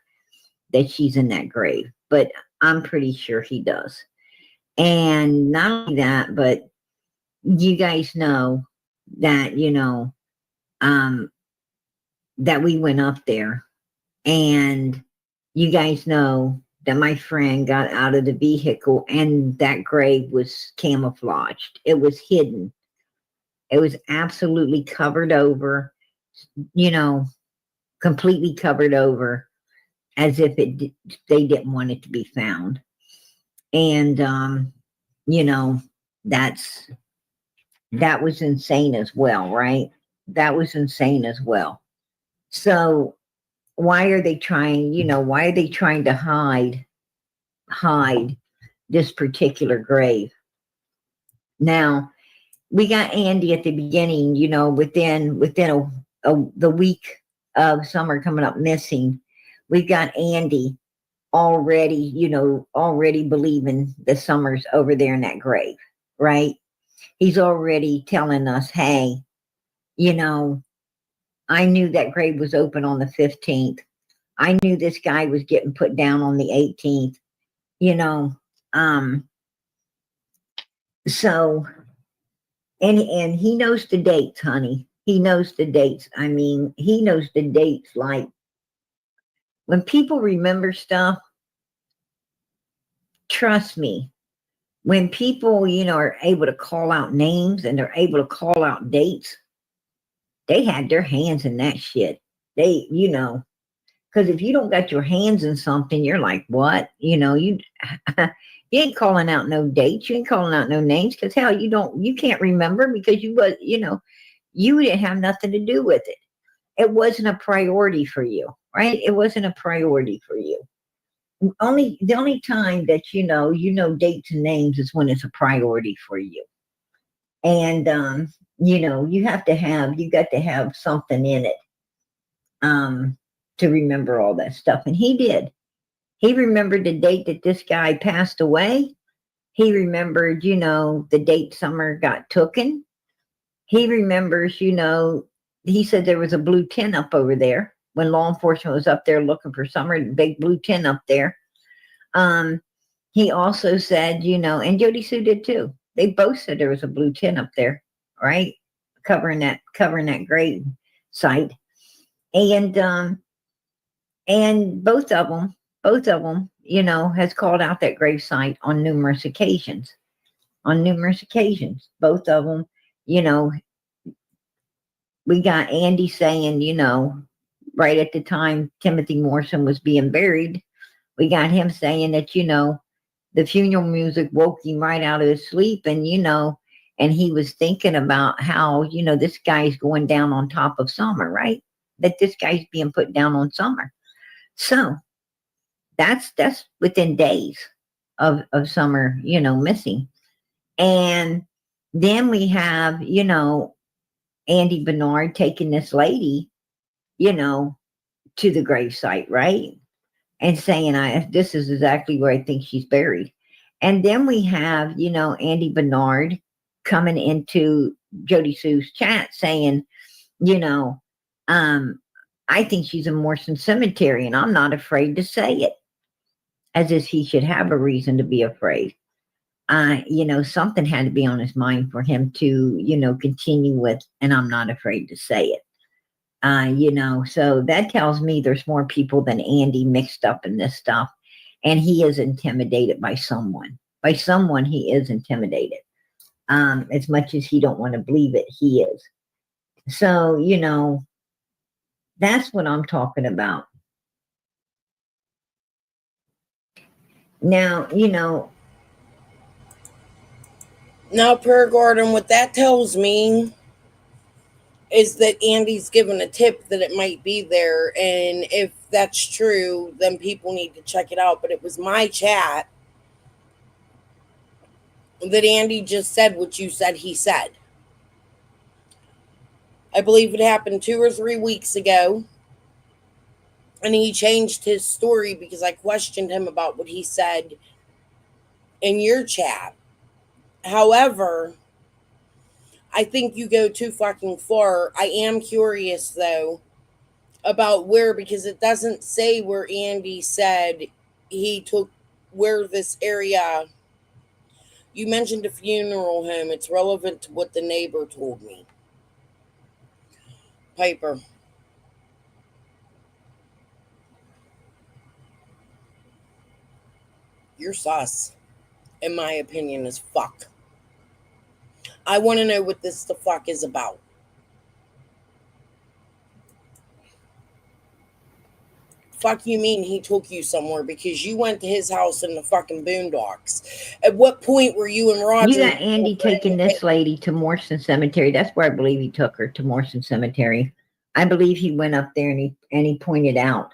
B: that she's in that grave, but I'm pretty sure he does. And not only that, but you guys know that, that we went up there, and you guys know that my friend got out of the vehicle and that grave was camouflaged. It was hidden. It was absolutely covered over, completely covered over, as if they didn't want it to be found. And, that was insane as well, right? That was insane as well. So why are they trying to hide this particular grave? Now, we got Andy at the beginning, within the week of Summer coming up missing. We've got Andy already believing that Summer's over there in that grave, right? He's already telling us, hey, I knew that grave was open on the 15th. I knew this guy was getting put down on the 18th, so, and he knows the dates, honey. He knows the dates. I mean, he knows the dates. Like, when people remember stuff, trust me, when people, are able to call out names and they're able to call out dates, they had their hands in that shit. They, because if you don't got your hands in something, you're like, what? You ain't calling out no dates. You ain't calling out no names, because hell, you can't remember, because you didn't have nothing to do with it. It wasn't a priority for you, right? It wasn't a priority for you. The only time that you know dates and names is when it's a priority for you. And you got to have something in it to remember all that stuff. And he did. He remembered the date that this guy passed away. He remembered, the date Summer got taken. He remembers, he said there was a blue tin up over there when law enforcement was up there looking for Summer, the big blue tin up there. He also said, and Jody Sue did too. They both said there was a blue tin up there, right? Covering that grave site. And both of them, has called out that grave site on numerous occasions. Both of them, we got Andy saying, right at the time Timothy Morrison was being buried, we got him saying that, the funeral music woke him right out of his sleep. And, And he was thinking about how, you know, this guy's going down on top of Summer, right? That this guy's being put down on Summer. So that's within days of Summer, you know, missing. And then we have, you know, Andy Bernard taking this lady, you know, to the gravesite, right? And saying, this is exactly where I think she's buried. And then we have, you know, Andy Bernard coming into Jody Sue's chat saying, you know, I think she's in Morrison Cemetery and I'm not afraid to say it. As if he should have a reason to be afraid. You know, something had to be on his mind for him to, you know, continue with, and I'm not afraid to say it. You know, so that tells me there's more people than Andy mixed up in this stuff. And he is intimidated by someone. By someone he is intimidated. As much as he don't want to believe it, he is. So, you know, that's what I'm talking about. Now, you know.
C: Now, Per Gordon, what that tells me is that Andy's given a tip that it might be there. And if that's true, then people need to check it out. But it was my chat that Andy just said what you said he said. I believe it happened 2 or 3 weeks ago. And he changed his story because I questioned him about what he said in your chat. However, I think you go too fucking far. I am curious, though, about where, because it doesn't say where Andy said he took, where this area. You mentioned a funeral home. It's relevant to what the neighbor told me. Piper. You're sus, in my opinion, as fuck. I want to know what this the fuck is about. Fuck you mean he took you somewhere because you went to his house in the fucking boondocks? At what point were you and Roger?
B: You got Andy taking this lady to Morrison Cemetery. That's where I believe he took her, to Morrison Cemetery. I believe he went up there and he pointed out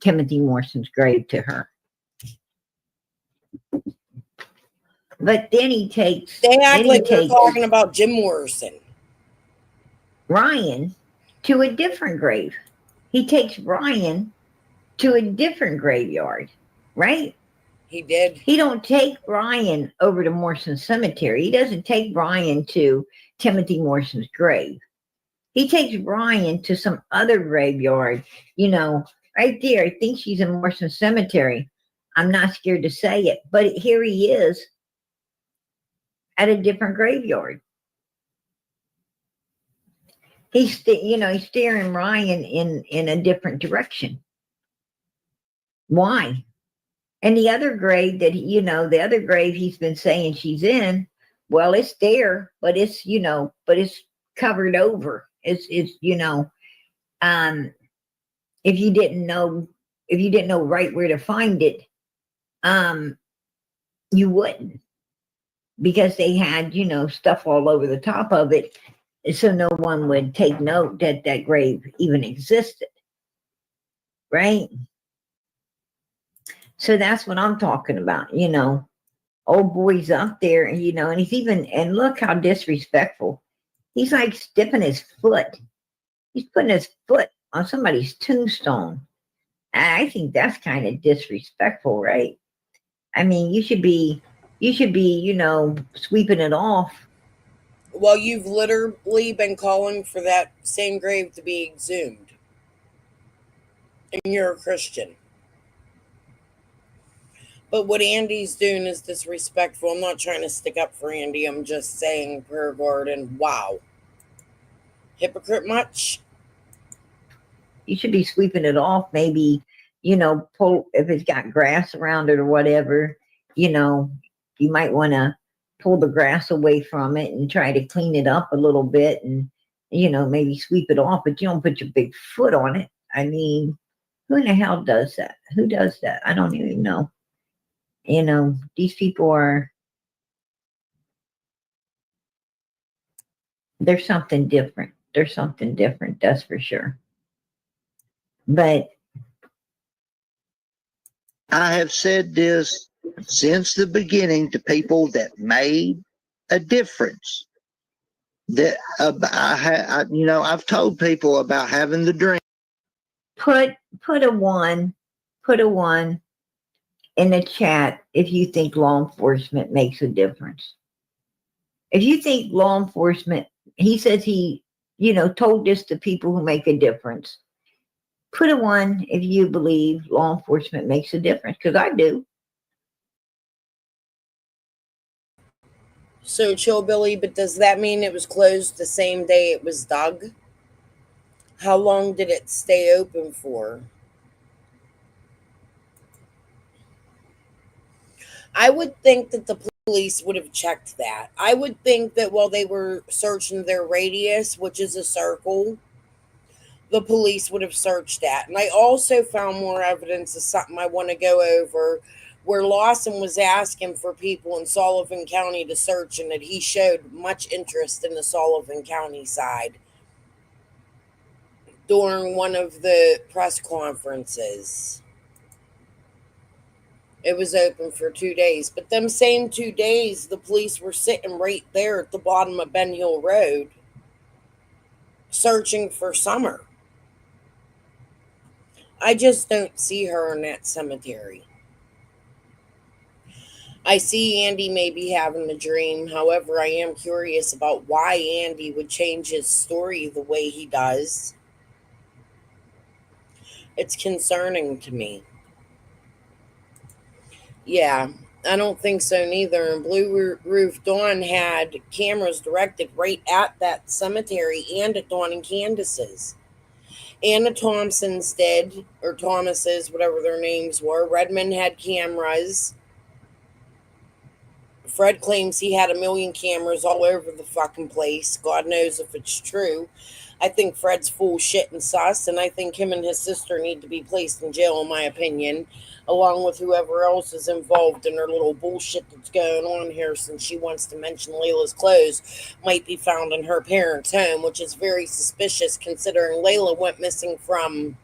B: Timothy Morrison's grave to her. But then he takes.
C: They act like they're talking about Jim Morrison.
B: Ryan to a different grave. He takes Ryan to a different graveyard, right?
C: He did.
B: He don't take Ryan over to Morrison Cemetery. He doesn't take Ryan to Timothy Morrison's grave. He takes Ryan to some other graveyard, you know, right there. I think she's in Morrison Cemetery. I'm not scared to say it, but here he is at a different graveyard. He's, he's steering Ryan in a different direction. Why? And the other grave that, the other grave he's been saying she's in, well, it's there, but it's, but it's covered over. It's if you didn't know right where to find it, you wouldn't, because they had, stuff all over the top of it. So no one would take note that that grave even existed. Right? So that's what I'm talking about, old boy's up there, and and he's even, and look how disrespectful. He's like stiffing his foot. He's putting his foot on somebody's tombstone. I think that's kind of disrespectful, right? I mean, you should be, sweeping it off.
C: Well, you've literally been calling for that same grave to be exhumed. And you're a Christian. But what Andy's doing is disrespectful. I'm not trying to stick up for Andy. I'm just saying, Prayer Garden, wow. Hypocrite much?
B: You should be sweeping it off. Maybe, pull, if it's got grass around it or whatever, you might want to pull the grass away from it and try to clean it up a little bit and, maybe sweep it off, but you don't put your big foot on it. I mean, who in the hell does that? Who does that? I don't even know. These people are, There's something different. There's something different, that's for sure. But
E: I have said this since the beginning to people that made a difference. That I've told people about having the dream.
B: put a one in the chat if you think law enforcement makes a difference. If you think law enforcement, he says he, told this to people who make a difference. Put a one if you believe law enforcement makes a difference, because I do.
C: So, Chillbilly, but does that mean it was closed the same day it was dug? How long did it stay open for? I would think that the police would have checked that. I would think that while they were searching their radius, which is a circle, the police would have searched that. And I also found more evidence of something I want to go over, where Lawson was asking for people in Sullivan County to search, and that he showed much interest in the Sullivan County side during one of the press conferences. It was open for 2 days, but them same 2 days, the police were sitting right there at the bottom of Ben Hill Road searching for Summer. I just don't see her in that cemetery. I see Andy maybe having a dream. However, I am curious about why Andy would change his story the way he does. It's concerning to me. Yeah, I don't think so neither. And Blue Roof Dawn had cameras directed right at that cemetery and at Dawn and Candace's. Anna Thompson's did, or Thomas's, whatever their names were. Redmond had cameras. Fred claims he had 1 million cameras all over the fucking place. God knows if it's true. I think Fred's full shit and sus, and I think him and his sister need to be placed in jail, in my opinion, along with whoever else is involved in her little bullshit that's going on here, since she wants to mention Layla's clothes might be found in her parents' home, which is very suspicious considering Layla went missing from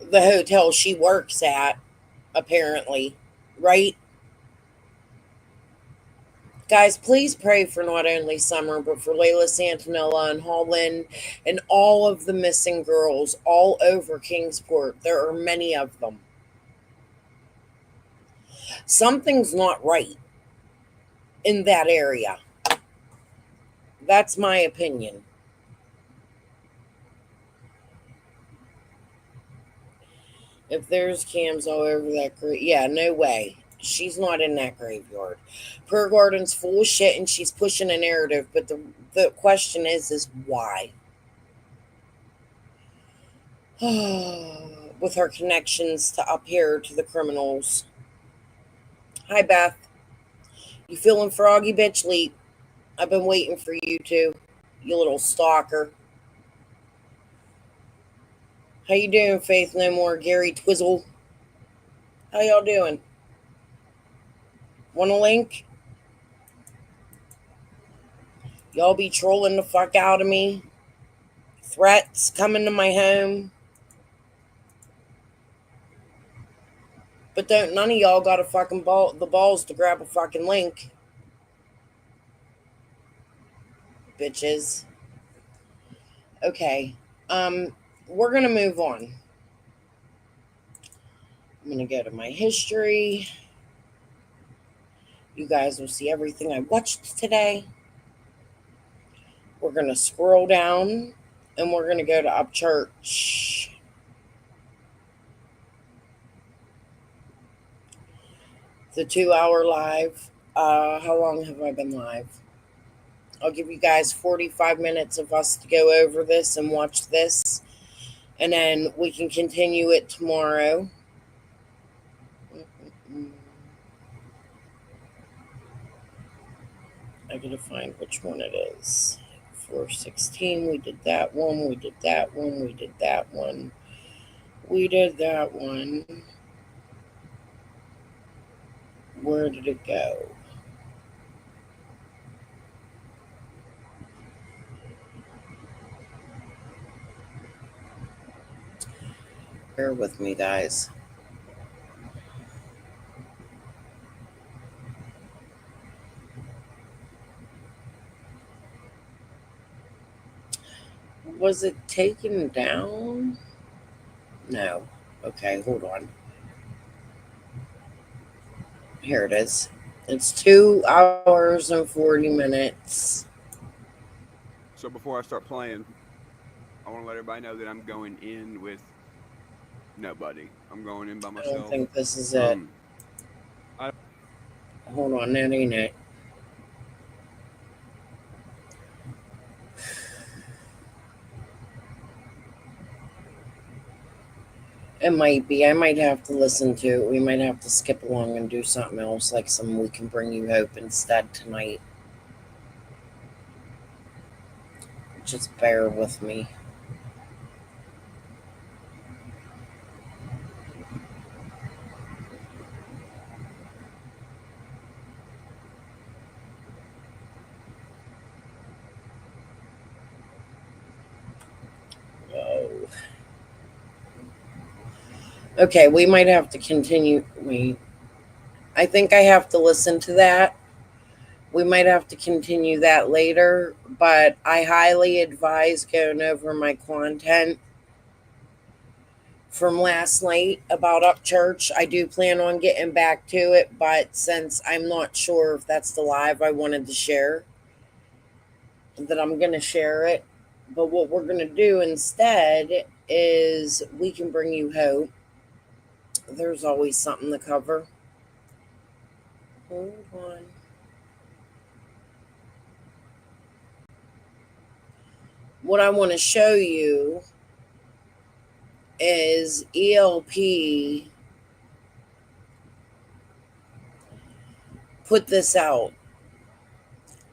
C: the hotel she works at, apparently, right? Guys, please pray for not only Summer, but for Layla Santanella and Holland and all of the missing girls all over Kingsport. There are many of them. Something's not right in that area. That's my opinion. If there's cams all over that yeah, no way. She's not in that graveyard. Prayer Garden's full of shit and she's pushing a narrative, but the question is why? With her connections to up here to the criminals. Hi, Beth. You feeling froggy, bitch? Leap. I've been waiting for you to, you little stalker. How you doing, Faith No More, Gary Twizzle? How y'all doing? Want a link? Y'all be trolling the fuck out of me. Threats coming to my home. But don't none of y'all got a fucking the balls to grab a fucking link. Bitches. Okay. We're gonna move on. I'm gonna go to my history. You guys will see everything I watched today. We're gonna scroll down and we're gonna go to Upchurch. The 2-hour live. How long have I been live? I'll give you guys 45 minutes of us to go over this and watch this. And then we can continue it tomorrow. I gotta find which one it is. 416, we did that one, we did that one, we did that one. We did that one. Where did it go? Bear with me, guys. Was it taken down? No. Okay, hold on. Here it is. It's 2 hours and 40 minutes.
G: So before I start playing, I want to let everybody know that I'm going in with nobody. I'm going in by
C: I
G: myself.
C: don't think this is it. Hold on, that ain't it. It might be. I might have to listen to it. We might have to skip along and do something else, like some We Can Bring You Hope instead tonight. Just bear with me. Whoa. Okay, we might have to continue. I think I have to listen to that. We might have to continue that later, but I highly advise going over my content from last night about Upchurch. I do plan on getting back to it, but since I'm not sure if that's the live I wanted to share, that I'm going to share it. But what we're going to do instead is We Can Bring You Hope. There's always something to cover. Hold on. What I want to show you is ELP put this out.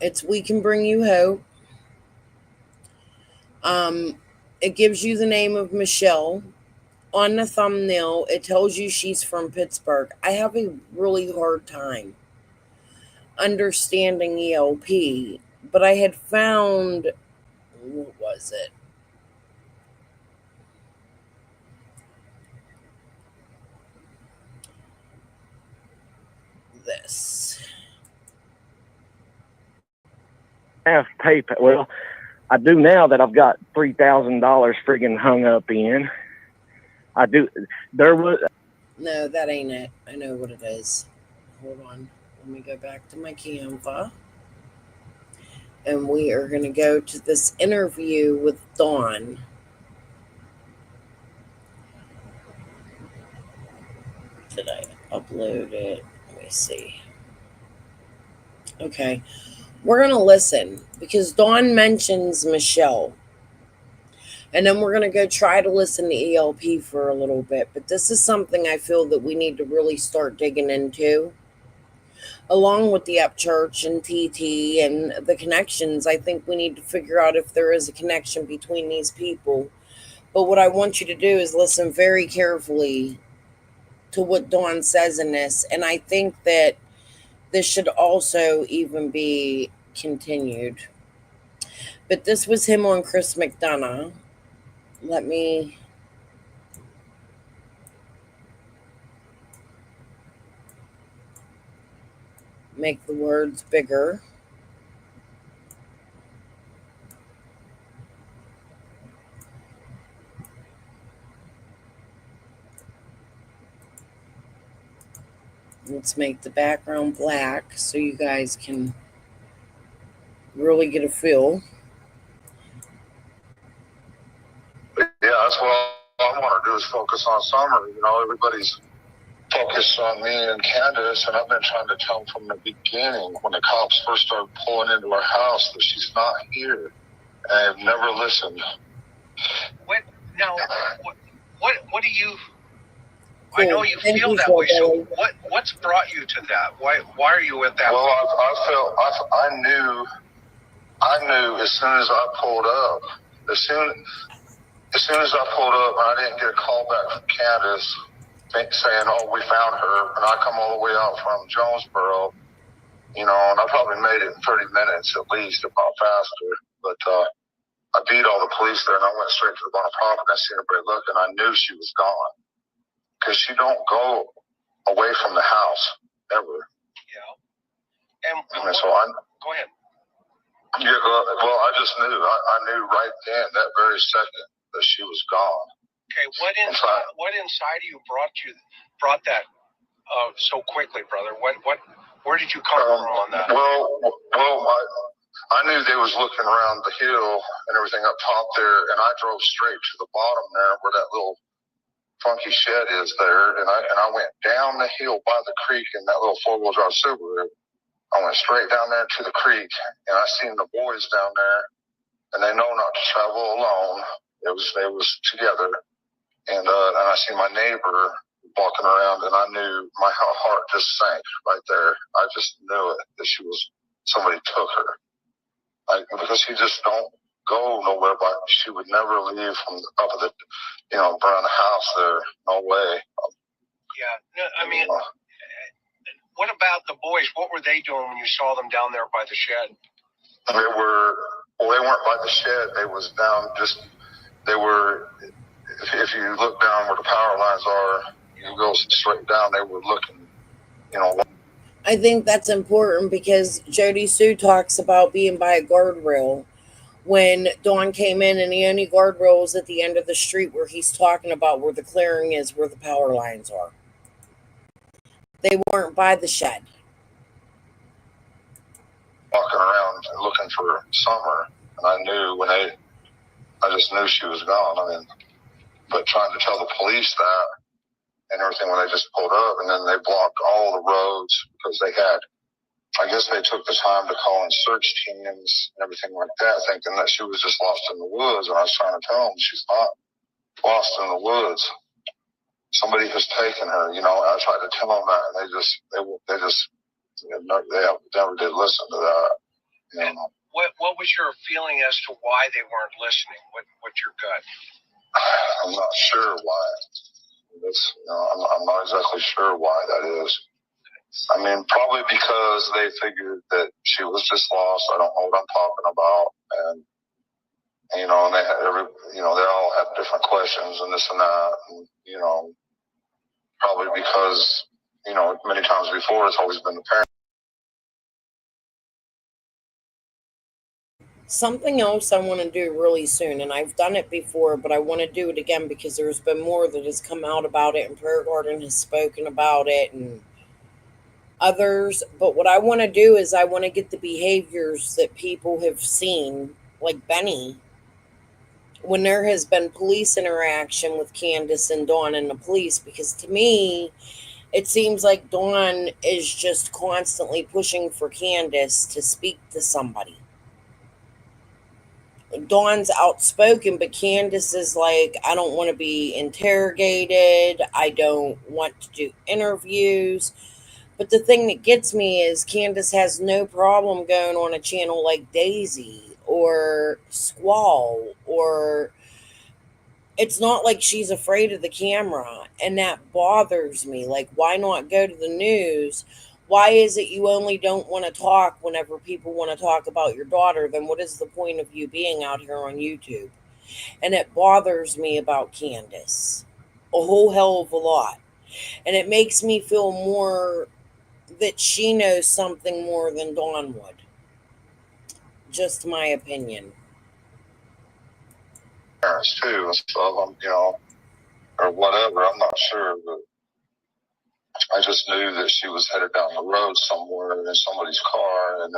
C: It's We Can Bring You Hope. It gives you the name of Michelle. On the thumbnail, it tells you she's from Pittsburgh. I have a really hard time understanding ELP, but I had found, what was it? This.
K: Have PayPal. Well, I do now that I've got $3,000 friggin' hung up in. I do. There was.
C: No, that ain't it. I know what it is. Hold on. Let me go back to my Canva. And we are going to go to this interview with Dawn. Did I upload it? Let me see. Okay. We're going to listen because Dawn mentions Michelle. And then we're going to go try to listen to ELP for a little bit. But this is something I feel that we need to really start digging into. Along with the Upchurch and TT and the connections, I think we need to figure out if there is a connection between these people. But what I want you to do is listen very carefully to what Dawn says in this. And I think that this should also even be continued. But this was him on Chris McDonough. Let me... make the words bigger. Let's make the background black so you guys can really get a feel.
N: Yeah, that's what I want to do is focus on Summer. You know, everybody's focused on me and Candace, and I've been trying to tell them from the beginning when the cops first started pulling into our house that she's not here. And I've never listened.
O: What do you? Cool. I know you feel that way. So what's brought you to that? Why are you at that?
N: Well, I knew as soon as I pulled up, as soon as I pulled up, and I didn't get a call back from Candace saying, "Oh, we found her," and I come all the way out from Jonesboro, you know, and I probably made it in 30 minutes at least, if not faster. But I beat all the police there, and I went straight to the bottom property. I seen everybody looking. I knew she was gone because she don't go away from the house ever.
O: Yeah. And
N: so
O: go ahead.
N: Yeah, well, I just knew. I knew right then, that very second, that she was gone.
O: Okay, what inside of you brought that so quickly, brother? Where did you come from on that?
N: Well, I knew they was looking around the hill and everything up top there, and I drove straight to the bottom there where that little funky shed is there, and I went down the hill by the creek in that little 4-wheel drive Subaru. I went straight down there to the creek, and I seen the boys down there, and they know not to travel alone. They was together, and I seen my neighbor walking around, and I knew my heart just sank right there. I just knew it that somebody took her, because she just don't go nowhere. But she would never leave from up of the, around the house there. No way.
O: Yeah, no, I mean. What about the boys? What were they doing when you saw them down there by the shed?
N: They weren't by the shed. They was down they were, if you look down where the power lines are, you go straight down, they were looking,
C: I think that's important because Jody Sue talks about being by a guardrail. When Dawn came in, and the only guardrail was at the end of the street where he's talking about where the clearing is, where the power lines are. They weren't by the shed.
N: Walking around looking for Summer, and I knew I just knew she was gone. I mean, but trying to tell the police that and everything when they just pulled up, and then they blocked all the roads because I guess they took the time to call in search teams and everything like that, thinking that she was just lost in the woods. And I was trying to tell them she's not lost in the woods. Somebody has taken her, I tried to tell them that, and they never did listen to that.
O: What was your feeling as to why they weren't listening? What's your gut?
N: I'm not sure why. I'm not exactly sure why that is. I mean, probably because they figured that she was just lost. I don't know what I'm talking about, and and they had they all have different questions and this and that, and probably because many times before it's always been the parent.
C: Something else I want to do really soon, and I've done it before, but I want to do it again because there's been more that has come out about it, and Prayer Garden has spoken about it, and others. But what I want to do is I want to get the behaviors that people have seen, like Benny, when there has been police interaction with Candace and Dawn and the police, because to me, it seems like Dawn is just constantly pushing for Candace to speak to somebody. Dawn's outspoken, but Candace is like, I don't want to be interrogated. I don't want to do interviews. But the thing that gets me is Candace has no problem going on a channel like Daisy or Squall, or it's not like she's afraid of the camera, and that bothers me. Like, why not go to the news? Why is it you only don't want to talk whenever people want to talk about your daughter? Then what is the point of you being out here on YouTube? And it bothers me about Candace a whole hell of a lot. And it makes me feel more that she knows something more than Dawn would. Just my opinion.
N: Parents too, and stuff, or whatever. I'm not sure, but I just knew that she was headed down the road somewhere in somebody's car, and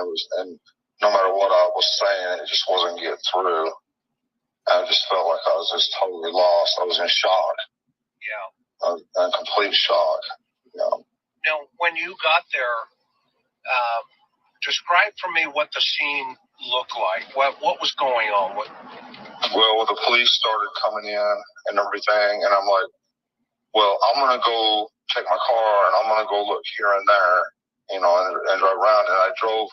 N: no matter what I was saying, it just wasn't getting through. I just felt like I was just totally lost. I was in shock.
O: Yeah.
N: In complete shock.
O: Now, when you got there, describe for me what the scene looked like. What was going on?
N: Well, the police started coming in and everything, and I'm like, well, I'm going to go take my car, and I'm going to go look here and there, and drive around. And I drove,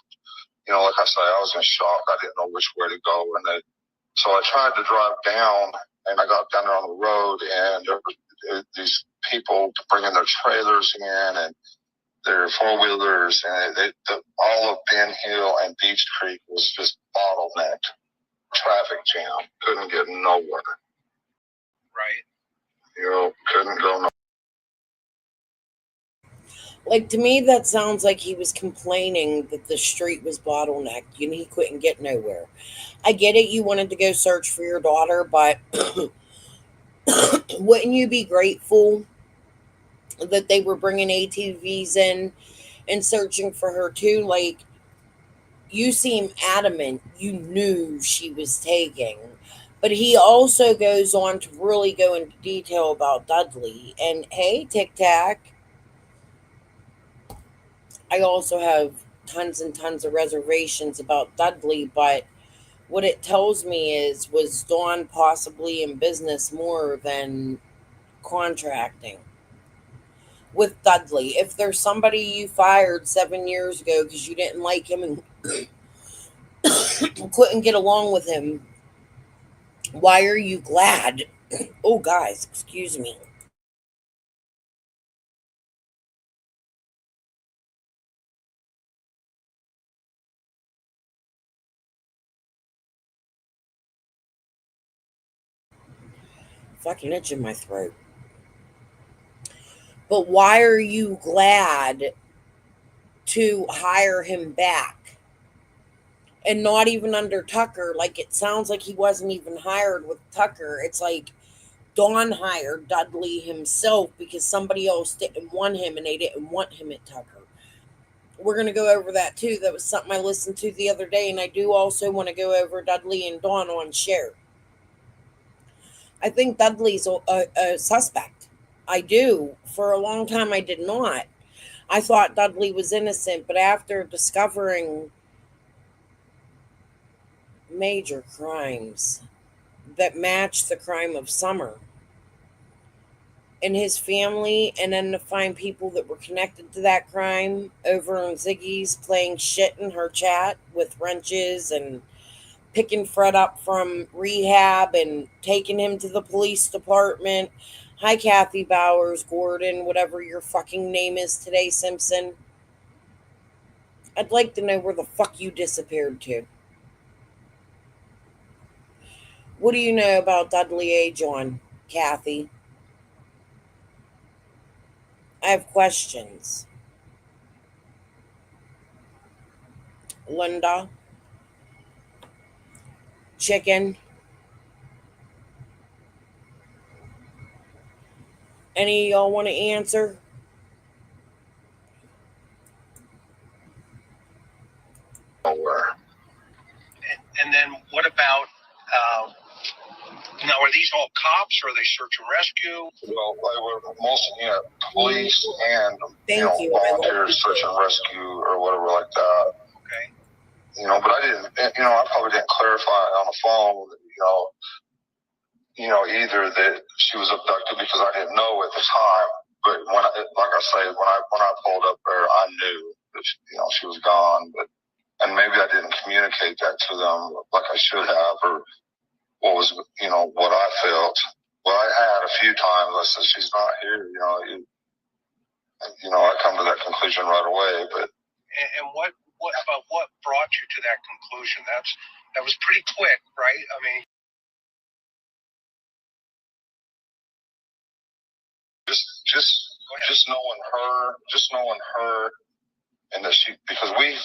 N: like I say, I was in shock. I didn't know which way to go. So I tried to drive down, and I got down there on the road, and there were these people bringing their trailers in and their four-wheelers, and all of Ben Hill and Beach Creek was just bottlenecked. traffic jam. Couldn't get nowhere.
O: Right.
N: You know, couldn't go nowhere.
C: Like, to me, that sounds like he was complaining that the street was bottlenecked and he couldn't get nowhere. I get it, you wanted to go search for your daughter, but wouldn't you be grateful that they were bringing ATVs in and searching for her too? Like, you seem adamant you knew she was taking. But he also goes on to really go into detail about Dudley. And hey, Tic Tac, I also have tons and tons of reservations about Dudley, but what it tells me is, was Dawn possibly in business more than contracting with Dudley? If there's somebody you fired 7 years ago because you didn't like him and couldn't get along with him, why are you glad? Oh, guys, excuse me. Fucking itch in my throat. But why are you glad to hire him back? And not even under Tucker. Like, it sounds like he wasn't even hired with Tucker. It's like Dawn hired Dudley himself because somebody else didn't want him and they didn't want him at Tucker. We're going to go over that too. That was something I listened to the other day. And I do also want to go over Dudley and Dawn on Share. I think Dudley's a suspect. I do. For a long time, I did not. I thought Dudley was innocent, but after discovering major crimes that match the crime of Summer and his family, and then to find people that were connected to that crime over on Ziggy's playing shit in her chat with wrenches and picking Fred up from rehab and taking him to the police department. Hi, Kathy Bowers, Gordon, whatever your fucking name is today, Simpson. I'd like to know where the fuck you disappeared to. What do you know about Dudley A. John, Kathy? I have questions. Linda? Chicken? Any of y'all want to answer?
N: Nowhere.
O: And then what about, now are these all cops or are they search and rescue?
N: Well, they were mostly, police and, volunteers, search and rescue or whatever like that.
O: Okay.
N: But I didn't, I probably didn't clarify on the phone, either that she was abducted because I didn't know at the time. But when I pulled up there, I knew that, she was gone. And maybe I didn't communicate that to them like I should have, or what was, what I felt. Well, I had a few times. I said, she's not here. I come to that conclusion right away. But
O: and what brought you to that conclusion? That was pretty quick, right? I mean,
N: just knowing her, and that because we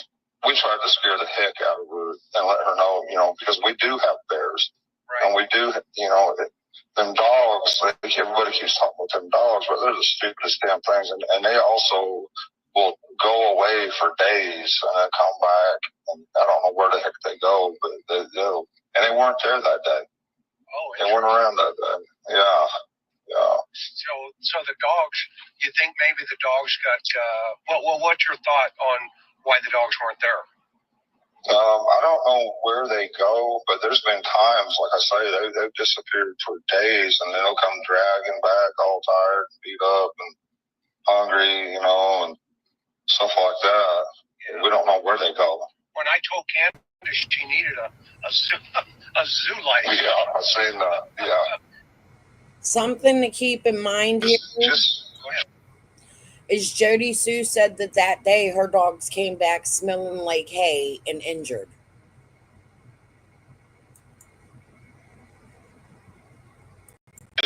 N: tried to scare the heck out of her and let her know, because we do have bears, right. And we do, them dogs. Everybody keeps talking about them dogs, but they're the stupidest damn things, and they also will go away for days and then come back, and I don't know where the heck they go, but they'll, and they weren't there that day.
O: Oh,
N: they weren't around that day. Yeah. Yeah.
O: So the dogs, you think maybe the dogs got, what's your thought on why the dogs weren't there?
N: I don't know where they go, but there's been times, like I say, they've disappeared for days, and they'll come dragging back all tired and beat up and hungry, and stuff like that. Yeah. We don't know where they go.
O: When I told Candace she needed a zoo license.
N: Yeah, I've seen that. Yeah.
C: Something to keep in mind here is Jody Sue said that day her dogs came back smelling like hay and injured.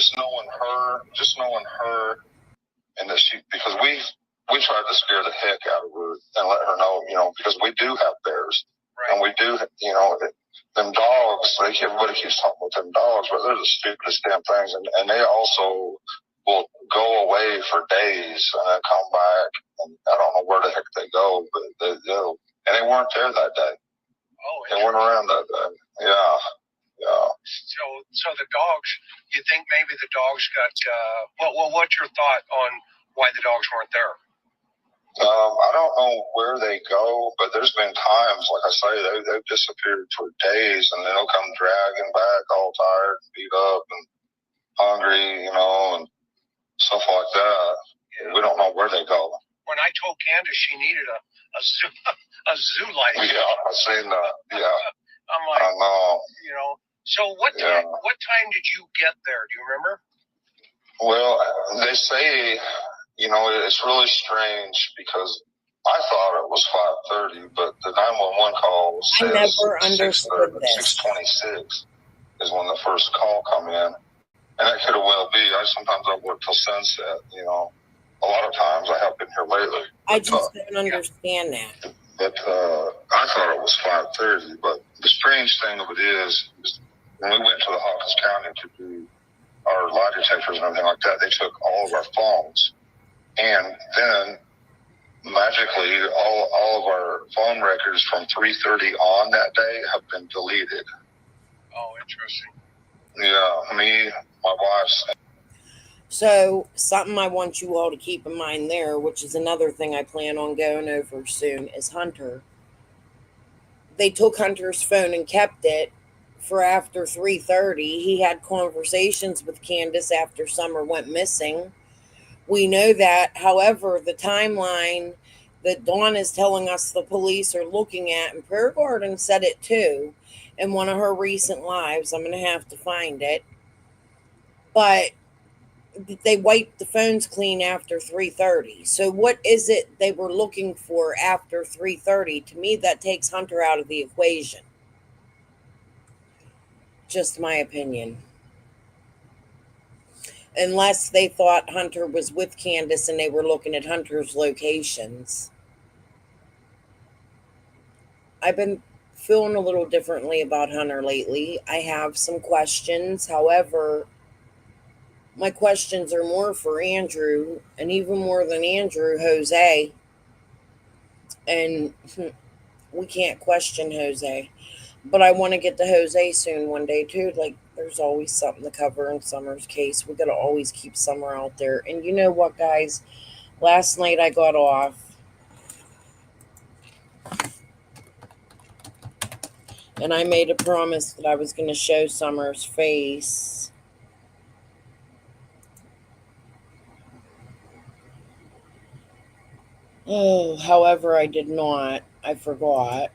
N: just knowing her, and that because we tried to scare the heck out of her and let her know, because we do have bears, right. And we do, them dogs. Everybody keeps talking about them dogs, but they're the stupidest damn things, and they also will go away for days and then come back, and I don't know where the heck they go, but they do, and they weren't there that day.
O: Oh,
N: they weren't around that day. Yeah.
O: So the dogs, you think maybe the dogs got, what's your thought on why the dogs weren't there?
N: I don't know where they go, but there's been times, like I say, they've disappeared for days, and then they'll come dragging back all tired and beat up and hungry, and stuff like that. Yeah. We don't know where they go.
O: When I told Candace she needed a zoo license.
N: Yeah, I've seen that. Yeah.
O: I'm like,
N: I know.
O: So what time did you get there? Do you remember?
N: Well, they say, it's really strange because I thought it was 5:30, but the 911 call says
C: I never understood this.
N: 6:26 is when the first call come in, and that could have well be. Sometimes I work till sunset. A lot of times I have been here lately.
C: I just don't understand that.
N: But I thought it was 5:30. But the strange thing of it is when we went to the Hawkins County to do our lie detectors and everything like that, they took all of our phones, and then magically all of our phone records from 3:30 on that day have been deleted.
O: Oh, interesting.
N: Yeah, me, my wife.
C: So something I want you all to keep in mind there, which is another thing I plan on going over soon, is Hunter. They took Hunter's phone and kept it for after 3:30. He had conversations with Candace after Summer went missing. We know that. However, the timeline that Dawn is telling us the police are looking at, and Prayer Garden said it too in one of her recent lives. I'm going to have to find it. But they wiped the phones clean after 3:30. So what is it they were looking for after 3:30? To me, that takes Hunter out of the equation. Just my opinion. Unless they thought Hunter was with Candace and they were looking at Hunter's locations. I've been feeling a little differently about Hunter lately. I have some questions. However, my questions are more for Andrew, and even more than Andrew, Jose. And we can't question Jose. But I want to get to Jose soon one day too. Like, there's always something to cover in Summer's case. We got to always keep Summer out there. And you know what, guys? Last night I got off. And I made a promise that I was going to show Summer's face. Oh, however, I did not. I forgot.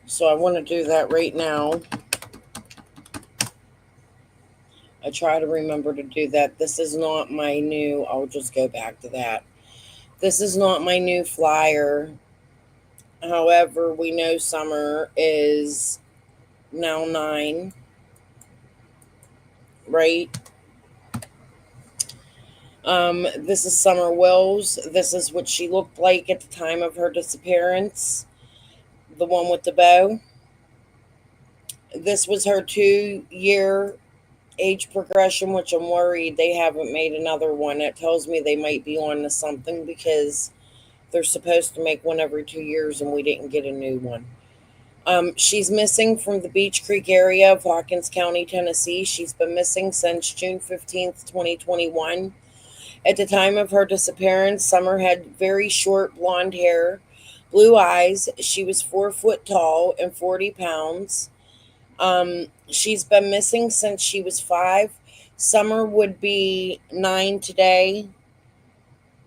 C: So I want to do that right now. I try to remember to do that. This is not my new, I'll just go back to that. This is not my new flyer. However, we know Summer is now 9, right? This is Summer Wills. This is what she looked like at the time of her disappearance. The one with the bow. This was her 2-year age progression, which I'm worried they haven't made another one. It tells me they might be on to something because they're supposed to make one every 2 years and we didn't get a new one. She's missing from the Beach Creek area of Hawkins County, Tennessee. She's been missing since June 15th, 2021. At the time of her disappearance, Summer had very short blonde hair, blue eyes. She was 4 foot tall and 40 pounds. She's been missing since she was 5. Summer would be 9 today.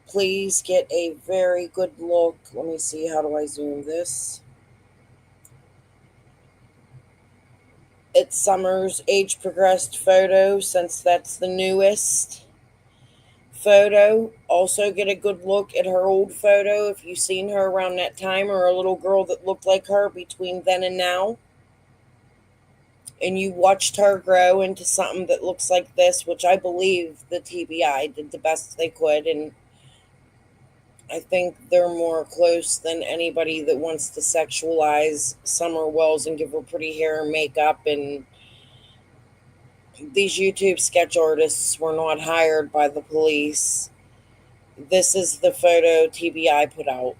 C: Please get a very good look. Let me see. How do I zoom this? It's Summer's age progressed photo, since that's the newest photo. Also get a good look at her old photo if you've seen her around that time, or a little girl that looked like her between then and now. and you watched her grow into something that looks like this, which I believe the TBI did the best they could, and I think they're more close than anybody that wants to sexualize Summer Wells and give her pretty hair and makeup. And these YouTube sketch artists were not hired by the police. This is the photo TBI put out.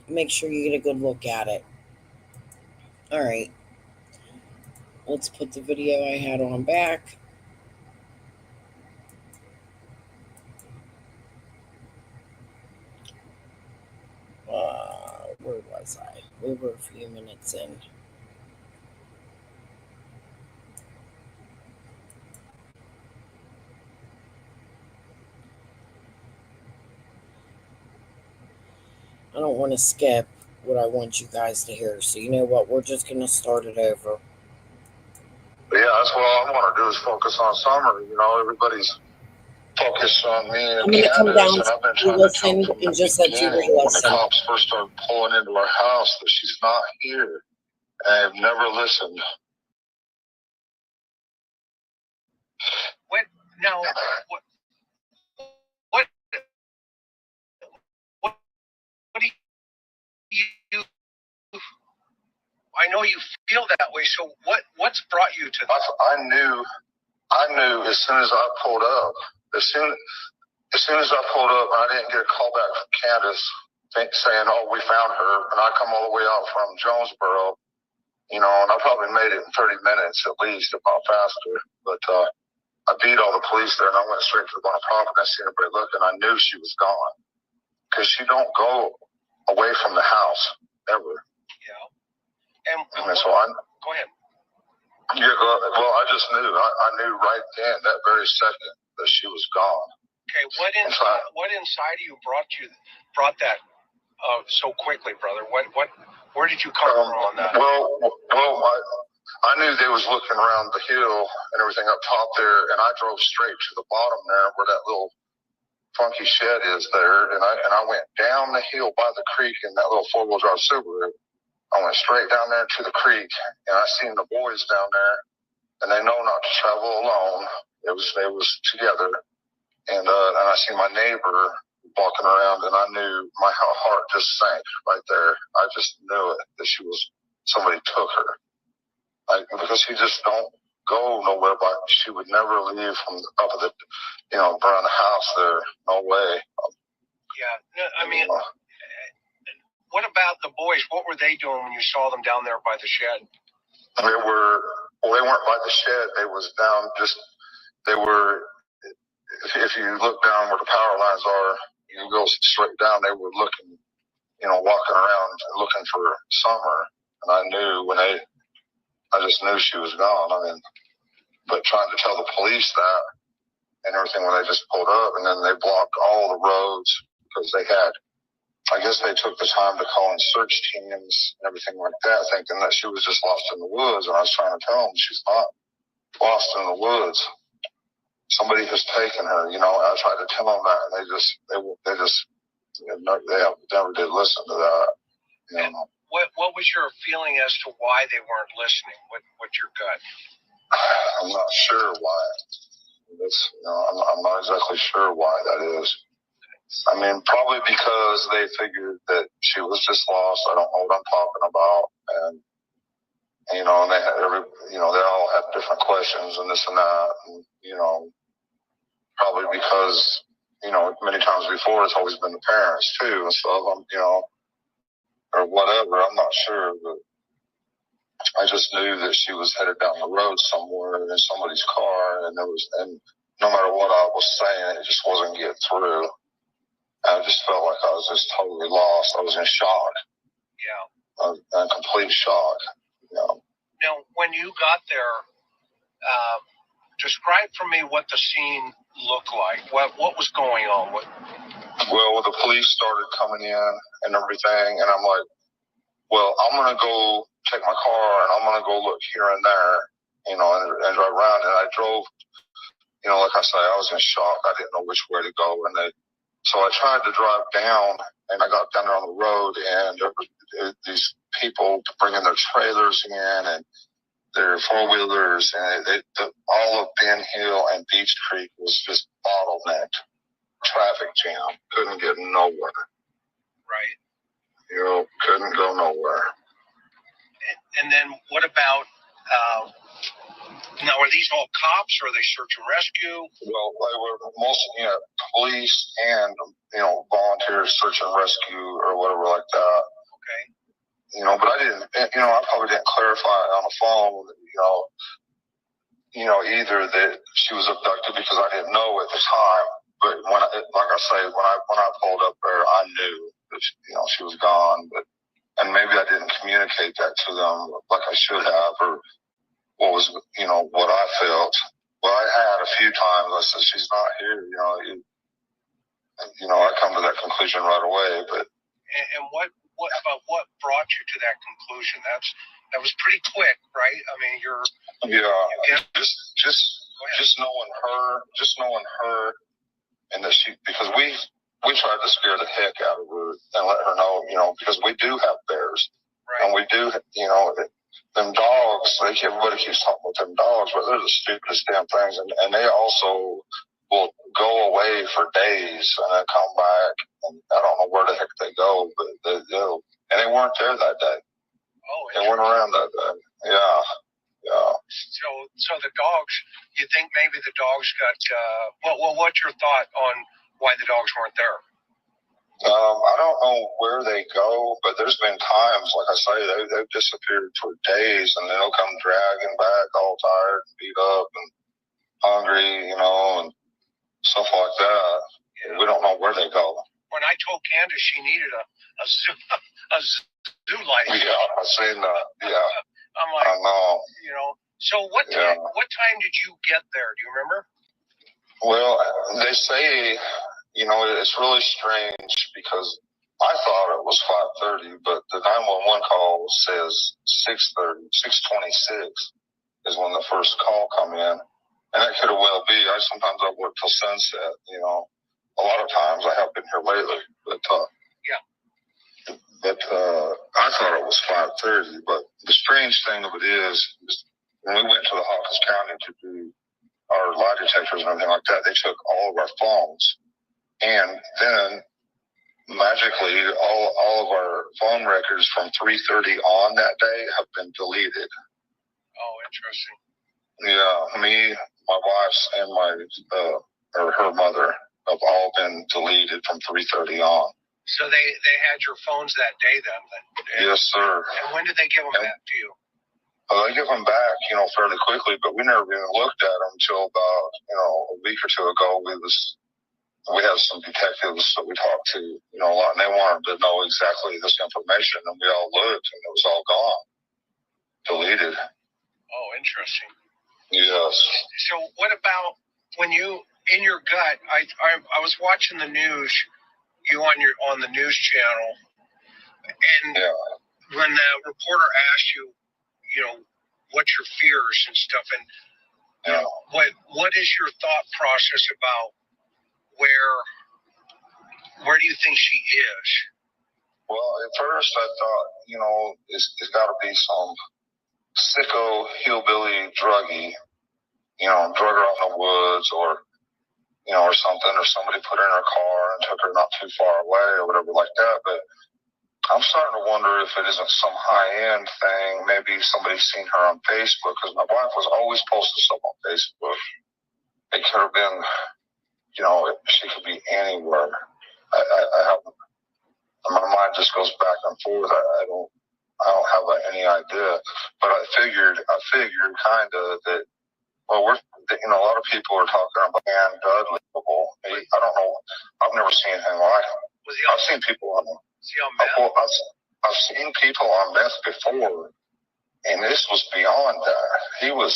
C: Make sure you get a good look at it. All right. Let's put the video I had on back. Where was I? We were a few minutes in. I don't want to skip what I want you guys to hear. So you know what? We're just going to start it over.
N: But yeah, that's what I want to do is focus on Summer. You know, everybody's focused on me and Candace, and I've been trying to tell them from the beginning when the cops first started pulling into our house that she's not here. And I've never listened.
O: What now? What do you? I know you feel that way. So what's brought you to that?
N: I knew as soon as I pulled up. As soon as I pulled up, I didn't get a call back from Candace saying, "Oh, we found her," and I come all the way out from Jonesboro, you know, and I probably made it in 30 minutes at least, if not faster. But I beat all the police there, and I went straight to the property. I seen everybody looking. I knew she was gone because she don't go away from the house ever.
O: Yeah. And
N: so I
O: go ahead.
N: Yeah, well, I just knew. I knew right then, that very second, that she was gone.
O: Okay, what inside of you brought that so quickly, brother? Where did you come from on that?
N: Well, I knew they was looking around the hill and everything up top there, and I drove straight to the bottom there where that little funky shed is there, and I went down the hill by the creek in that little 4-wheel drive Subaru. I went straight down there to the creek, and I seen the boys down there, and they know not to travel alone. They was together, and I seen my neighbor walking around, and I knew my heart just sank right there. I just knew it that somebody took her, because she just don't go nowhere. But she would never leave from up of the, around the house there. No way.
O: Yeah, I mean. What about the boys? What were they doing when you saw them down there by the shed?
N: They weren't by the shed. They were, if you look down where the power lines are, you go straight down, they were looking, walking around looking for Summer. And I knew I just knew she was gone. I mean, but trying to tell the police that and everything when they just pulled up, and then they blocked all the roads because I guess they took the time to call in search teams and everything like that, thinking that she was just lost in the woods. And I was trying to tell them she's not lost in the woods. Somebody has taken her. I tried to tell them that, and they never did listen to that.
O: What was your feeling as to why they weren't listening? What's your gut?
N: I'm not sure why. I'm not exactly sure why that is. I mean, probably because they figured that she was just lost. I don't know what I'm talking about, and and they had they all had different questions and this and that, and probably because many times before it's always been the parents too and stuff, or whatever. I'm not sure, but I just knew that she was headed down the road somewhere in somebody's car, and no matter what I was saying, it just wasn't getting through. I just felt like I was just totally lost. I was in shock.
O: Yeah.
N: In complete shock.
O: Now, when you got there, describe for me what the scene looked like. What was going on?
N: Well, the police started coming in and everything, and I'm like, well, I'm going to go take my car, and I'm going to go look here and there, and drive around. And I drove, like I say, I was in shock. I didn't know which way to go, so I tried to drive down, and I got down there on the road, and there were these people bringing their trailers in, and their four-wheelers, and all of Ben Hill and Beach Creek was just bottlenecked. Traffic jam. Couldn't get nowhere.
O: Right.
N: You know, couldn't go nowhere.
O: And then what about, now are these all cops or are they search and rescue?
N: Well, they were mostly, police and, volunteer search and rescue or whatever like that.
O: Okay.
N: But I didn't, I probably didn't clarify on the phone, either that she was abducted because I didn't know at the time. But when I pulled up there, I knew that, she was gone. And maybe I didn't communicate that to them like I should have, or what was, what I felt. Well, I had a few times. I said, she's not here. I come to that conclusion right away. But
O: and what brought you to that conclusion? That was pretty quick, right? I mean, just knowing her, and that because we tried to scare the heck out of her and let her know, because we do have bears, right. And we do, them dogs. Everybody keeps talking about them dogs, but they're the stupidest damn things, and they also will go away for days and then come back, and I don't know where the heck they go, but they do. And they weren't there that day. Oh,
N: they weren't around that day. Yeah.
O: So the dogs, you think maybe the dogs got, well, what's your thought on why the dogs weren't there?
N: I don't know where they go, but there's been times, like I say, they've disappeared for days, and they'll come dragging back all tired and beat up and hungry, and stuff like that. Yeah. We don't know where they go.
O: When I told Candace she needed a zoo license.
N: Yeah, I've seen that. Yeah.
O: I'm like,
N: I know.
O: So what time did you get there? Do you remember?
N: Well, they say, it's really strange because I thought it was 5:30, but the 911 call says 6:30, 6:26 is when the first call come in. And that could well be. Sometimes I work till sunset, A lot of times I have been here lately, but I thought it was 5:30. But the strange thing of it is when we went to the Hawkins County to do our lie detectors and everything like that, they took all of our phones, and then magically all of our phone records from 3:30 on that day have been deleted.
O: Oh, interesting.
N: Yeah, me, my wife's, and her mother have all been deleted from 3:30 on.
O: So they had your phones that day then?
N: Yes, sir.
O: And when did they give them back to you?
N: They give them back, fairly quickly, but we never even looked at them until about, a week or two ago. We had some detectives that we talked to, a lot, and they wanted to know exactly this information, and we all looked, and it was all gone, deleted.
O: Oh, interesting.
N: Yes.
O: So what about when you, in your gut, I was watching the news, you on the news channel, and when the reporter asked you, what's your fears and stuff, and what is your thought process about where do you think she is?
N: Well, at first I thought, it's got to be some sicko hillbilly druggie, drug her out in the woods or something, or somebody put her in her car and took her not too far away or whatever like that. But I'm starting to wonder if it isn't some high-end thing. Maybe somebody's seen her on Facebook, because my wife was always posting stuff on Facebook. It could have been, she could be anywhere. I haven't. My mind just goes back and forth. I don't have any idea. But I figured kind of that. Well, a lot of people are talking about Dan Dudley. I don't know. I've never seen anything like him. I've seen people on. I've seen people on meth before, and this was beyond that. He was.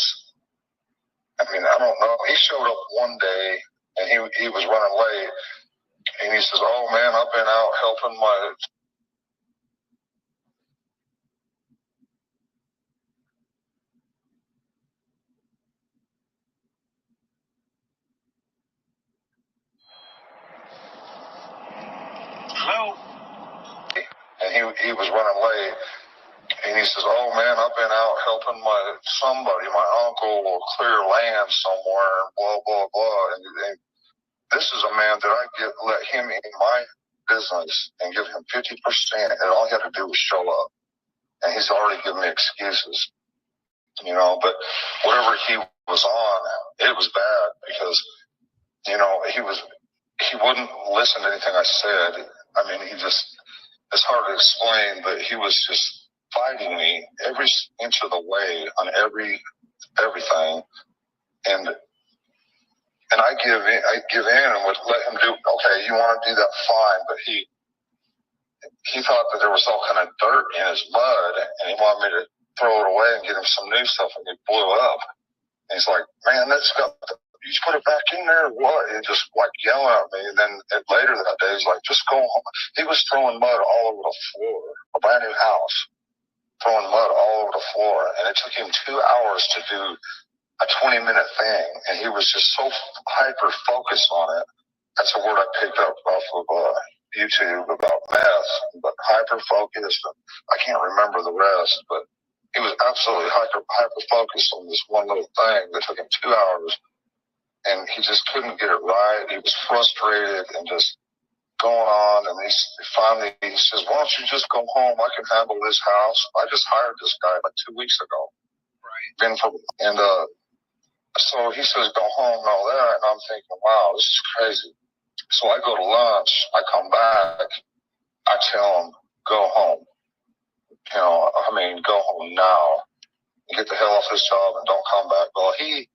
N: I don't know. He showed up one day, and he was running late, and he says, "Oh man, I've been out helping my."
O: Hello.
N: And he was running late,
O: And he says, "Oh man, I've been out helping my uncle clear land somewhere, and blah blah blah." And this is a man that I let him in my business and give him 50%, and all he had to do was show up. And he's already given me excuses, But whatever he was on, it was bad because he wouldn't listen to anything I said. I mean, it's hard to explain, but he was just fighting me every inch of the way on everything. And I give in and would let him do, okay, you want to do that, fine. But he thought that there was all kind of dirt in his mud, and he wanted me to throw it away and get him some new stuff, and it blew up. And he's like, "Man, you put it back in there or what?" And just like yelling at me. And then later that day, he's like, "Just go home." He was throwing mud all over the floor, a brand new house, throwing mud all over the floor. And it took him 2 hours to do a 20-minute thing. And he was just so hyper-focused on it. That's a word I picked up off of YouTube about meth, but hyper-focused. I can't remember the rest, but he was absolutely hyper-focused on this one little thing that took him 2 hours. And he just couldn't get it right. He was frustrated and just going on. And finally he says, "Why don't you just go home? I can handle this house." I just hired this guy like 2 weeks ago. Right. So he says, "Go home," and all that. And I'm thinking, wow, this is crazy. So I go to lunch. I come back. I tell him, "Go home. Go home now. Get the hell off this job and don't come back." Well, he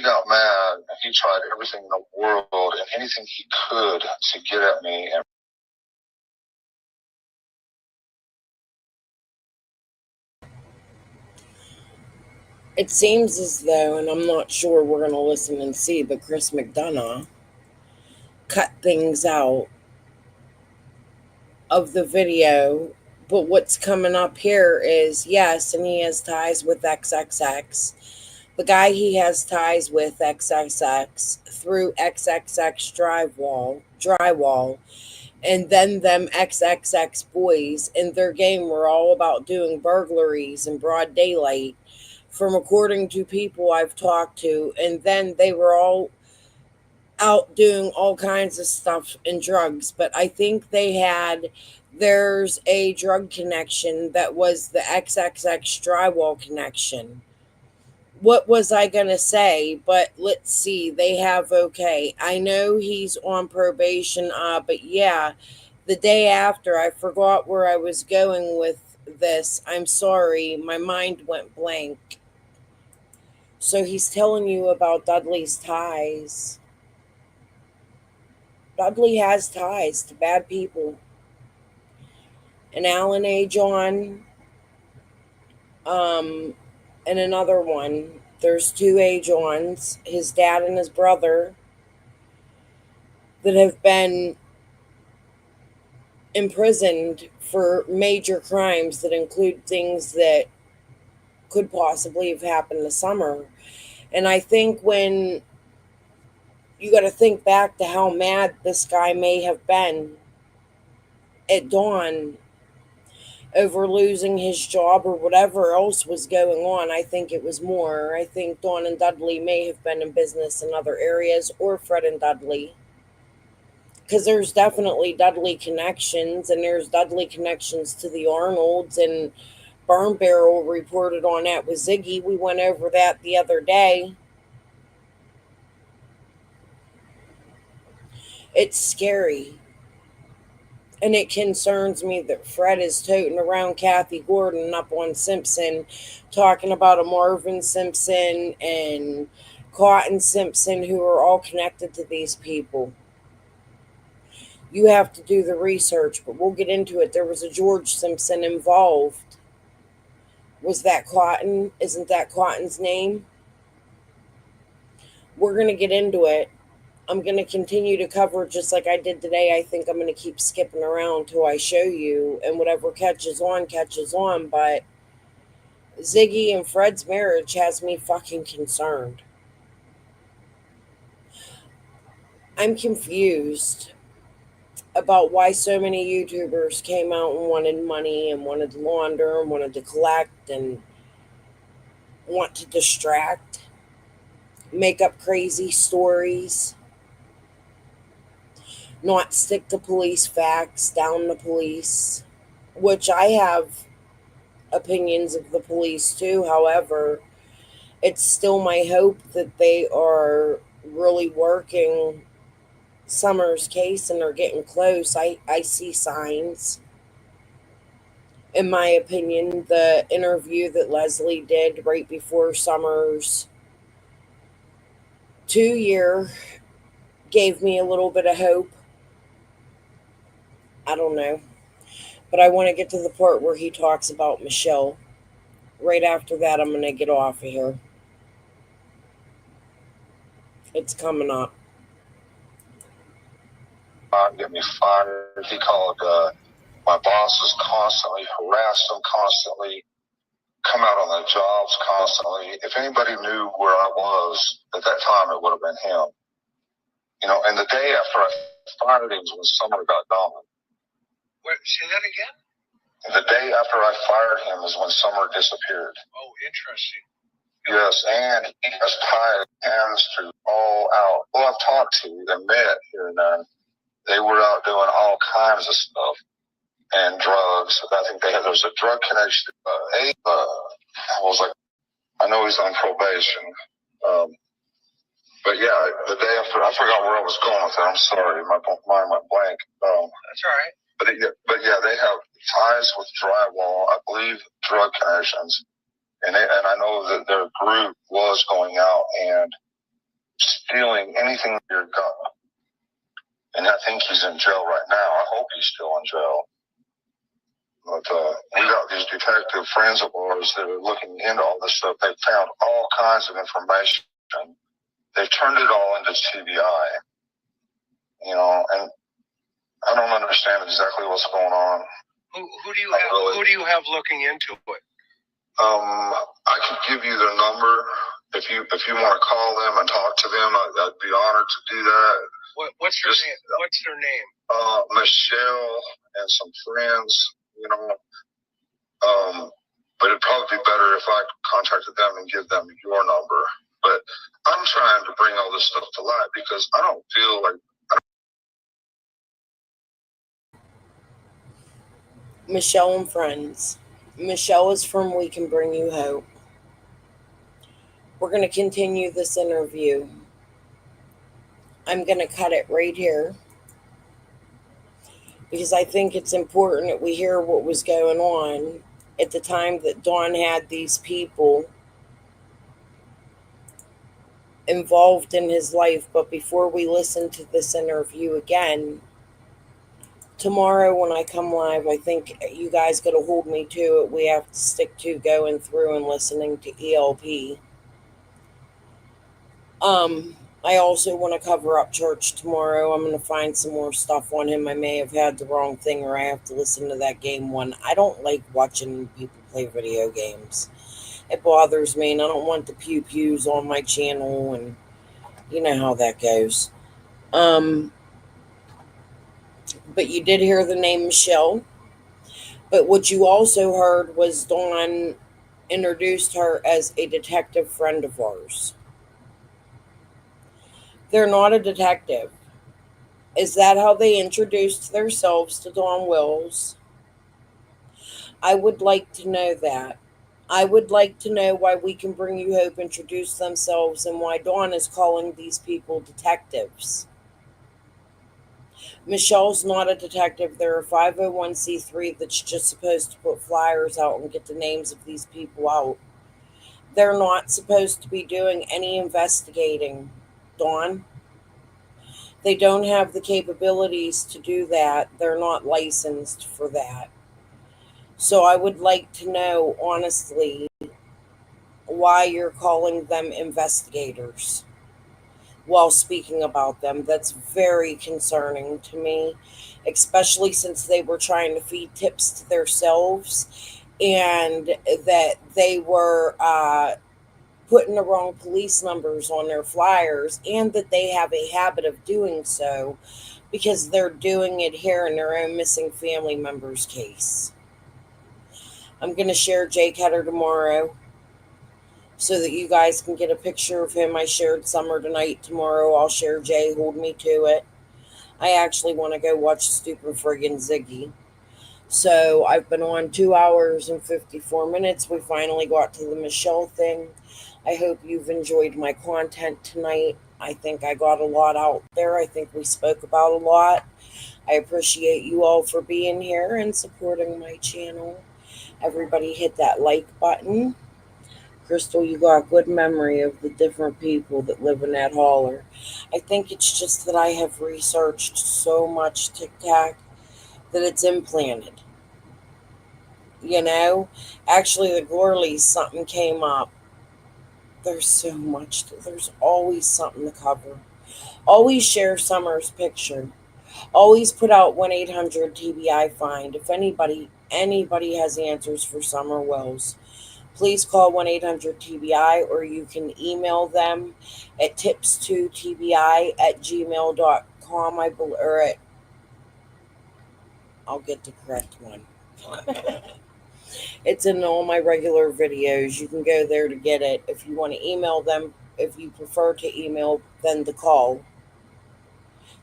O: got mad, and he tried everything in the world and anything he could to get at me. And
C: It seems as though, and I'm not sure we're going to listen and see, but Chris McDonough cut things out of the video. But what's coming up here is, yes, and he has ties with XXX. The guy he has ties with, XXX, through XXX drywall, and then them XXX boys in their game were all about doing burglaries in broad daylight, from according to people I've talked to, and then they were all out doing all kinds of stuff and drugs. But I think there's a drug connection that was the XXX drywall connection. What was I going to say? But let's see. They have, okay, I know he's on probation, but yeah, the day after, I forgot where I was going with this. I'm sorry. My mind went blank. So he's telling you about Dudley's ties. Dudley has ties to bad people. And Alan A. John, and another one. There's 2 A. Johns, his dad and his brother, that have been imprisoned for major crimes that include things that could possibly have happened this summer. And I think when you got to think back to how mad this guy may have been at Dawn over losing his job or whatever else was going on. I think it was more. I think Dawn and Dudley may have been in business in other areas, or Fred and Dudley. Because there's definitely Dudley connections, and there's Dudley connections to the Arnolds, and Burn Barrel reported on that with Ziggy. We went over that the other day. It's scary. And it concerns me that Fred is toting around Kathy Gordon up on Simpson, talking about a Marvin Simpson and Cotton Simpson, who are all connected to these people. You have to do the research, but we'll get into it. There was a George Simpson involved. Was that Cotton? Isn't that Cotton's name? We're going to get into it. I'm going to continue to cover it just like I did today. I think I'm going to keep skipping around till I show you, and whatever catches on, catches on. But Ziggy and Fred's marriage has me fucking concerned. I'm confused. about why so many YouTubers came out and wanted money and wanted to launder and wanted to collect and want to distract, make up crazy stories, not stick to police facts, down the police, which I have opinions of the police too. However, it's still my hope that they are really working Summer's case and are getting close. I see signs. In my opinion, the interview that Leslie did right before Summer's 2 year gave me a little bit of hope. I don't know. But I want to get to the part where he talks about Michelle. Right after that, I'm going to get off of here. It's coming up.
O: Get me fired. He called my bosses constantly, harassed them constantly, come out on their jobs constantly. If anybody knew where I was at that time, it would have been him. You know, and the day after I fired him was when Summer got gone.
H: Wait, say that again?
O: And the day after I fired him is when Summer disappeared.
H: Oh, interesting.
O: Yes, and he has tied hands to all out. Well, I've talked to and met here and there. They were out doing all kinds of stuff and drugs. I think there's a drug connection. I was like, I know he's on probation. But yeah, the day after, I forgot where I was going with it. I'm sorry, my mind went blank.
H: That's all right.
O: But yeah, they have ties with drywall. I believe drug connections, and I know that their group was going out and stealing anything with your gun. And I think he's in jail right now. I hope he's still in jail. But we got these detective friends of ours that are looking into all this stuff. They found all kinds of information. They've turned it all into TBI. You know, and I don't understand exactly what's going on.
H: Who do you have looking into it?
O: I could give you their number if you want to call them and talk to them. I'd be honored to do that.
H: What's their name? What's their name?
O: Michelle and some friends. You know, but it'd probably be better if I contacted them and give them your number. But I'm trying to bring all this stuff to light because I don't feel like.
C: Michelle and friends. Michelle is from We Can Bring You Hope. We're going to continue this interview. I'm going to cut it right here because I think it's important that we hear what was going on at the time that Dawn had these people involved in his life. But before we listen to this interview again, tomorrow when I come live, I think you guys got to hold me to it. We have to stick to going through and listening to ELP. I also want to cover up Church tomorrow. I'm going to find some more stuff on him. I may have had the wrong thing or I have to listen to that game one. I don't like watching people play video games. It bothers me, and I don't want the pew-pews on my channel, and you know how that goes. But you did hear the name Michelle. But what you also heard was Dawn introduced her as a detective friend of ours. They're not a detective. Is that how they introduced themselves to Dawn Wills? I would like to know that. I would like to know why We Can Bring You Hope introduced themselves and why Dawn is calling these people detectives. Michelle's not a detective. They're a 501c3 that's just supposed to put flyers out and get the names of these people out. They're not supposed to be doing any investigating, Dawn. They don't have the capabilities to do that. They're not licensed for that. So I would like to know, honestly, why you're calling them investigators while speaking about them. That's very concerning to me, especially since they were trying to feed tips to themselves and that they were putting the wrong police numbers on their flyers and that they have a habit of doing so because they're doing it here in their own missing family member's case. I'm going to share Jake Header tomorrow so that you guys can get a picture of him. I shared Summer tonight. Tomorrow I'll share Jay. Hold me to it. I actually want to go watch Stupid Friggin' Ziggy. So I've been on 2 hours and 54 minutes. We finally got to the Michelle thing. I hope you've enjoyed my content tonight. I think I got a lot out there. I think we spoke about a lot. I appreciate you all for being here and supporting my channel. Everybody hit that like button. Crystal, you got good memory of the different people that live in that holler. I think it's just that I have researched so much TikTok that it's implanted. You know, actually, the Gorleys, something came up. There's so much. There's always something to cover. Always share Summer's picture. Always put out 1-800-TBI find. If anybody has answers for Summer Wells, please call 1-800-TBI, or you can email them at tips2tbi@gmail.com. I'll get the correct one. It's in all my regular videos. You can go there to get it. If you want to email them, if you prefer to email than to call.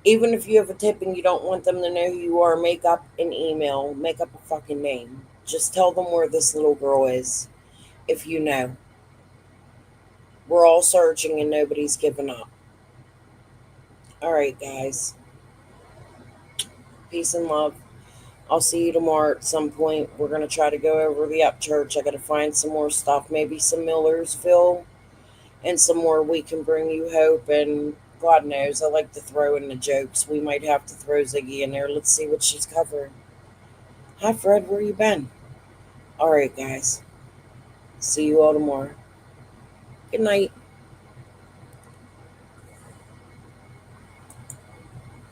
C: Even if you have a tip and you don't want them to know who you are, make up an email. Make up a fucking name. Just tell them where this little girl is, if you know. We're all searching and nobody's given up. All right, guys. Peace and love. I'll see you tomorrow at some point. We're going to try to go over the Upchurch. I got to find some more stuff, maybe some Millersville, and some more We Can Bring You Hope. And God knows, I like to throw in the jokes. We might have to throw Ziggy in there. Let's see what she's covering. Hi, Fred. Where you been? All right, guys. See you all tomorrow. Good night.